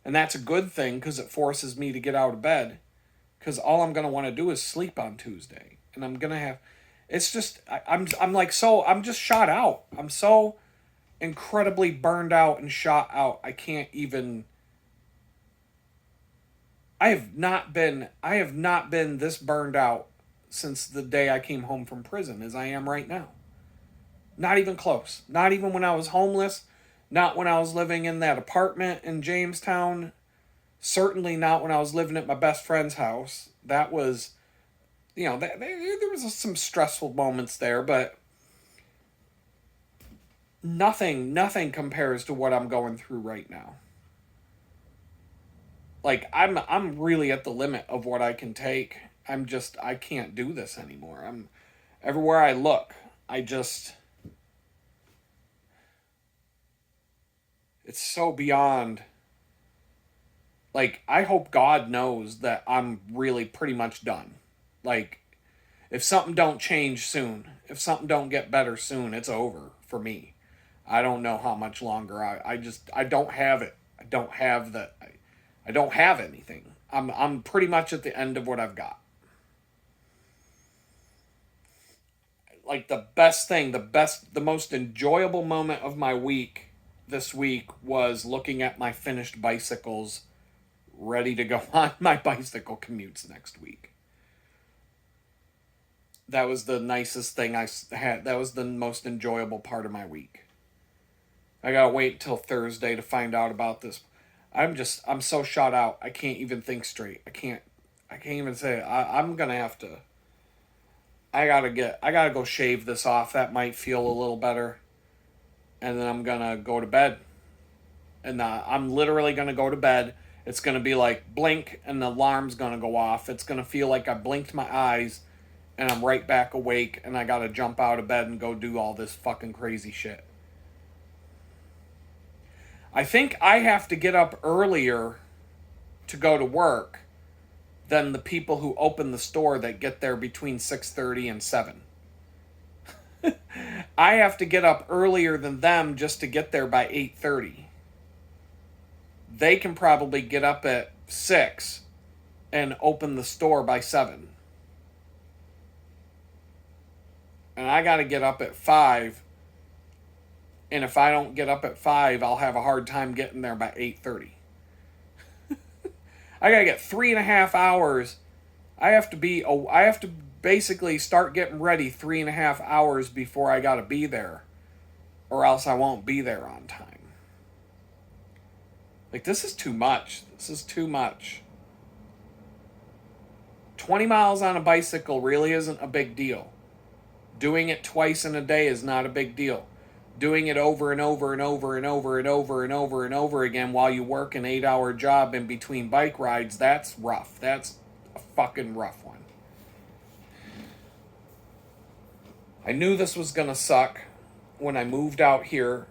And that's a good thing because it forces me to get out of bed. Because all I'm going to want to do is sleep on Tuesday. And I'm going to have, it's just, I'm like, so, I'm just shot out. I'm so incredibly burned out and shot out. I can't even, I have not been this burned out since the day I came home from prison as I am right now. Not even close. Not even when I was homeless. Not when I was living in that apartment in Jamestown. Certainly not when I was living at my best friend's house. That was, there was some stressful moments there, but nothing compares to what I'm going through right now. Like, I'm really at the limit of what I can take. I can't do this anymore. Everywhere I look, it's so beyond. Like, I hope God knows that I'm really pretty much done. Like, if something don't change soon, if something don't get better soon, it's over for me. I don't know how much longer. I don't have it. I don't have anything. I'm pretty much at the end of what I've got. Like, the most enjoyable moment of my week this week was looking at my finished bicycles ready to go on my bicycle commutes next week. That was the nicest thing I had. That was the most enjoyable part of my week. I gotta wait till Thursday to find out about this. I'm so shot out. I can't even think straight. I can't even say it. I'm gonna have to. I gotta go shave this off. That might feel a little better. And then I'm gonna go to bed. And I'm literally gonna go to bed. It's gonna be like blink and the alarm's gonna go off. It's gonna feel like I blinked my eyes and I'm right back awake and I gotta jump out of bed and go do all this fucking crazy shit. I think I have to get up earlier to go to work than the people who open the store that get there between 6:30 and 7. I have to get up earlier than them just to get there by 8:30. They can probably get up at 6 and open the store by 7. And I got to get up at 5. And if I don't get up at 5, I'll have a hard time getting there by 8:30. I got to get 3.5 hours. I have to basically start getting ready 3.5 hours before I got to be there. Or else I won't be there on time. Like, this is too much. This is too much. 20 miles on a bicycle really isn't a big deal. Doing it twice in a day is not a big deal. Doing it over and over and over and over and over and over and over again while you work an 8-hour job in between bike rides, that's rough. That's a fucking rough one. I knew this was gonna suck when I moved out here,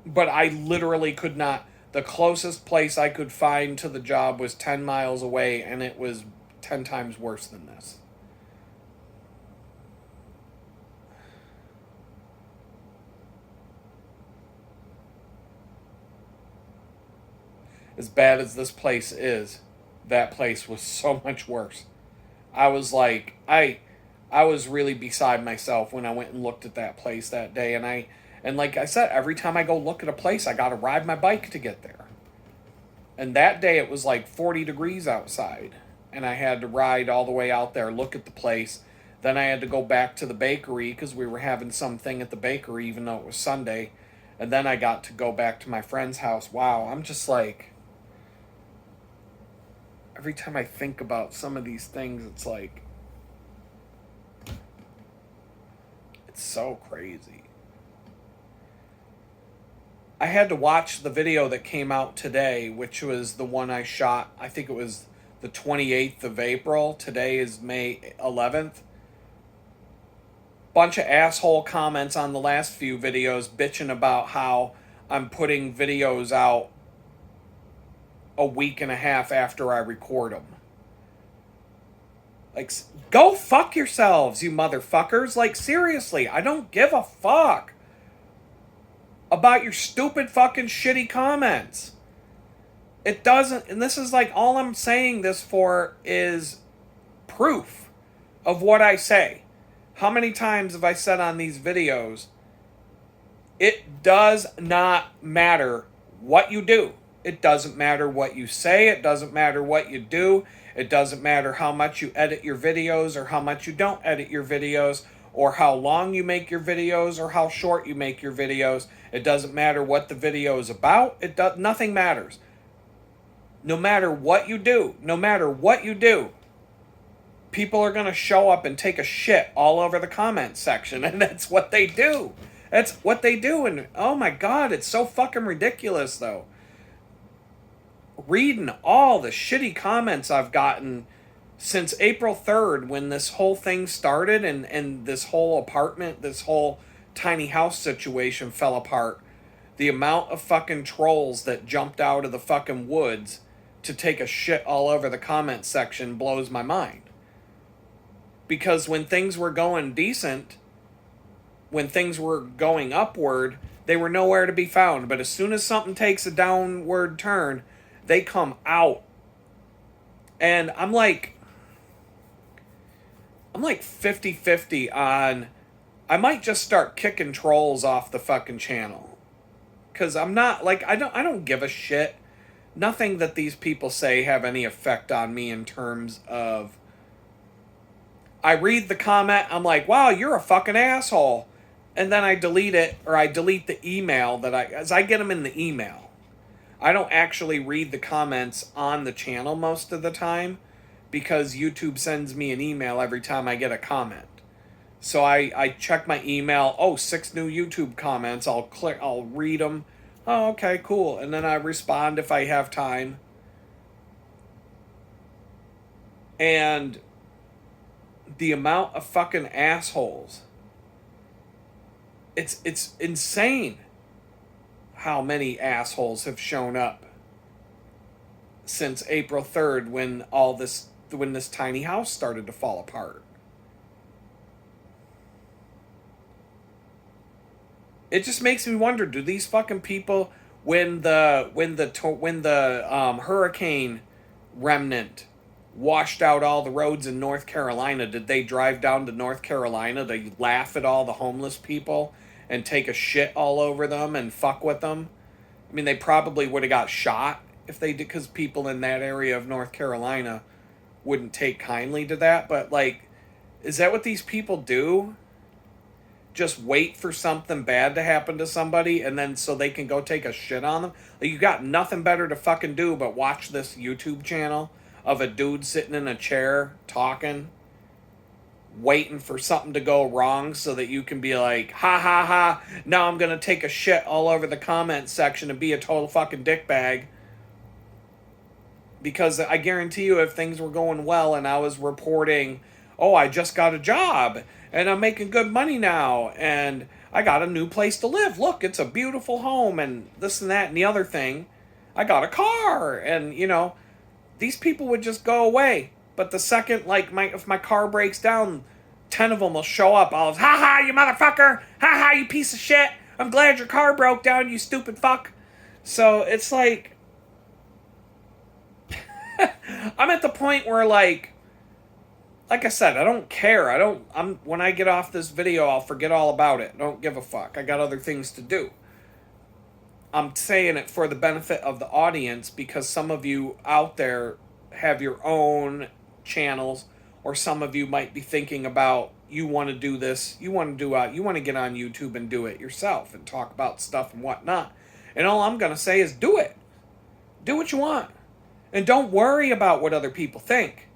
but I literally could not. The closest place I could find to the job was 10 miles away, and it was 10 times worse than this. As bad as this place is, that place was so much worse. I was like, I was really beside myself when I went and looked at that place that day, and like I said, every time I go look at a place, I gotta ride my bike to get there. And that day it was like 40 degrees outside, and I had to ride all the way out there, look at the place. Then I had to go back to the bakery because we were having something at the bakery, even though it was Sunday. And then I got to go back to my friend's house. Wow, I'm just like, every time I think about some of these things, it's like, it's so crazy. I had to watch the video that came out today, which was the one I shot. I think it was the 28th of April. Today is May 11th. Bunch of asshole comments on the last few videos bitching about how I'm putting videos out a week and a half after I record them. Like, go fuck yourselves, you motherfuckers. Like, seriously, I don't give a fuck about your stupid fucking shitty comments. It doesn't, and this is like, all I'm saying this for is proof of what I say. How many times have I said on these videos, it does not matter what you do. It doesn't matter what you say. It doesn't matter what you do. It doesn't matter how much you edit your videos or how much you don't edit your videos, or how long you make your videos or how short you make your videos. It doesn't matter what the video is about. Nothing matters. No matter what you do, people are going to show up and take a shit all over the comment section, and that's what they do. That's what they do, and oh my God, it's so fucking ridiculous, though. Reading all the shitty comments I've gotten since April 3rd, when this whole thing started, and this whole apartment, this whole tiny house situation fell apart. The amount of fucking trolls that jumped out of the fucking woods to take a shit all over the comment section blows my mind. Because when things were going decent, when things were going upward, they were nowhere to be found. But as soon as something takes a downward turn, they come out. And I'm like 50-50 on, I might just start kicking trolls off the fucking channel. Cause I'm not, like, I don't give a shit. Nothing that these people say have any effect on me in terms of, I read the comment, I'm like, wow, you're a fucking asshole. And then I delete it, or I delete the email as I get them in the email. I don't actually read the comments on the channel most of the time, because YouTube sends me an email every time I get a comment. So I check my email. 6 new YouTube comments. I'll read them. Oh, okay, cool. And then I respond if I have time. And the amount of fucking assholes, it's insane how many assholes have shown up since April 3rd, when this tiny house started to fall apart. It just makes me wonder, do these fucking people, when the hurricane remnant washed out all the roads in North Carolina, did they drive down to North Carolina to laugh at all the homeless people and take a shit all over them and fuck with them? I mean, they probably would have got shot if they did, because people in that area of North Carolina wouldn't take kindly to that. But, like, is that what these people do? Just wait for something bad to happen to somebody, and then so they can go take a shit on them? Like, you got nothing better to fucking do but watch this YouTube channel of a dude sitting in a chair talking, waiting for something to go wrong so that you can be like, ha ha ha, now I'm gonna take a shit all over the comment section and be a total fucking dickbag. Because I guarantee you, if things were going well and I was reporting, oh, I just got a job and I'm making good money now and I got a new place to live, look, it's a beautiful home and this and that and the other thing, I got a car, and these people would just go away. But the second, like, if my car breaks down, 10 of them will show up. Ha ha, you motherfucker! Ha ha, you piece of shit! I'm glad your car broke down, you stupid fuck! So it's like, I'm at the point where, like I said, I don't care. When I get off this video, I'll forget all about it. I don't give a fuck. I got other things to do. I'm saying it for the benefit of the audience, because some of you out there have your own channels, or some of you might be thinking about, you want to do this, you want to get on YouTube and do it yourself and talk about stuff and whatnot. And all I'm going to say is do it. Do what you want. And don't worry about what other people think,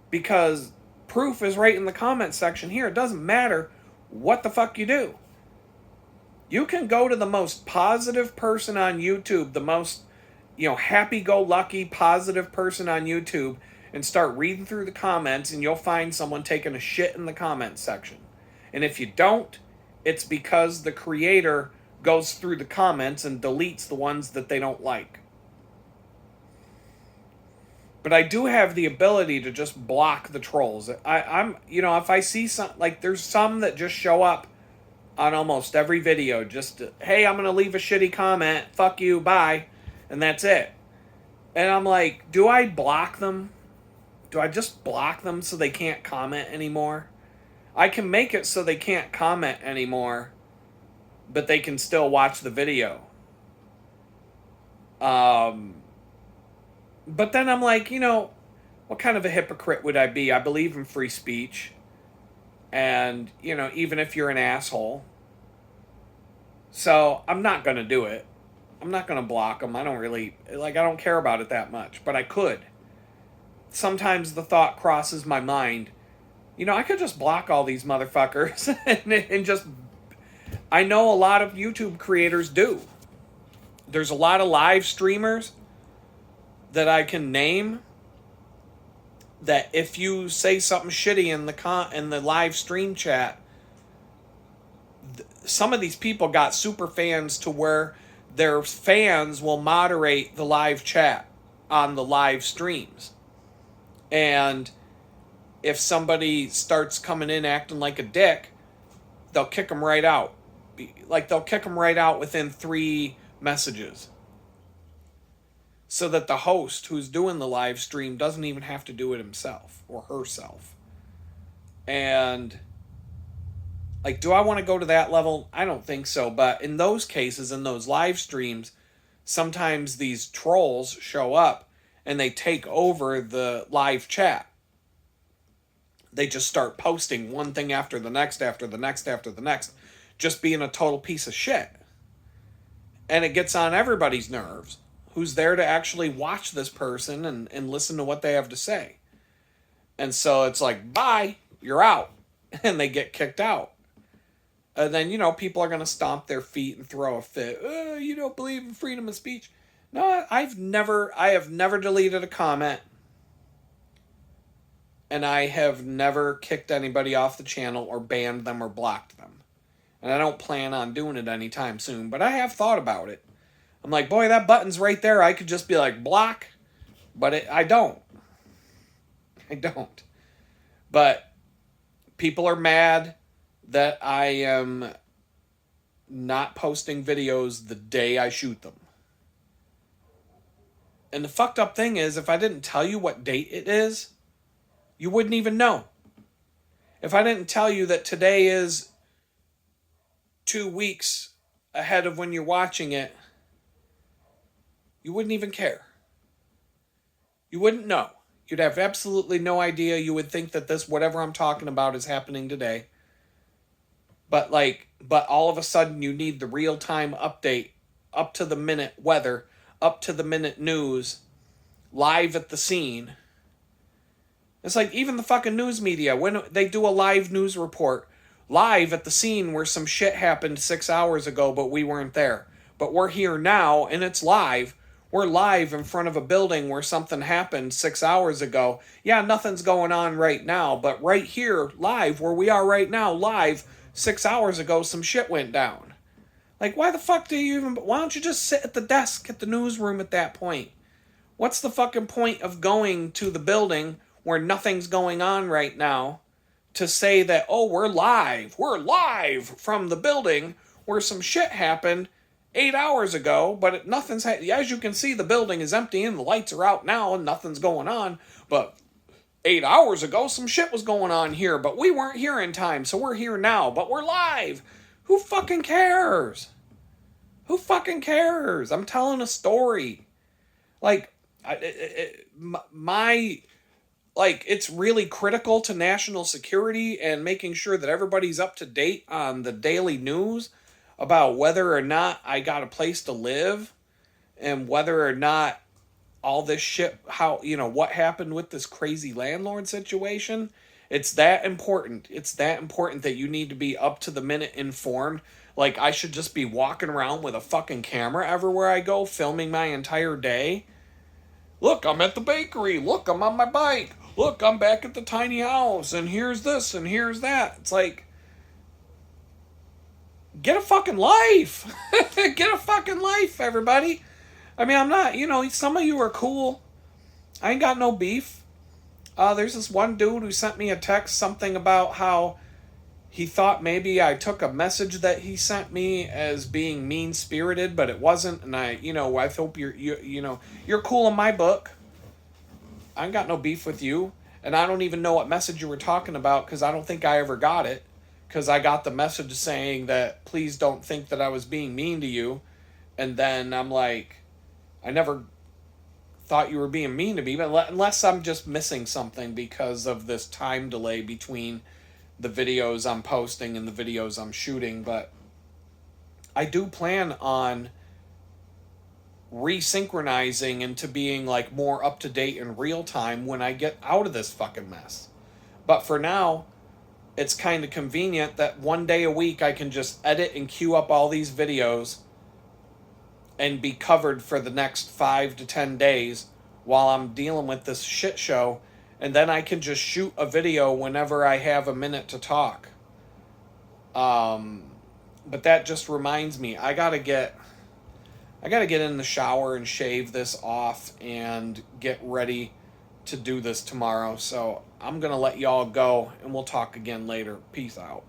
because proof is right in the comment section here. It doesn't matter what the fuck you do. You can go to the most positive person on YouTube, the most, happy-go-lucky, positive person on YouTube, and start reading through the comments, and you'll find someone taking a shit in the comment section. And if you don't, it's because the creator goes through the comments and deletes the ones that they don't like. But I do have the ability to just block the trolls. I'm if I see some, like, there's some that just show up on almost every video, just, hey, I'm going to leave a shitty comment, fuck you, bye, and that's it. And I'm like, do I block them? Do I just block them so they can't comment anymore? I can make it so they can't comment anymore, but they can still watch the video. But then I'm like, what kind of a hypocrite would I be? I believe in free speech. And, even if you're an asshole. So I'm not going to do it. I'm not going to block them. I don't care about it that much. But I could. Sometimes the thought crosses my mind, I could just block all these motherfuckers and just... I know a lot of YouTube creators do. There's a lot of live streamers that I can name that if you say something shitty in the live stream chat, some of these people got super fans to where their fans will moderate the live chat on the live streams. And if somebody starts coming in acting like a dick, they'll kick them right out. They'll kick them right out within 3 messages. So that the host who's doing the live stream doesn't even have to do it himself or herself. And, do I want to go to that level? I don't think so. But in those cases, in those live streams, sometimes these trolls show up and they take over the live chat. They just start posting one thing after the next, after the next, after the next, just being a total piece of shit. And it gets on everybody's nerves who's there to actually watch this person and listen to what they have to say. And so it's like, bye, you're out. And they get kicked out. And then, people are going to stomp their feet and throw a fit. You don't believe in freedom of speech? No, I have never deleted a comment. And I have never kicked anybody off the channel or banned them or blocked them. And I don't plan on doing it anytime soon. But I have thought about it. I'm like, boy, that button's right there. I could just be like, block. But I don't. I don't. But people are mad that I am not posting videos the day I shoot them. And the fucked up thing is, if I didn't tell you what date it is, you wouldn't even know. If I didn't tell you that today is 2 weeks ahead of when you're watching it, you wouldn't even care. You wouldn't know. You'd have absolutely no idea. You would think that this, whatever I'm talking about, is happening today. But all of a sudden you need the real-time update, up to the minute weather, up to the minute news, live at the scene. It's like even the fucking news media, when they do a live news report, live at the scene where some shit happened 6 hours ago, but we weren't there. But we're here now, and it's live. We're live in front of a building where something happened 6 hours ago. Yeah, nothing's going on right now, but right here, live, where we are right now, live, 6 hours ago, some shit went down. Why the fuck why don't you just sit at the desk at the newsroom at that point? What's the fucking point of going to the building where nothing's going on right now to say that, oh, we're live from the building where some shit happened 8 hours ago, but nothing's... As you can see, the building is empty and the lights are out now and nothing's going on. But 8 hours ago, some shit was going on here, but we weren't here in time, so we're here now, but we're live. Who fucking cares? Who fucking cares? I'm telling a story. It's really critical to national security and making sure that everybody's up to date on the daily news about whether or not I got a place to live and whether or not all this shit, how, what happened with this crazy landlord situation. It's that important. It's that important that you need to be up to the minute informed. Like, I should just be walking around with a fucking camera everywhere I go, filming my entire day. Look, I'm at the bakery. Look, I'm on my bike. Look, I'm back at the tiny house. And here's this and here's that. It's like, get a fucking life. Get a fucking life, everybody. I mean, I'm not, some of you are cool. I ain't got no beef. There's this one dude who sent me a text, something about how he thought maybe I took a message that he sent me as being mean-spirited, but it wasn't. And I hope you're cool in my book. I ain't got no beef with you. And I don't even know what message you were talking about, because I don't think I ever got it. Because I got the message saying that please don't think that I was being mean to you. And then I'm like, I never thought you were being mean to me, but unless I'm just missing something because of this time delay between the videos I'm posting and the videos I'm shooting. But I do plan on resynchronizing into being like more up to date in real time when I get out of this fucking mess. But for now, it's kind of convenient that one day a week I can just edit and queue up all these videos and be covered for the next 5 to 10 days while I'm dealing with this shit show. And then I can just shoot a video whenever I have a minute to talk. But that just reminds me, I gotta get in the shower and shave this off and get ready to do this tomorrow. So I'm gonna let y'all go, and we'll talk again later. Peace out.